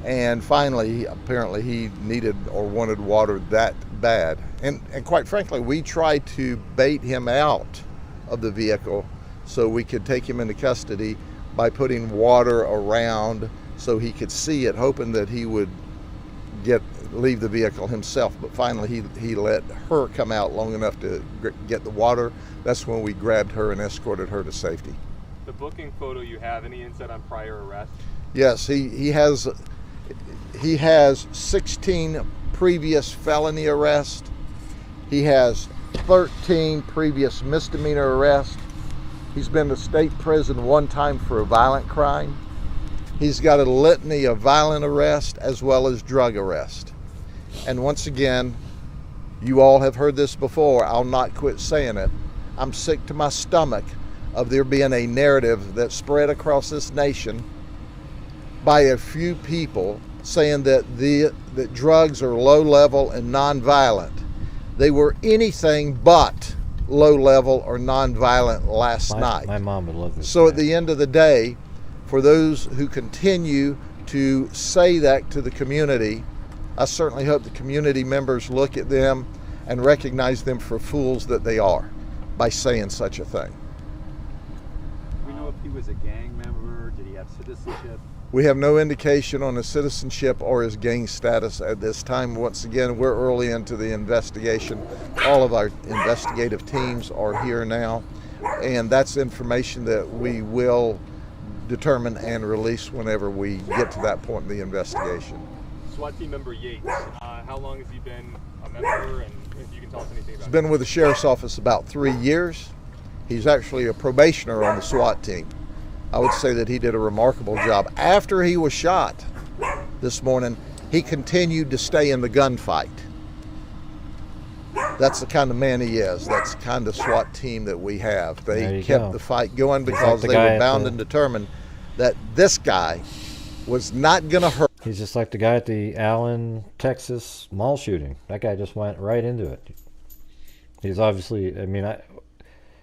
And finally, apparently he needed or wanted water that bad. And quite frankly, we tried to bait him out of the vehicle so we could take him into custody by putting water around so he could see it, hoping that he would leave the vehicle himself. But finally he let her come out long enough to get the water. That's when we grabbed her and escorted her to safety. The booking photo you have, any insight on prior arrests? Yes, he has 16 previous felony arrests. He has 13 previous misdemeanor arrests. He's been to state prison one time for a violent crime. He's got a litany of violent arrests as well as drug arrest. And once again, you all have heard this before, I'll not quit saying it. I'm sick to my stomach of there being a narrative that's spread across this nation by a few people saying that that drugs are low level and non-violent. They were anything but low level or non-violent last night. My mom would love this. So at the end of the day, for those who continue to say that to the community, I certainly hope the community members look at them and recognize them for fools that they are by saying such a thing. Do we know if he was a gang member? Did he have citizenship? We have no indication on his citizenship or his gang status at this time. Once again, we're early into the investigation. All of our investigative teams are here now, and that's information that we will determine and release whenever we get to that point in the investigation. SWAT team member Yates, how long has he been a member, and if you can tell us anything about He's been with the sheriff's office about 3 years. He's actually a probationer on the SWAT team. I would say that he did a remarkable job. After he was shot this morning, he continued to stay in the gunfight. That's the kind of man he is. That's the kind of SWAT team that we have. They kept the fight going because they were bound and determined that this guy was not going to hurt. He's just like the guy at the Allen, Texas mall shooting. That guy just went right into it. He's obviously, I mean,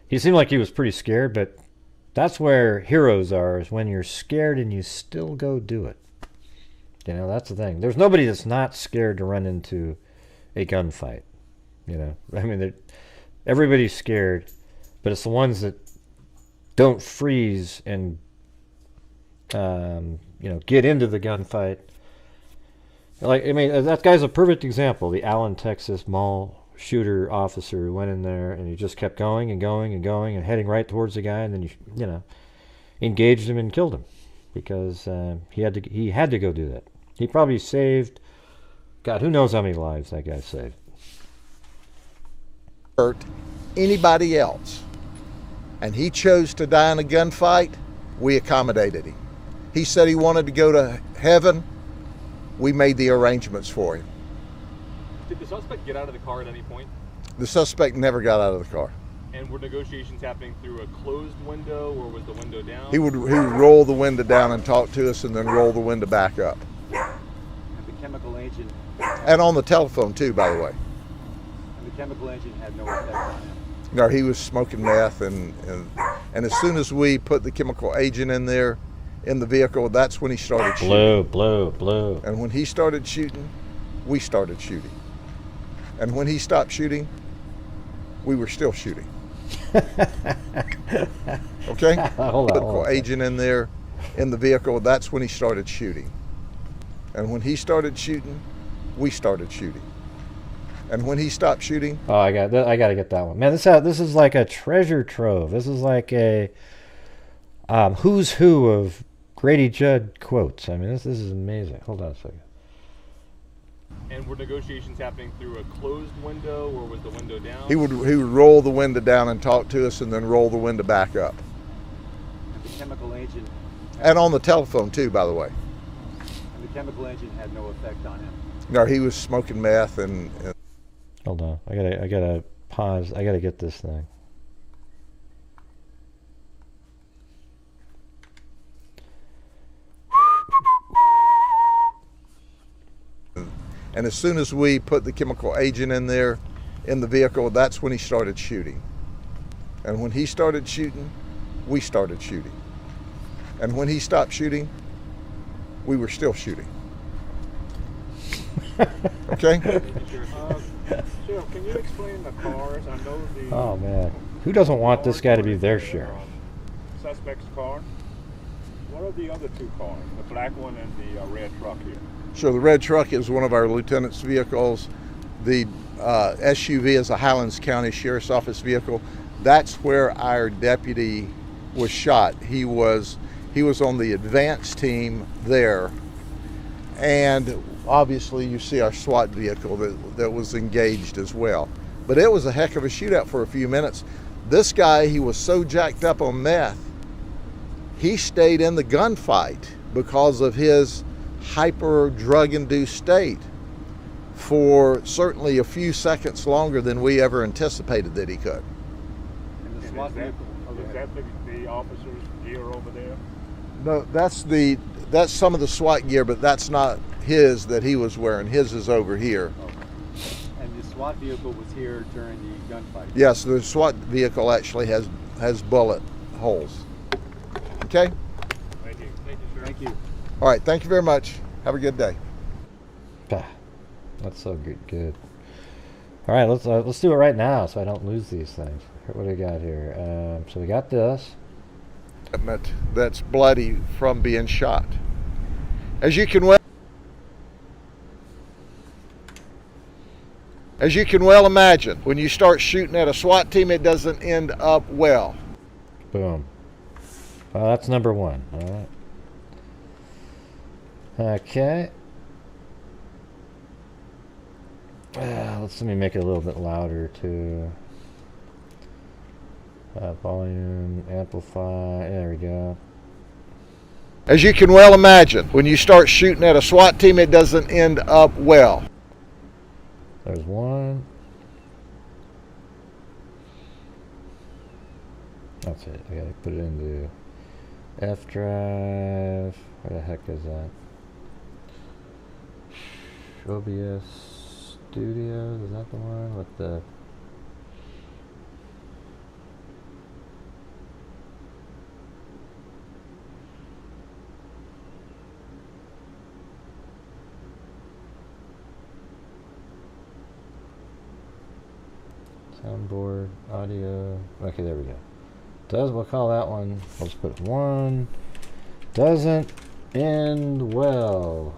he seemed like he was pretty scared, but that's where heroes are, is when you're scared and you still go do it. You know, that's the thing. There's nobody that's not scared to run into a gunfight. You know, I mean, everybody's scared, but it's the ones that don't freeze and, you know, get into the gunfight. Like, I mean, that guy's a perfect example. The Allen, Texas mall shooter officer who went in there and he just kept going and going and going and heading right towards the guy, and then you know, engaged him and killed him because he had to go do that. He probably saved, God, who knows how many lives that guy saved. Hurt anybody else, and he chose to die in a gunfight. We accommodated him. He said he wanted to go to heaven. We made the arrangements for him. Did the suspect get out of the car at any point? The suspect never got out of the car. And were negotiations happening through a closed window, or was the window down? He would roll the window down and talk to us and then roll the window back up. And the chemical agent... And on the telephone too, by the way. And the chemical agent had no effect on him? No, he was smoking meth, and as soon as we put the chemical agent in there, in the vehicle, that's when he started shooting. Blow. And when he started shooting, we started shooting. And when he stopped shooting, we were still shooting. Okay? Hold on. Agent in there, in the vehicle, that's when he started shooting. And when he started shooting, we started shooting. And when he stopped shooting... Oh, I got to get that one. Man, this is like a treasure trove. This is like a who's who of Grady Judd quotes. I mean, this is amazing. Hold on a second. And were negotiations happening through a closed window, or was the window down? He would roll the window down and talk to us and then roll the window back up. And the chemical agent... And on the telephone too, by the way. And the chemical agent had no effect on him? No, he was smoking meth and... Hold on. I gotta pause. I gotta get this thing. And as soon as we put the chemical agent in there, in the vehicle, that's when he started shooting. And when he started shooting, we started shooting. And when he stopped shooting, we were still shooting. Okay? Sheriff, can you explain the cars? I know the... Oh, man. Who doesn't want this guy to be their sheriff? Suspect's car. What are the other two cars? The black one and the red truck here. So the red truck is one of our lieutenant's vehicles. The SUV is a Highlands County Sheriff's Office vehicle. That's where our deputy was shot. He was on the advance team there, and obviously you see our SWAT vehicle that was engaged as well. But it was a heck of a shootout for a few minutes. This guy, he was so jacked up on meth, he stayed in the gunfight because of his hyper drug-induced state for certainly a few seconds longer than we ever anticipated that he could. And the SWAT vehicle, is that the officer's gear over there? No, that's some of the SWAT gear, but that's not his that he was wearing. His is over here. Okay. And the SWAT vehicle was here during the gunfight? Yes, the SWAT vehicle actually has bullet holes. Okay? Thank you. Thank you, sir. Thank you. All right, thank you very much. Have a good day. That's so good. All right, let's do it right now so I don't lose these things. What do we got here? So we got this. That's bloody from being shot. As you can well imagine, when you start shooting at a SWAT team, it doesn't end up well. Boom. That's number one. All right. Okay. Let me make it a little bit louder too. Volume, amplify, there we go. As you can well imagine, when you start shooting at a SWAT team, it doesn't end up well. There's one. That's it. I gotta put it into F drive. Where the heck is that? OBS Studios, is that the one with the... Soundboard, audio. Okay, there we go. We'll call that one. Let's put one. Doesn't end well.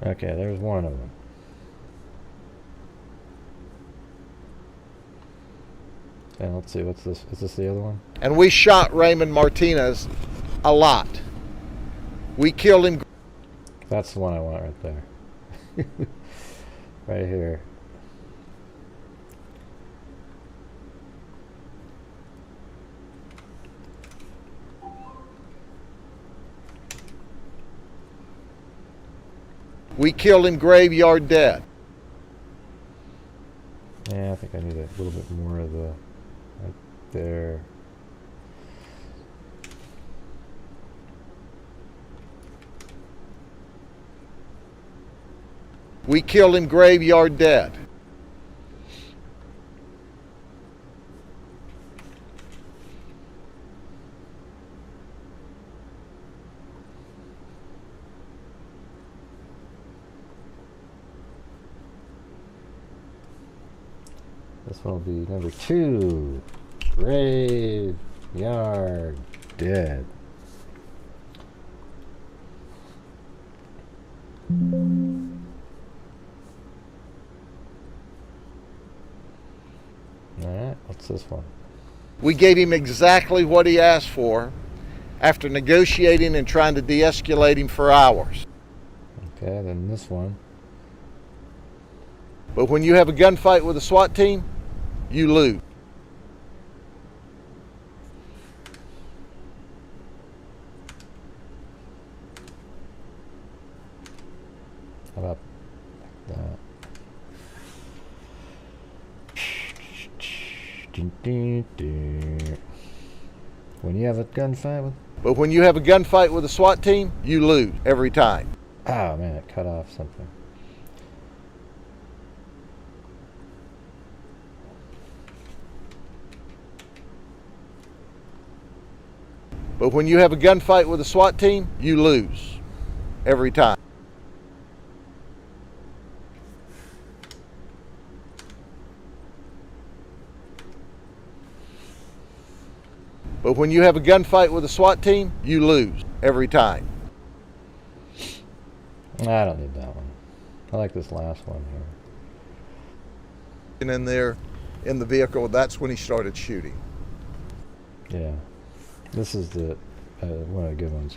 Okay, there's one of them. And let's see, what's this? Is this the other one? And we shot Raymond Martinez a lot. We killed him. That's the one I want right there. Right here. We killed him graveyard dead. Yeah, I think I need a little bit more of the right there. We killed him graveyard dead. This one will be number 2. Graveyard dead. Alright, what's this one? We gave him exactly what he asked for after negotiating and trying to de-escalate him for hours. Okay, then this one. But when you have a gunfight with a SWAT team, you lose. How about that? When you have a gunfight with... But when you have a gunfight with a SWAT team, you lose every time. Oh man, it cut off something. But when you have a gunfight with a SWAT team, you lose every time. But when you have a gunfight with a SWAT team, you lose every time. I don't need that one. I like this last one here. And in there, in the vehicle, that's when he started shooting. Yeah. This is the one of the good ones.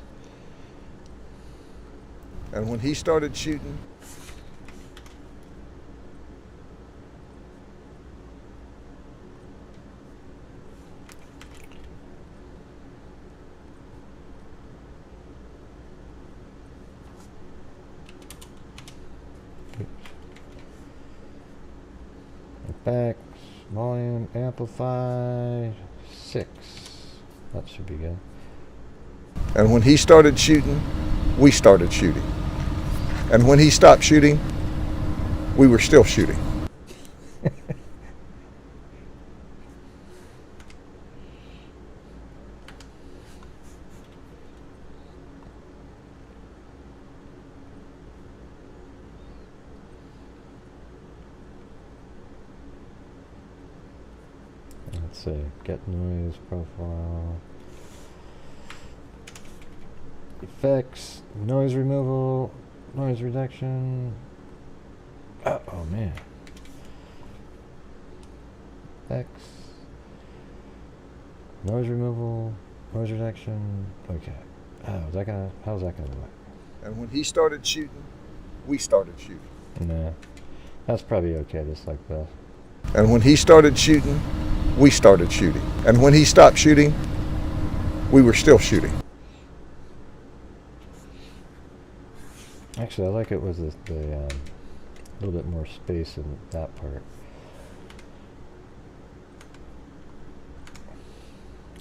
And when he started shooting, back, volume, amplify, 6. That should be good. and when he started shooting, we started shooting. And when he stopped shooting, we were still shooting. Let's see, get noise profile. Effects, noise removal, noise reduction. Oh man. Effects, noise removal, noise reduction. Okay. How's that gonna work? And when he started shooting, we started shooting. Nah. That's probably okay just like this. And when he started shooting, we started shooting. And when he stopped shooting, we were still shooting. Actually, I like it with the little bit more space in that part.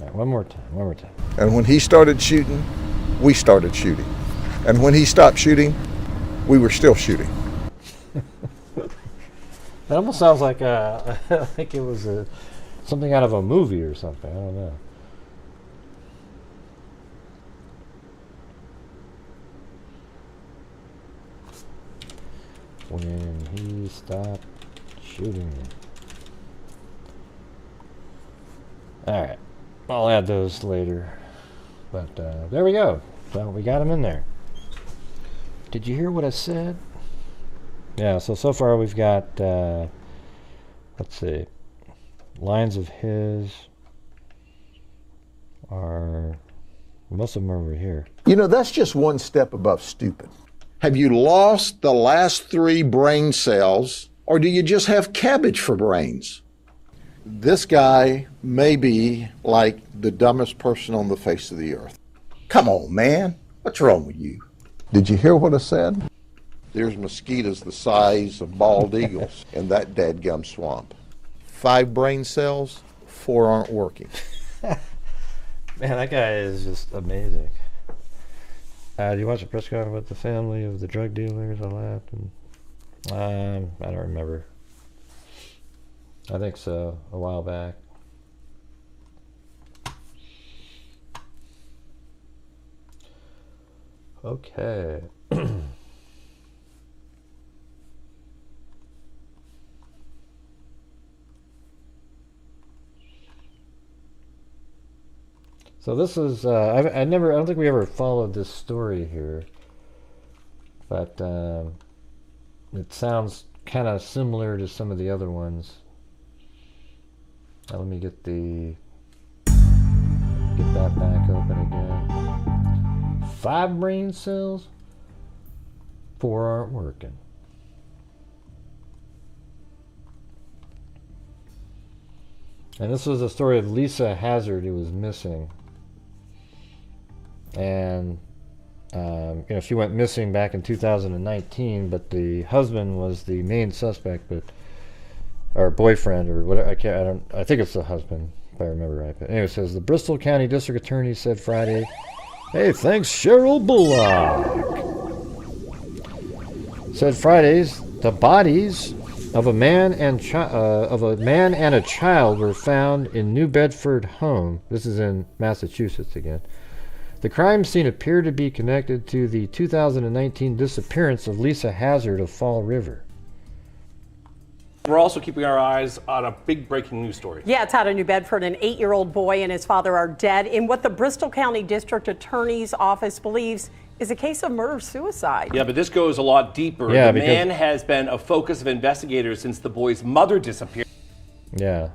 All right, one more time. And when he started shooting, we started shooting. And when he stopped shooting, we were still shooting. That almost sounds like like it was something out of a movie or something. I don't know. When he stopped shooting. Alright. I'll add those later. But there we go. So we got him in there. Did you hear what I said? Yeah, so far we've got, let's see, lines of his are, most of them are over here. You know, that's just one step above stupid. Have you lost the last 3 brain cells, or do you just have cabbage for brains? This guy may be like the dumbest person on the face of the earth. Come on, man. What's wrong with you? Did you hear what I said? There's mosquitoes the size of bald eagles in that dadgum swamp. 5 brain cells, 4 aren't working. Man, that guy is just amazing. Do you watch the press conference with the family of the drug dealers? I laughed. And, I don't remember. I think so, a while back. Okay. So this is, I don't think we ever followed this story here, but it sounds kind of similar to some of the other ones. Now let me get that back open again. 5 brain cells, 4 aren't working. And this was the story of Lisa Hazard, who was missing. And she went missing back in 2019, but the husband was the main suspect, or boyfriend, or whatever. I think it's the husband, if I remember right. But anyway, it says the Bristol County District Attorney said Friday, "Hey, thanks, Cheryl Bullock." Said Fridays the bodies of a man and a child were found in New Bedford home. This is in Massachusetts again. The crime scene appeared to be connected to the 2019 disappearance of Lisa Hazard of Fall River. We're also keeping our eyes on a big breaking news story. Yeah, it's out of New Bedford. An 8-year-old boy and his father are dead in what the Bristol County District Attorney's Office believes is a case of murder-suicide. Yeah, but this goes a lot deeper. Yeah, the man has been a focus of investigators since the boy's mother disappeared. Yeah.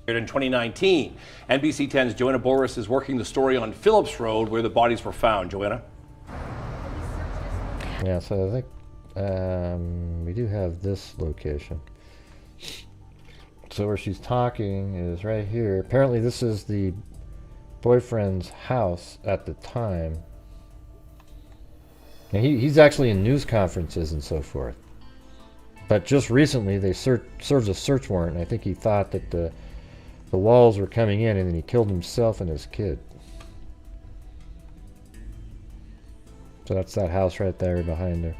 In 2019. NBC 10's Joanna Boris is working the story on Phillips Road where the bodies were found. Joanna? Yeah, so I think we do have this location. So where she's talking is right here. Apparently this is the boyfriend's house at the time. And he's actually in news conferences and so forth. But just recently they served a search warrant, and I think he thought that the walls were coming in, and then he killed himself and his kid. So that's that house right there behind her.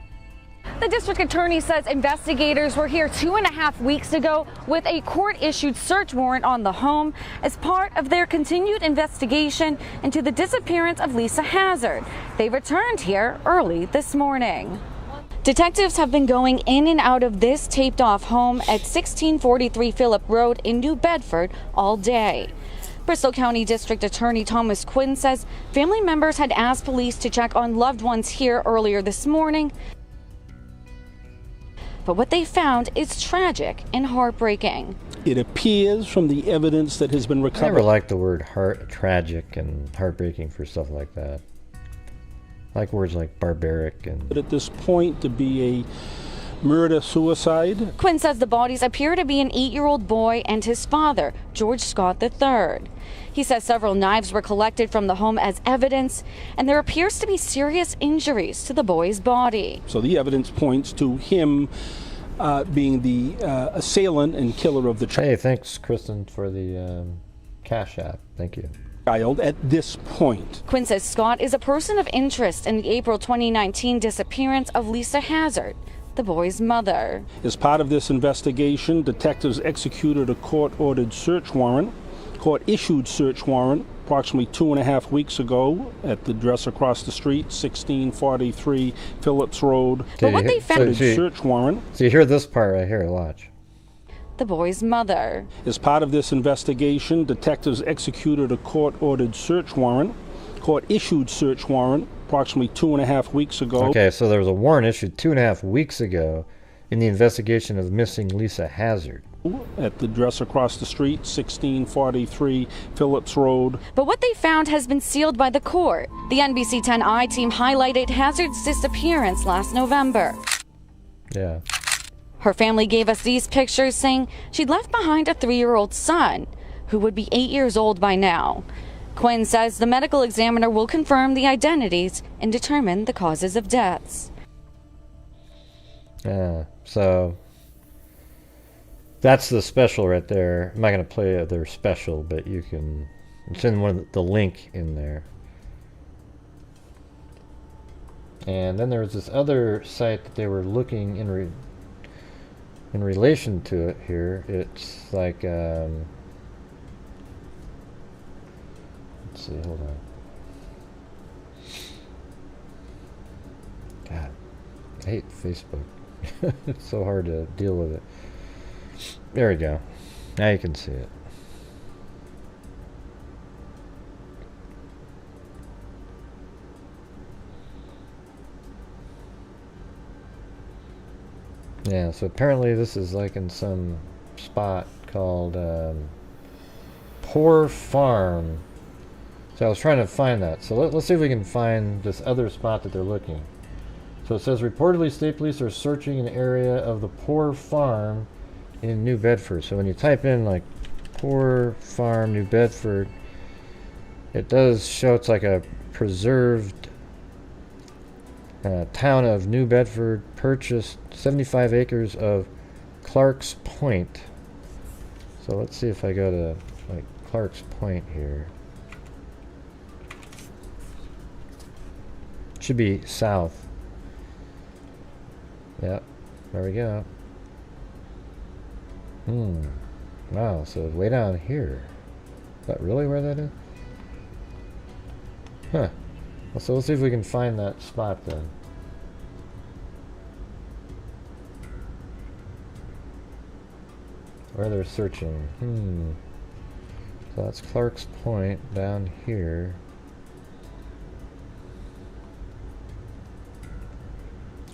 The district attorney says investigators were here 2.5 weeks ago with a court-issued search warrant on the home as part of their continued investigation into the disappearance of Lisa Hazard. They returned here early this morning. Detectives have been going in and out of this taped-off home at 1643 Phillip Road in New Bedford all day. Bristol County District Attorney Thomas Quinn says family members had asked police to check on loved ones here earlier this morning. But what they found is tragic and heartbreaking. It appears from the evidence that has been recovered. I never liked the word tragic and heartbreaking for stuff like that. I like words like barbaric and... But at this point, to be a murder-suicide. Quinn says the bodies appear to be an 8-year-old boy and his father, George Scott III. He says several knives were collected from the home as evidence, and there appears to be serious injuries to the boy's body. So the evidence points to him being the assailant and killer of the child. Hey, thanks, Kristen, for the Cash App. Thank you. At this point. Quinn says Scott is a person of interest in the April 2019 disappearance of Lisa Hazard, the boy's mother. As part of this investigation, detectives executed a court-ordered search warrant. Court-issued search warrant approximately 2.5 weeks ago at the address across the street, 1643 Phillips Road. But what they found... search warrant. So you hear this part right here, watch. The boy's mother. As part of this investigation, detectives executed a court-ordered search warrant. Court-issued search warrant approximately 2.5 weeks ago. Okay, so there was a warrant issued 2.5 weeks ago in the investigation of missing Lisa Hazard. At the address across the street, 1643 Phillips Road. But what they found has been sealed by the court. The NBC 10i team highlighted Hazard's disappearance last November. Yeah. Her family gave us these pictures saying she'd left behind a 3-year-old son, who would be 8 years old by now. Quinn says the medical examiner will confirm the identities and determine the causes of deaths. Yeah, so that's the special right there. I'm not going to play their special, but you can... It's in the link in there. And then there was this other site that they were looking in relation to it here. It's like... let's see, hold on. God, I hate Facebook. It's so hard to deal with it. There we go. Now you can see it. Yeah, so apparently this is like in some spot called Poor Farm. So I was trying to find that. So let's see if we can find this other spot that they're looking. So it says, reportedly state police are searching an area of the Poor Farm in New Bedford. So when you type in like Poor Farm, New Bedford, it does show it's like a preserved town of New Bedford purchased 75 acres of Clark's Point. So let's see if I go to like Clark's Point here. Should be south. Yep, there we go. Wow, so it's way down here. Is that really where that is? Huh. So let's see if we can find that spot then. Where they're searching. So that's Clark's Point down here.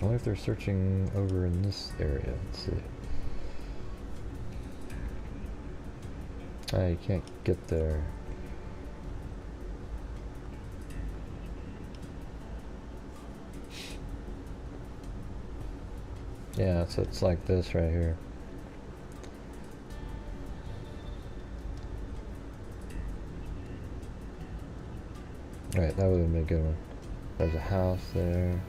I wonder if they're searching over in this area. Let's see. Ah, you can't get there. Yeah, so it's like this right here. Right, that would have been a good one. There's a house there.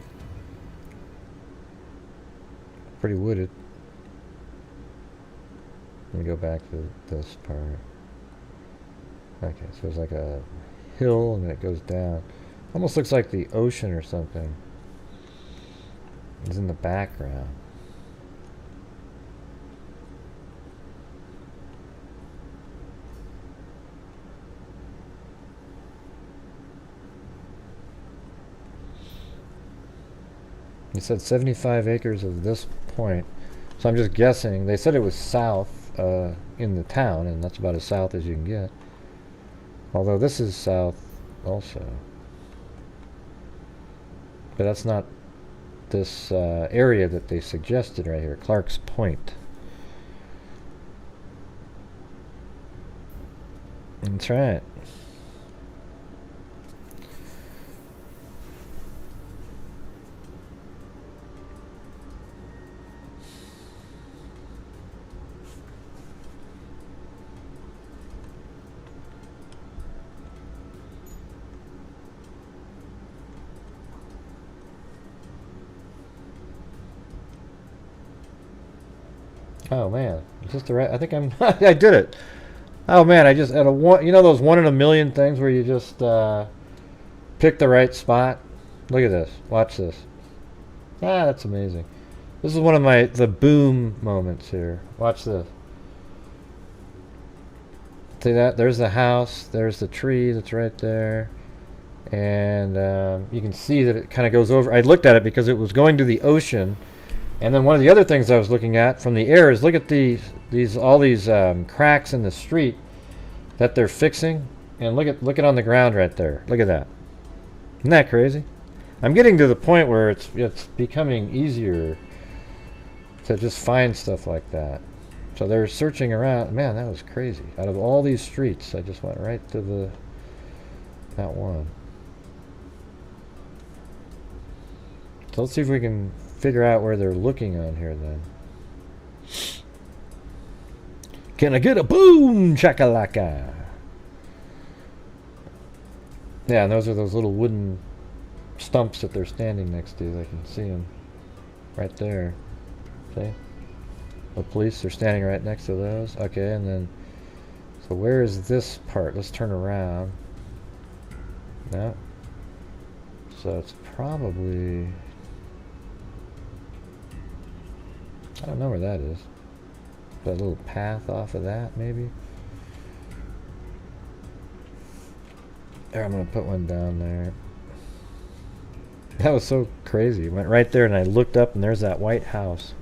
Pretty wooded. Let me go back to this part. Okay, so there's like a hill and then it goes down. Almost looks like the ocean or something. It's in the background. He said 75 acres of this point. So I'm just guessing. They said it was south in the town, and that's about as south as you can get. Although this is south also. But that's not this area that they suggested right here, Clark's Point. That's right. Oh man, is this the right? I think I'm. I did it. Oh man, I just had a one. You know those 1 in a million things where you just pick the right spot. Look at this. Watch this. Ah, that's amazing. This is one of the boom moments here. Watch this. See that? There's the house. There's the tree that's right there, and you can see that it kind of goes over. I looked at it because it was going to the ocean. And then one of the other things I was looking at from the air is look at all these cracks in the street that they're fixing, and look at on the ground right there. Look at that. Isn't that crazy? I'm getting to the point where it's becoming easier to just find stuff like that. So they're searching around. Man, that was crazy. Out of all these streets, I just went right to that one. So let's see if we can figure out where they're looking on here then. Can I get a boom chakalaka? Yeah, and those are those little wooden stumps that they're standing next to. I can see them right there. See? The police are standing right next to those. Okay, and then so where is this part? Let's turn around. No. So it's probably, I don't know where that is. That little path off of that, maybe? There, I'm going to put one down there. That was so crazy. Went right there and I looked up and there's that white house.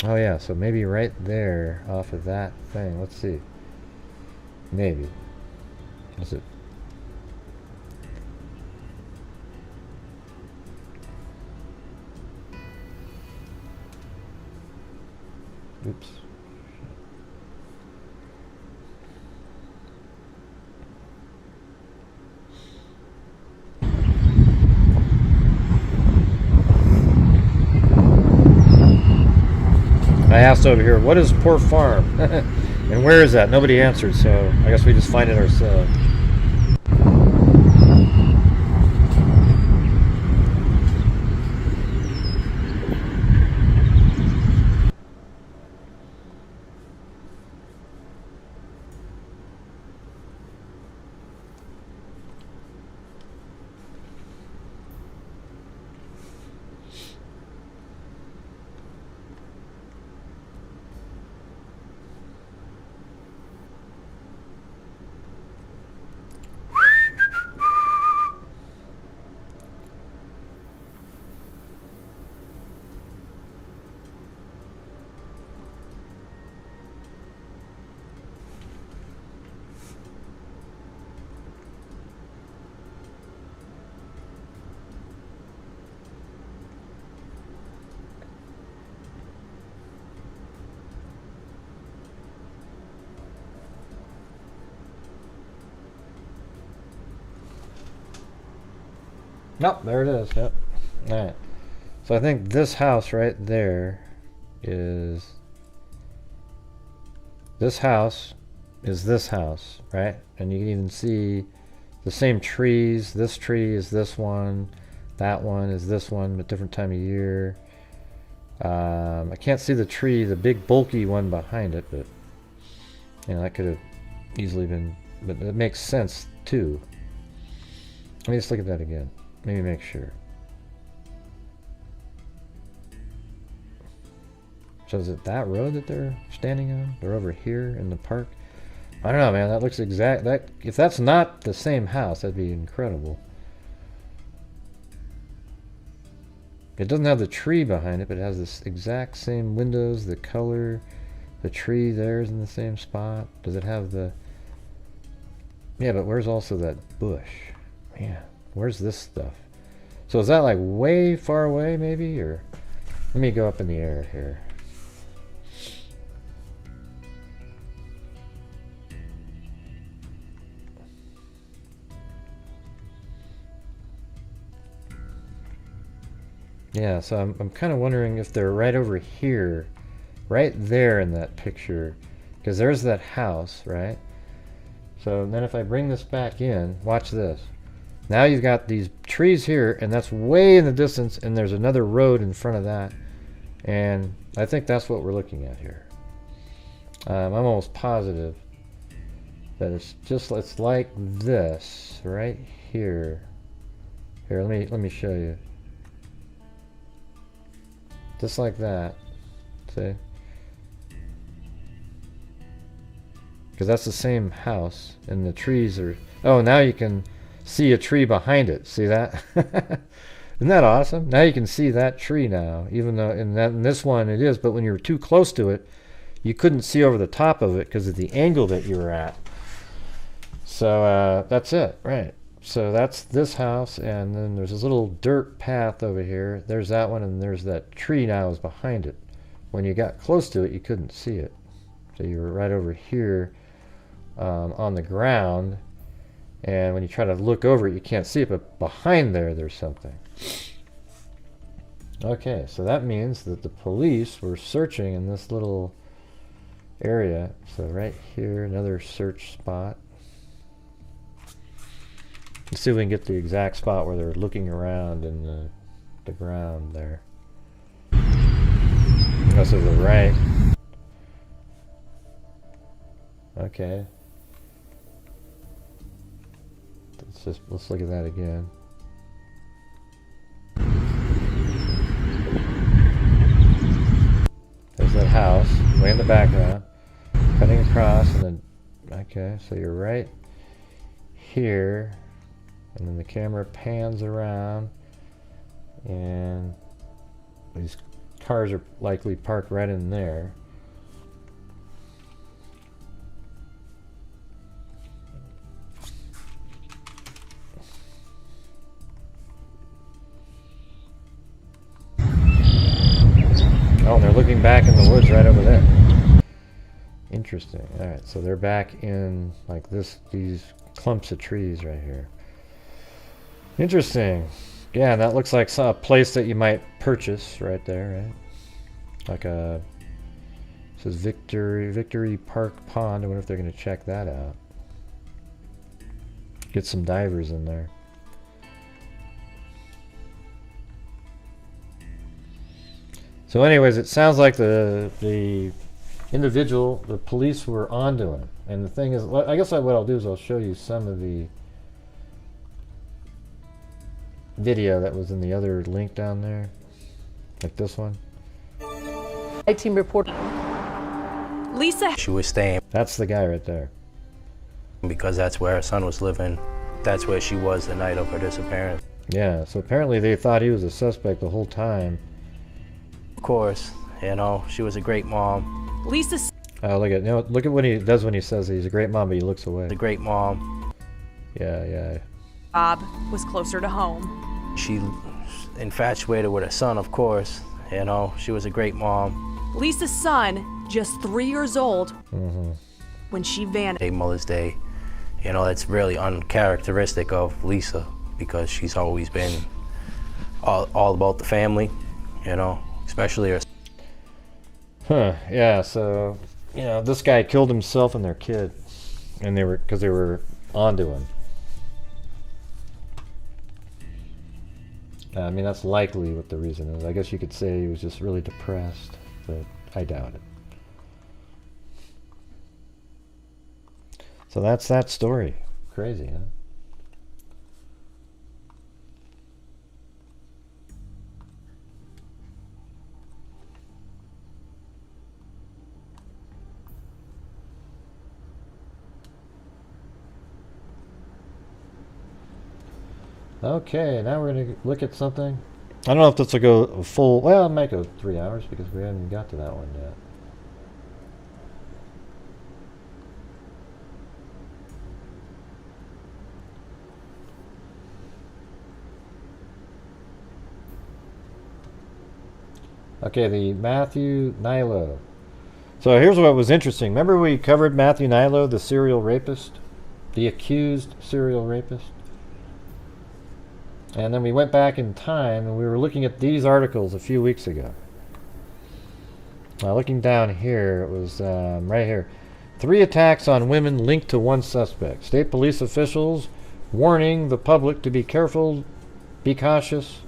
Oh yeah, so maybe right there off of that thing. Let's see. Maybe. Is it? Oops. I asked over here, what is Port Farm? And where is that? Nobody answered, so I guess we just find it ourselves. Nope, there it is. Yep. All right. So I think this house right there is this house, right? And you can even see the same trees. This tree is this one. That one is this one, but different time of year. I can't see the tree, the big bulky one behind it, but you know, that could have easily been, but it makes sense too. Let me just look at that again. Maybe make sure. So is it that road that they're standing on? They're over here in the park? I don't know, man. That looks exact. That if that's not the same house, that'd be incredible. It doesn't have the tree behind it, but it has this exact same windows, the color, the tree there's in the same spot. Does it have the... Yeah, but where's also that bush? Man, where's this stuff? So is that like way far away maybe? Or let me go up in the air here. Yeah, so I'm kind of wondering if they're right over here, right there in that picture, because there's that house, right? So then if I bring this back in, watch this. Now you've got these trees here, and that's way in the distance, and there's another road in front of that. And I think that's what we're looking at here. I'm almost positive that it's like this right here. Here, let me show you. Just like that. See? Because that's the same house, and the trees are... Oh, now you can see a tree behind it. See that? Isn't that awesome? Now you can see that tree now, even though in this one it is, but when you were too close to it, you couldn't see over the top of it because of the angle that you were at. So that's it, right? So that's this house, and then there's this little dirt path over here. There's that one, and there's that tree now is behind it. When you got close to it, you couldn't see it. So you were right over here on the ground, and when you try to look over it, you can't see it, but behind there's something. Okay, so that means that the police were searching in this little area. So right here, another search spot. Let's see if we can get the exact spot where they're looking around in the ground there. That's to the right. Okay. Let's look at that again. There's that house way in the background, cutting across, and then okay, so you're right here. And then the camera pans around, and these cars are likely parked right in there. Oh, they're looking back in the woods right over there. Interesting. All right, so they're back in like these clumps of trees right here. Interesting. Yeah, that looks like a place that you might purchase right there, right? Like a... It says Victory Park Pond. I wonder if they're going to check that out. Get some divers in there. So anyways, it sounds like the individual, the police were onto him. And the thing is, I guess what I'll do is I'll show you some of the video that was in the other link down there, like this one. Team report. Lisa. She was staying. That's the guy right there. Because that's where her son was living. That's where she was the night of her disappearance. Yeah, so apparently they thought he was a suspect the whole time. Of course, you know, she was a great mom. Lisa. Look at what he does when he says he's a great mom, but he looks away. A great mom. Yeah. Bob was closer to home. She infatuated with her son, of course. You know, she was a great mom. Lisa's son, just 3 years old, when she vanished. Mother's Day, you know, that's really uncharacteristic of Lisa. because she's always been all about the family, you know, especially her. Huh, yeah, so, you know, this guy killed himself and their kid, and because they were onto him. I mean, that's likely what the reason is. I guess you could say he was just really depressed, but I doubt it. So that's that story. Crazy, huh? Okay, now we're going to look at something. I don't know if this will go a full... Well, it might go 3 hours because we haven't even got to that one yet. Okay, the Matthew Nilo. So here's what was interesting. Remember we covered Matthew Nilo, the serial rapist? The accused serial rapist? And then we went back in time and we were looking at these articles a few weeks ago. Looking down here, it was right here. 3 attacks on women linked to one suspect. State police officials warning the public to be careful, be cautious.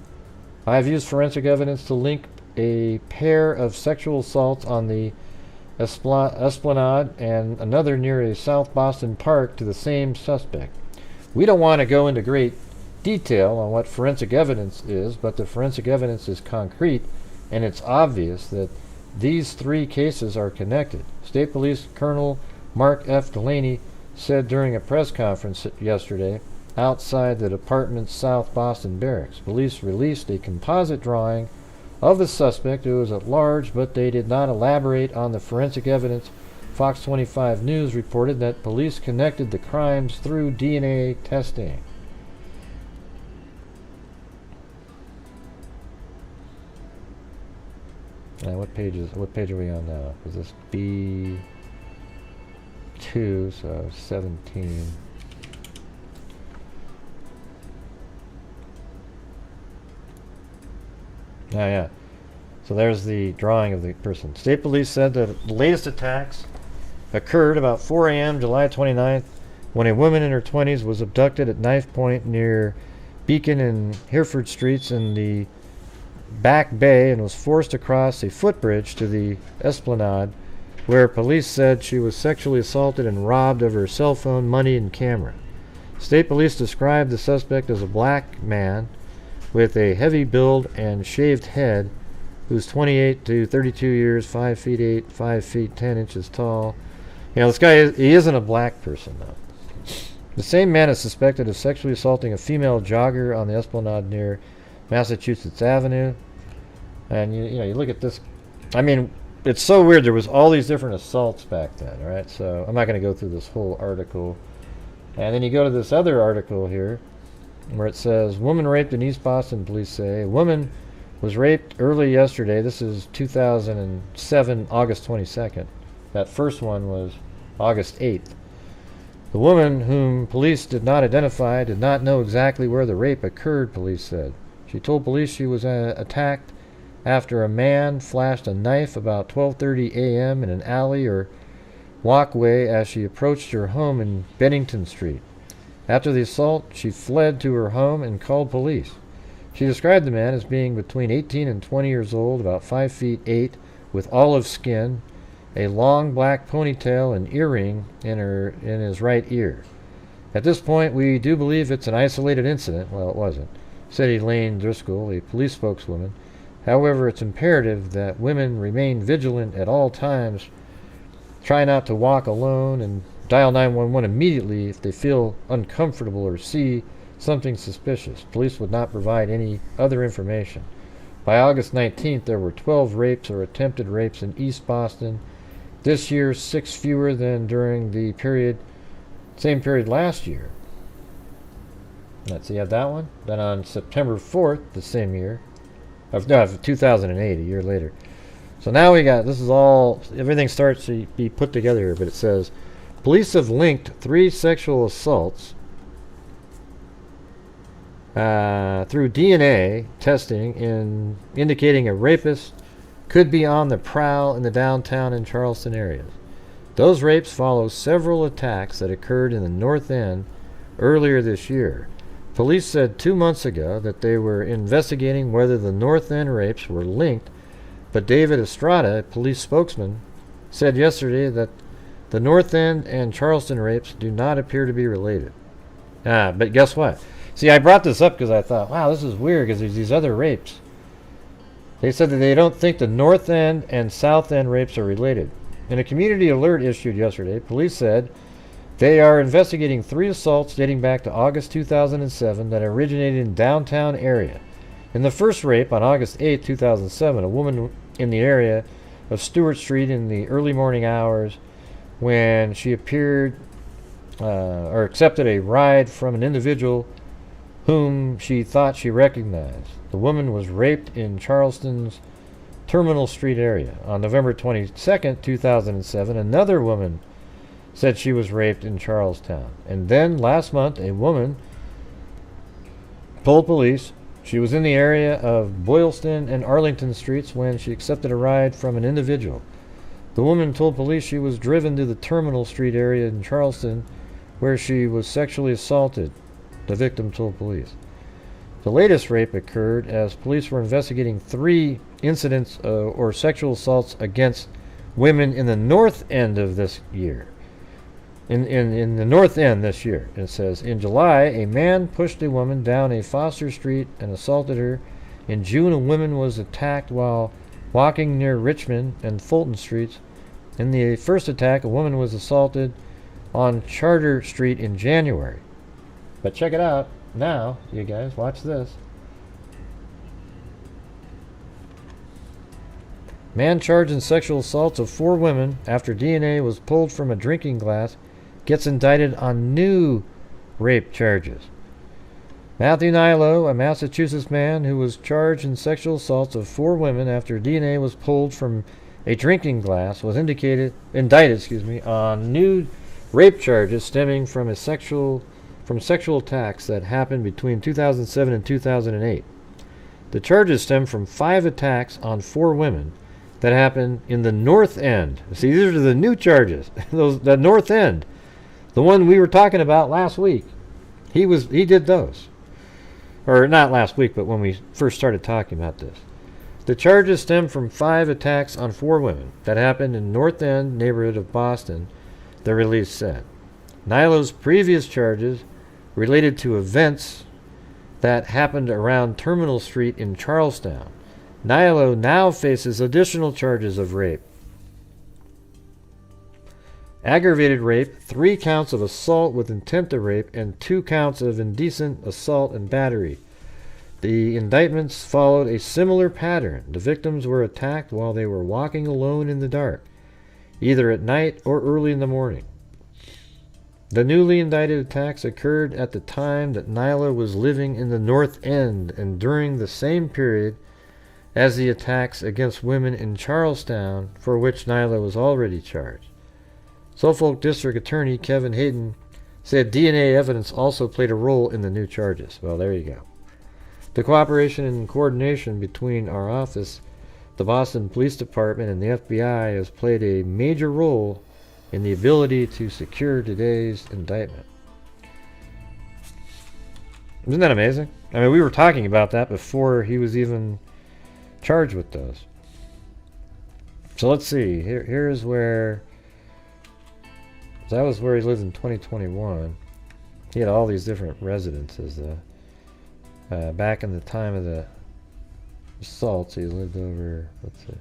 I've used forensic evidence to link a pair of sexual assaults on the Esplanade and another near a South Boston park to the same suspect. We don't want to go into great detail on what forensic evidence is, but the forensic evidence is concrete, and it's obvious that these 3 cases are connected. State Police Colonel Mark F. Delaney said during a press conference yesterday outside the department's South Boston barracks. Police released a composite drawing of the suspect who was at large, but they did not elaborate on the forensic evidence. Fox 25 News reported that police connected the crimes through DNA testing. What page are we on now? Is this B2, so 17. Yeah. So there's the drawing of the person. State police said that the latest attacks occurred about 4 a.m. July 29th when a woman in her 20s was abducted at knife point near Beacon and Hereford Streets in the Back Bay and was forced across a footbridge to the Esplanade, where police said she was sexually assaulted and robbed of her cell phone, money, and camera. State police described the suspect as a black man with a heavy build and shaved head, who's 28 to 32 years, 5 feet 8, 5 feet 10 inches tall. You know, this guy, he isn't a black person, though. The same man is suspected of sexually assaulting a female jogger on the Esplanade near Massachusetts Avenue. And you look at this. I mean, it's so weird. There was all these different assaults back then, all right? So I'm not going to go through this whole article. And then you go to this other article here where it says, woman raped in East Boston, police say. A woman was raped early yesterday. This is 2007, August 22nd. That first one was August 8th. The woman, whom police did not identify, did not know exactly where the rape occurred, police said. She told police she was attacked after a man flashed a knife about 12:30 a.m. in an alley or walkway as she approached her home in Bennington Street. After the assault, she fled to her home and called police. She described the man as being between 18 and 20 years old, about 5 feet 8, with olive skin, a long black ponytail and earring in his right ear. At this point, we do believe it's an isolated incident. Well, it wasn't, said Elaine Driscoll, a police spokeswoman. However, it's imperative that women remain vigilant at all times, try not to walk alone, and dial 911 immediately if they feel uncomfortable or see something suspicious. Police would not provide any other information. By August 19th, there were 12 rapes or attempted rapes in East Boston. This year, 6 fewer than during the same period last year. Let's see, you have that one. Then on September 4th, the same year, 2008, a year later. So now we got, this is all, everything starts to be put together here, but it says, police have linked 3 sexual assaults through DNA testing indicating a rapist could be on the prowl in the downtown and Charleston areas. Those rapes follow several attacks that occurred in the North End earlier this year. Police said 2 months ago that they were investigating whether the North End rapes were linked, but David Estrada, a police spokesman, said yesterday that the North End and Charleston rapes do not appear to be related. But guess what? See, I brought this up because I thought, wow, this is weird because there's these other rapes. They said that they don't think the North End and South End rapes are related. In a community alert issued yesterday, police said they are investigating 3 assaults dating back to August 2007 that originated in downtown area. In the first rape on August 8, 2007, a woman in the area of Stewart Street in the early morning hours when she appeared or accepted a ride from an individual whom she thought she recognized. The woman was raped in Charleston's Terminal Street area. On November 22nd, 2007, another woman said she was raped in Charlestown. And then last month, a woman told police she was in the area of Boylston and Arlington Streets when she accepted a ride from an individual. The woman told police she was driven to the Terminal Street area in Charleston where she was sexually assaulted, the victim told police. The latest rape occurred as police were investigating 3 incidents or sexual assaults against women in the North End of this year. In the North End this year, it says, in July, a man pushed a woman down a Foster Street and assaulted her. In June, a woman was attacked while walking near Richmond and Fulton Streets. In the first attack, a woman was assaulted on Charter Street in January. But check it out. Now, you guys, watch this. Man charged in sexual assaults of 4 women after DNA was pulled from a drinking glass gets indicted on new rape charges. Matthew Nilo, a Massachusetts man who was charged in sexual assaults of 4 women after DNA was pulled from a drinking glass, was indicted on new rape charges stemming from sexual attacks that happened between 2007 and 2008. The charges stem from 5 attacks on 4 women that happened in the North End. See, these are the new charges. The North End, the one we were talking about last week. He did those. Or not last week, but when we first started talking about this. The charges stem from 5 attacks on 4 women that happened in North End neighborhood of Boston, the release said. Nilo's previous charges related to events that happened around Terminal Street in Charlestown. Nilo now faces additional charges of rape. Aggravated rape, 3 counts of assault with intent to rape, and 2 counts of indecent assault and battery. The indictments followed a similar pattern. The victims were attacked while they were walking alone in the dark, either at night or early in the morning. The newly indicted attacks occurred at the time that Nilo was living in the North End and during the same period as the attacks against women in Charlestown, for which Nilo was already charged. Suffolk District Attorney Kevin Hayden said DNA evidence also played a role in the new charges. Well, there you go. The cooperation and coordination between our office, the Boston Police Department, and the FBI has played a major role in the ability to secure today's indictment. Isn't that amazing? I mean, we were talking about that before he was even charged with those. So let's see. Here's where... That was where he lived in 2021. He had all these different residences. Back in the time of the assaults, he lived over... Let's see.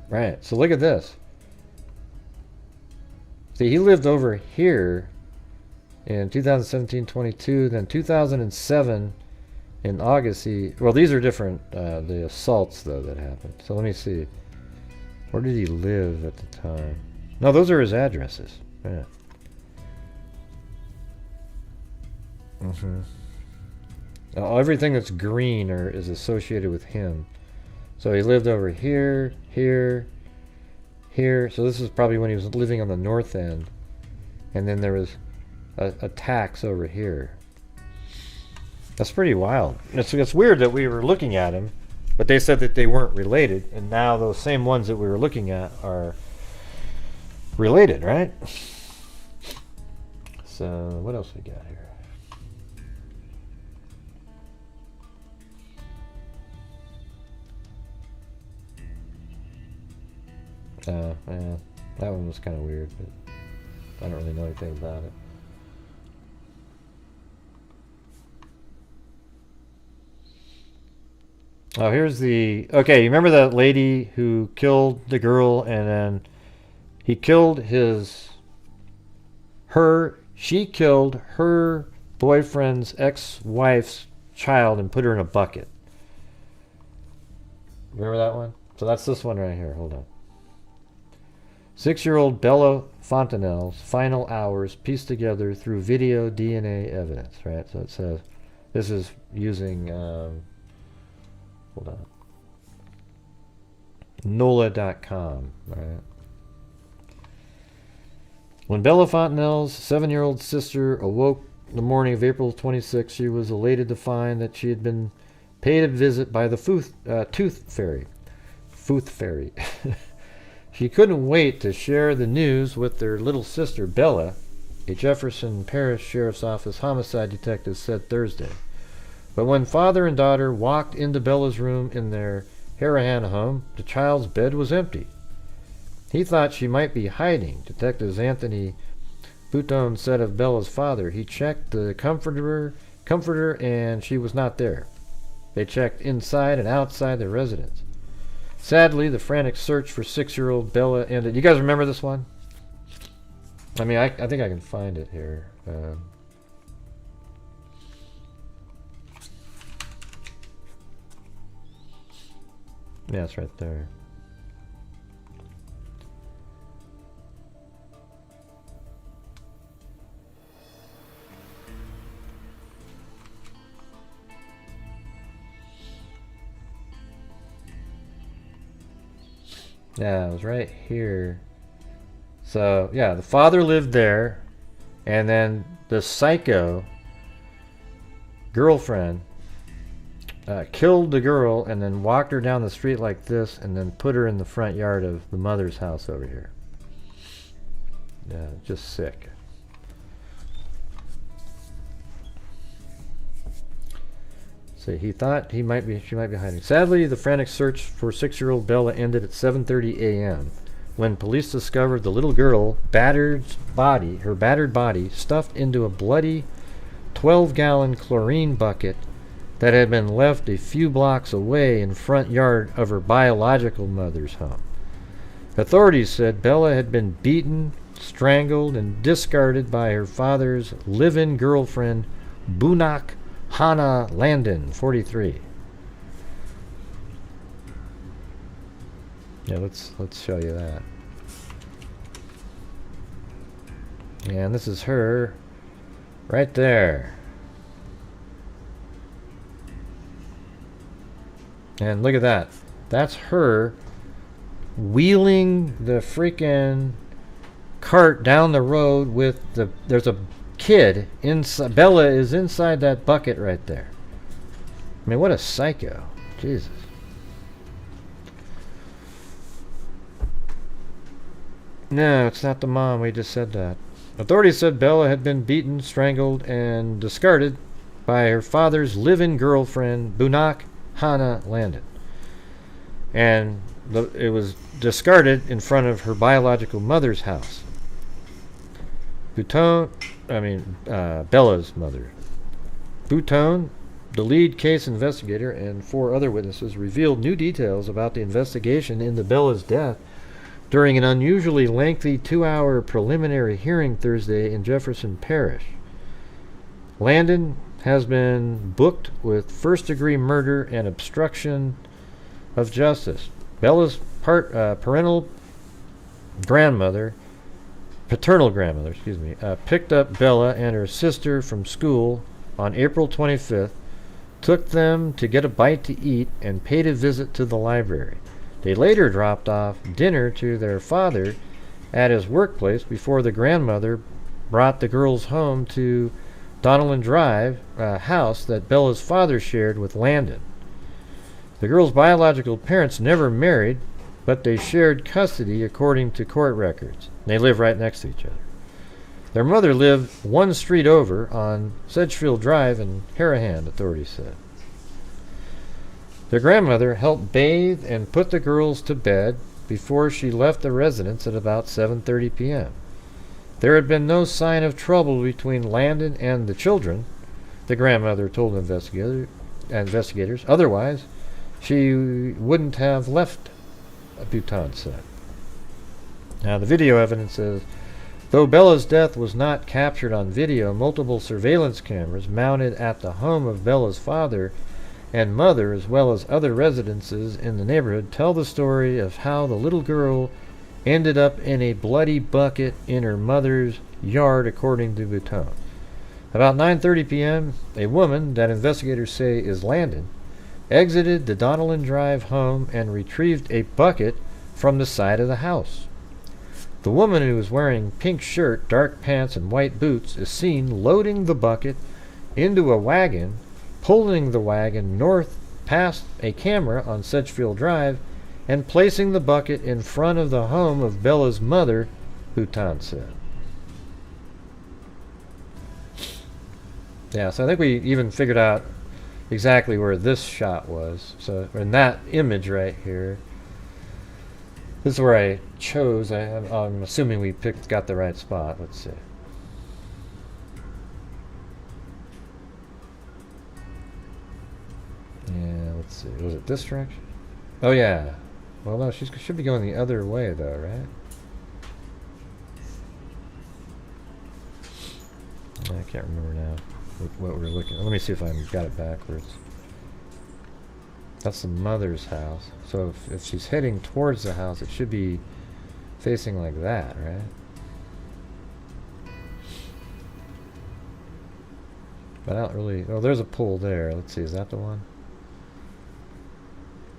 Right, so look at this. See, he lived over here in 2017-22, then 2007 in August well, these are different, the assaults though that happened. So let me see. Where did he live at the time? No, those are his addresses. Yeah. Everything that's green is associated with him. So he lived over here, here, here. So this is probably when he was living on the North End. and then there was a tax over here. That's pretty wild. It's weird that we were looking at them, but they said that they weren't related, and now those same ones that we were looking at are related, right? So what else we got here? Yeah, that one was kind of weird, but I don't really know anything about it. Oh, here's the... Okay, you remember that lady who killed the girl, and then he killed she killed her boyfriend's ex-wife's child and put her in a bucket. Remember that one? So that's this one right here. Hold on. 6-year-old Bella Fontanelle's final hours pieced together through video DNA evidence, right? So it says this is using... hold on. NOLA.com, right? When Bella Fontanelle's 7-year-old sister awoke the morning of April 26, she was elated to find that she had been paid a visit by the Tooth Fairy. Footh Fairy. She couldn't wait to share the news with their little sister, Bella, a Jefferson Parish Sheriff's Office homicide detective said Thursday. But when father and daughter walked into Bella's room in their Harahan home, the child's bed was empty. He thought she might be hiding, Detectives Anthony Bouton said of Bella's father. He checked the comforter, and she was not there. They checked inside and outside the residence. Sadly, the frantic search for 6-year-old Bella ended. You guys remember this one? I mean, I think I can find it here. Yeah, it's right there. Yeah, it was right here. So, yeah, the father lived there, and then the psycho girlfriend killed the girl and then walked her down the street like this and then put her in the front yard of the mother's house over here. Yeah, just sick. So he thought she might be hiding. Sadly, the frantic search for 6-year-old Bella ended at 7:30 a.m. when police discovered the little girl her battered body stuffed into a bloody 12-gallon chlorine bucket that had been left a few blocks away in front yard of her biological mother's home. Authorities said Bella had been beaten, strangled, and discarded by her father's live-in girlfriend, Bunak Hannah Landon, 43. Yeah, let's show you that. And this is her right there. And look at that. That's her wheeling the freaking cart down the road with there's a kid inside. Bella is inside that bucket right there. I mean, what a psycho. Jesus. No, it's not the mom. We just said that. Authorities said Bella had been beaten, strangled, and discarded by her father's live-in girlfriend, Bunak Hannah Landon. And it was discarded in front of her biological mother's house. Bella's mother. Bouton, the lead case investigator, and 4 other witnesses revealed new details about the investigation into Bella's death during an unusually lengthy 2-hour preliminary hearing Thursday in Jefferson Parish. Landon has been booked with first-degree murder and obstruction of justice. Bella's paternal grandmother, picked up Bella and her sister from school on April 25th, took them to get a bite to eat, and paid a visit to the library. They later dropped off dinner to their father at his workplace before the grandmother brought the girls home to Donnellan Drive, a house that Bella's father shared with Landon. The girls' biological parents never married, but they shared custody according to court records. They live right next to each other. Their mother lived one street over on Sedgefield Drive in Harahan, authorities said. Their grandmother helped bathe and put the girls to bed before she left the residence at about 7:30 p.m. There had been no sign of trouble between Landon and the children, the grandmother told investigators. Otherwise, she wouldn't have left, Bouton said. Now, the video evidence says, though Bella's death was not captured on video, multiple surveillance cameras mounted at the home of Bella's father and mother, as well as other residences in the neighborhood, tell the story of how the little girl ended up in a bloody bucket in her mother's yard, according to Bouton. About 9:30 p.m., a woman that investigators say is Landon exited the Donnellan Drive home and retrieved a bucket from the side of the house. The woman, who was wearing pink shirt, dark pants, and white boots, is seen loading the bucket into a wagon, pulling the wagon north past a camera on Sedgefield Drive, and placing the bucket in front of the home of Bella's mother, Bouton said. Yeah, so I think we even figured out exactly where this shot was. So in that image right here, this is where I chose. I'm assuming we got the right spot. Let's see. Yeah, let's see. Was it this direction? Oh yeah. Well, no, she should be going the other way though, right? I can't remember now what we're looking at. Let me see if I got it backwards. That's the mother's house. So if she's heading towards the house, it should be facing like that, right? But I don't really... Oh, there's a pole there. Let's see, is that the one?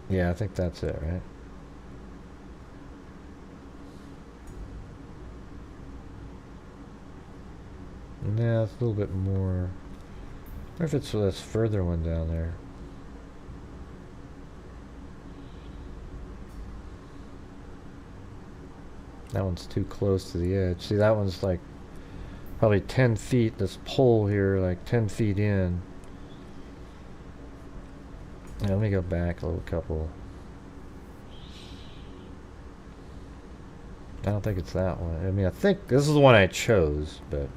Yeah, I think that's it, right? Yeah, it's a little bit more... I wonder if it's this further one down there. That one's too close to the edge. See, that one's like probably 10 feet. This pole here, like 10 feet in. Yeah, let me go back a little couple. I don't think it's that one. I mean, I think this is the one I chose, but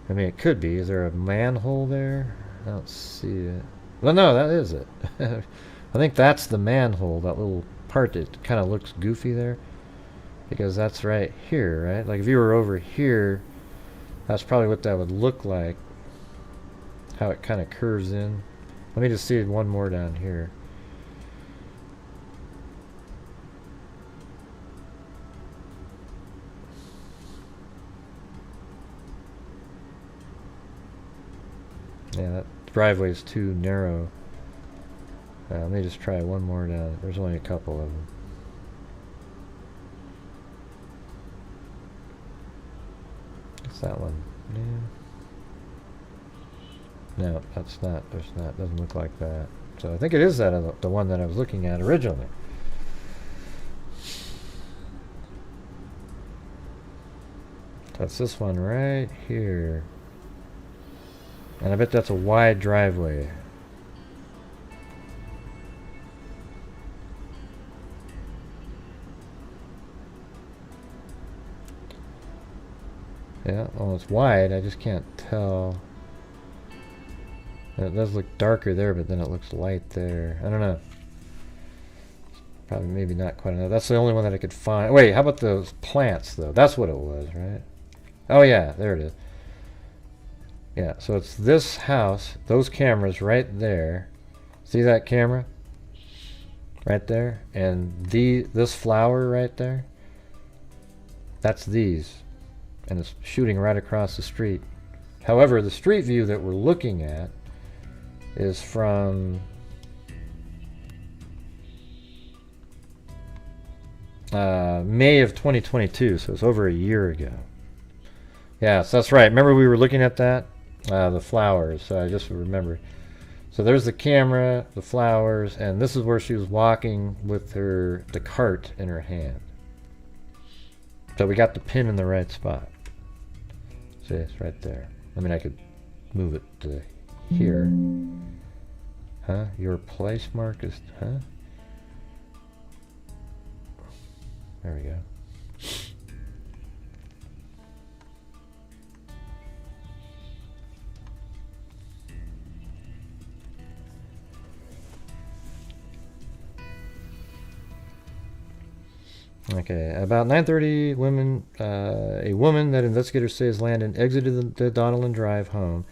I mean, it could be. Is there a manhole there? I don't see it. Well, no, that is it. I think that's the manhole, that little part that kind of looks goofy there. Because that's right here, right? Like if you were over here, that's probably what that would look like. How it kind of curves in. Let me just see one more down here. Yeah, that driveway is too narrow. Let me just try one more down. There's only a couple of them. It's that one. Yeah. No, that's not. There's not. Doesn't look like that. So I think it is that the one that I was looking at originally. That's this one right here. And I bet that's a wide driveway. Yeah, well, it's wide. I just can't tell. It does look darker there, but then it looks light there. I don't know. Probably maybe not quite enough. That's the only one that I could find. Wait, how about those plants, though? That's what it was, right? Oh, yeah, there it is. Yeah, so it's this house, those cameras right there. See that camera? Right there? And this flower right there? That's these. And it's shooting right across the street. However, the street view that we're looking at is from May of 2022, so it's over a year ago. Yes, that's right. Remember we were looking at that? The flowers. So I just remember. So there's the camera, the flowers, and this is where she was walking with the cart in her hand. So we got the pin in the right spot. See, it's right there. I mean, I could move it to here. Huh? Your place mark is... Huh? There we go. Okay, about 9:30, a woman that investigators say is Landon exited the Donnellan Drive home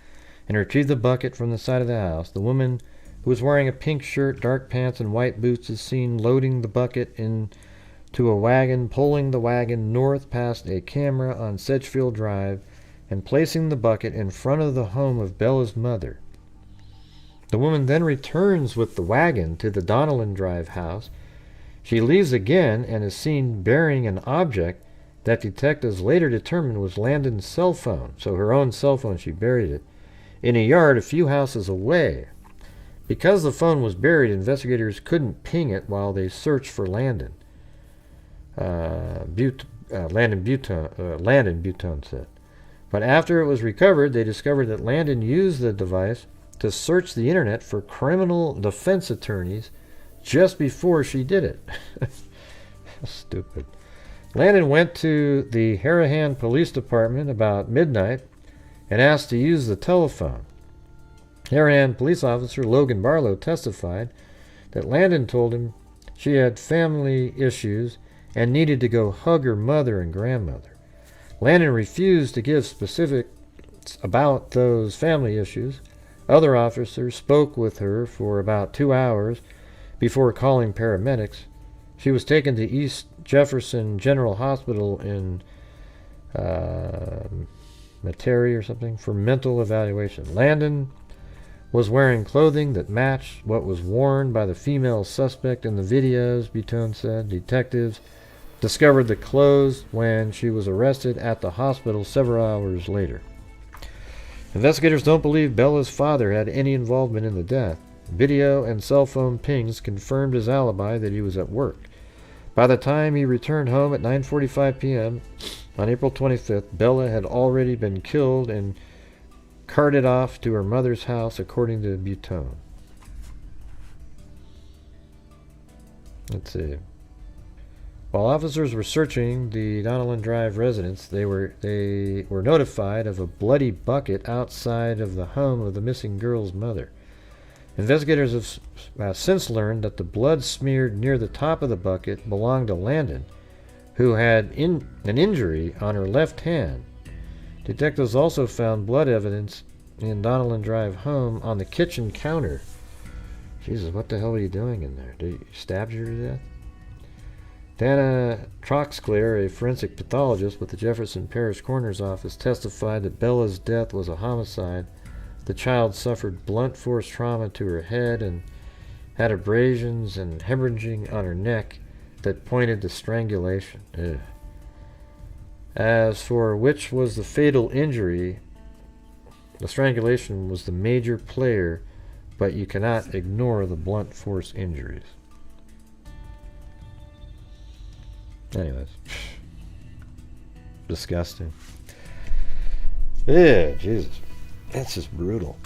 and retrieved the bucket from the side of the house. The woman, who was wearing a pink shirt, dark pants, and white boots, is seen loading the bucket into a wagon, pulling the wagon north past a camera on Sedgefield Drive, and placing the bucket in front of the home of Bella's mother. The woman then returns with the wagon to the Donnellan Drive house. She leaves again and is seen bearing an object that detectives later determined was Landon's cell phone. So her own cell phone, she buried it in a yard a few houses away. Because the phone was buried, investigators couldn't ping it while they searched for Landon. Landon Butone said. But after it was recovered, they discovered that Landon used the device to search the internet for criminal defense attorneys just before she did it. Stupid. Landon went to the Harahan Police Department about midnight and asked to use the telephone. Harahan police officer Logan Barlow testified that Landon told him she had family issues and needed to go hug her mother and grandmother. Landon refused to give specifics about those family issues. Other officers spoke with her for about 2 hours before calling paramedics. She was taken to East Jefferson General Hospital in Metairie or something for mental evaluation. Landon was wearing clothing that matched what was worn by the female suspect in the videos, Butone said. Detectives discovered the clothes when she was arrested at the hospital several hours later. Investigators don't believe Bella's father had any involvement in the death. Video and cell phone pings confirmed his alibi that he was at work. By the time he returned home at 9:45 p.m. on April 25th, Bella had already been killed and carted off to her mother's house, according to Butone. Let's see. While officers were searching the Donnellan Drive residence, they were notified of a bloody bucket outside of the home of the missing girl's mother. Investigators have since learned that the blood smeared near the top of the bucket belonged to Landon, who had an injury on her left hand. Detectives also found blood evidence in Donnellan Drive home on the kitchen counter. Jesus, what the hell are you doing in there? Did you stab her to death? Dana Troxclair, a forensic pathologist with the Jefferson Parish Coroner's Office, testified that Bella's death was a homicide. The child suffered blunt force trauma to her head and had abrasions and hemorrhaging on her neck that pointed to strangulation. Ugh. As for which was the fatal injury, the strangulation was the major player, but you cannot ignore the blunt force injuries. Anyways. Disgusting. Yeah, Jesus. That's just brutal.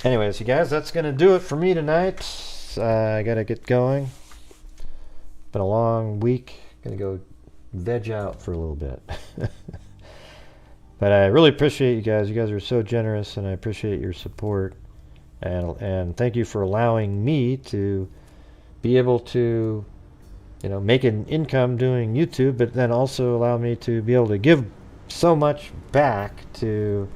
Anyways, you guys, that's going to do it for me tonight. I got to get going. Been a long week. Going to go veg out for a little bit. But I really appreciate you guys. You guys are so generous, and I appreciate your support. And thank you for allowing me to be able to, make an income doing YouTube, but then also allow me to be able to give so much back to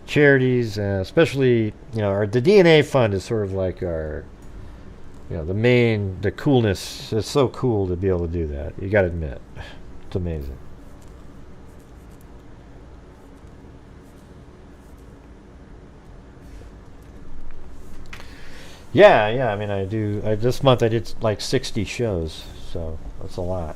charities, especially, the DNA fund is sort of like our, the coolness. It's so cool to be able to do that. You got to admit, it's amazing. Yeah, I mean, I do. This month I did like 60 shows, so that's a lot.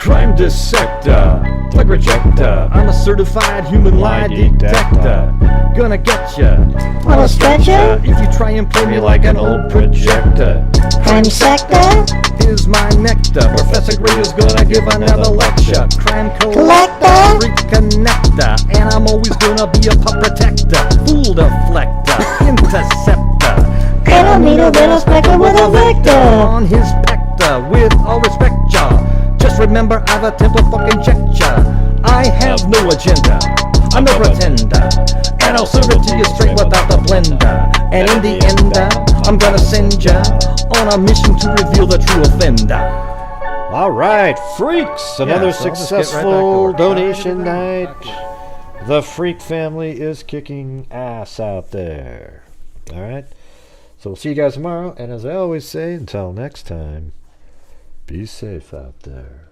crime dissector, plug rejector. I'm a certified human lie detector. Gonna get ya, Wanna stretch ya? if you try and play me like an old projector. Crime sector? Here's my nectar. Professor Gray is gonna give another lecture. Crime Collector? freak connector, and I'm always gonna be a pup protector, fool deflector, interceptor. I don't need a little speckle with a vector. On his pector, with all respect, ya. Just remember I've a temper fucking check ya. I have no agenda, I'm no pretender, and I'll serve it to you straight without the blender. And in the end, I'm gonna send ya on a mission to reveal the true offender. All right, freaks! Another successful donation night. The Freak family is kicking ass out there. All right, so we'll see you guys tomorrow. And as I always say, until next time, be safe out there.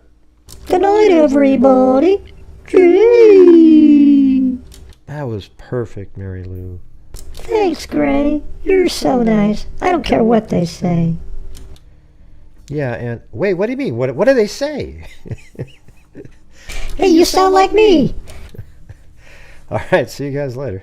Good night, everybody. Gee. That was perfect, Mary Lou. Thanks, Gray. You're so nice. I don't care what they say. Yeah, and wait, what do you mean? What do they say? Hey, you sound like me. All right, see you guys later.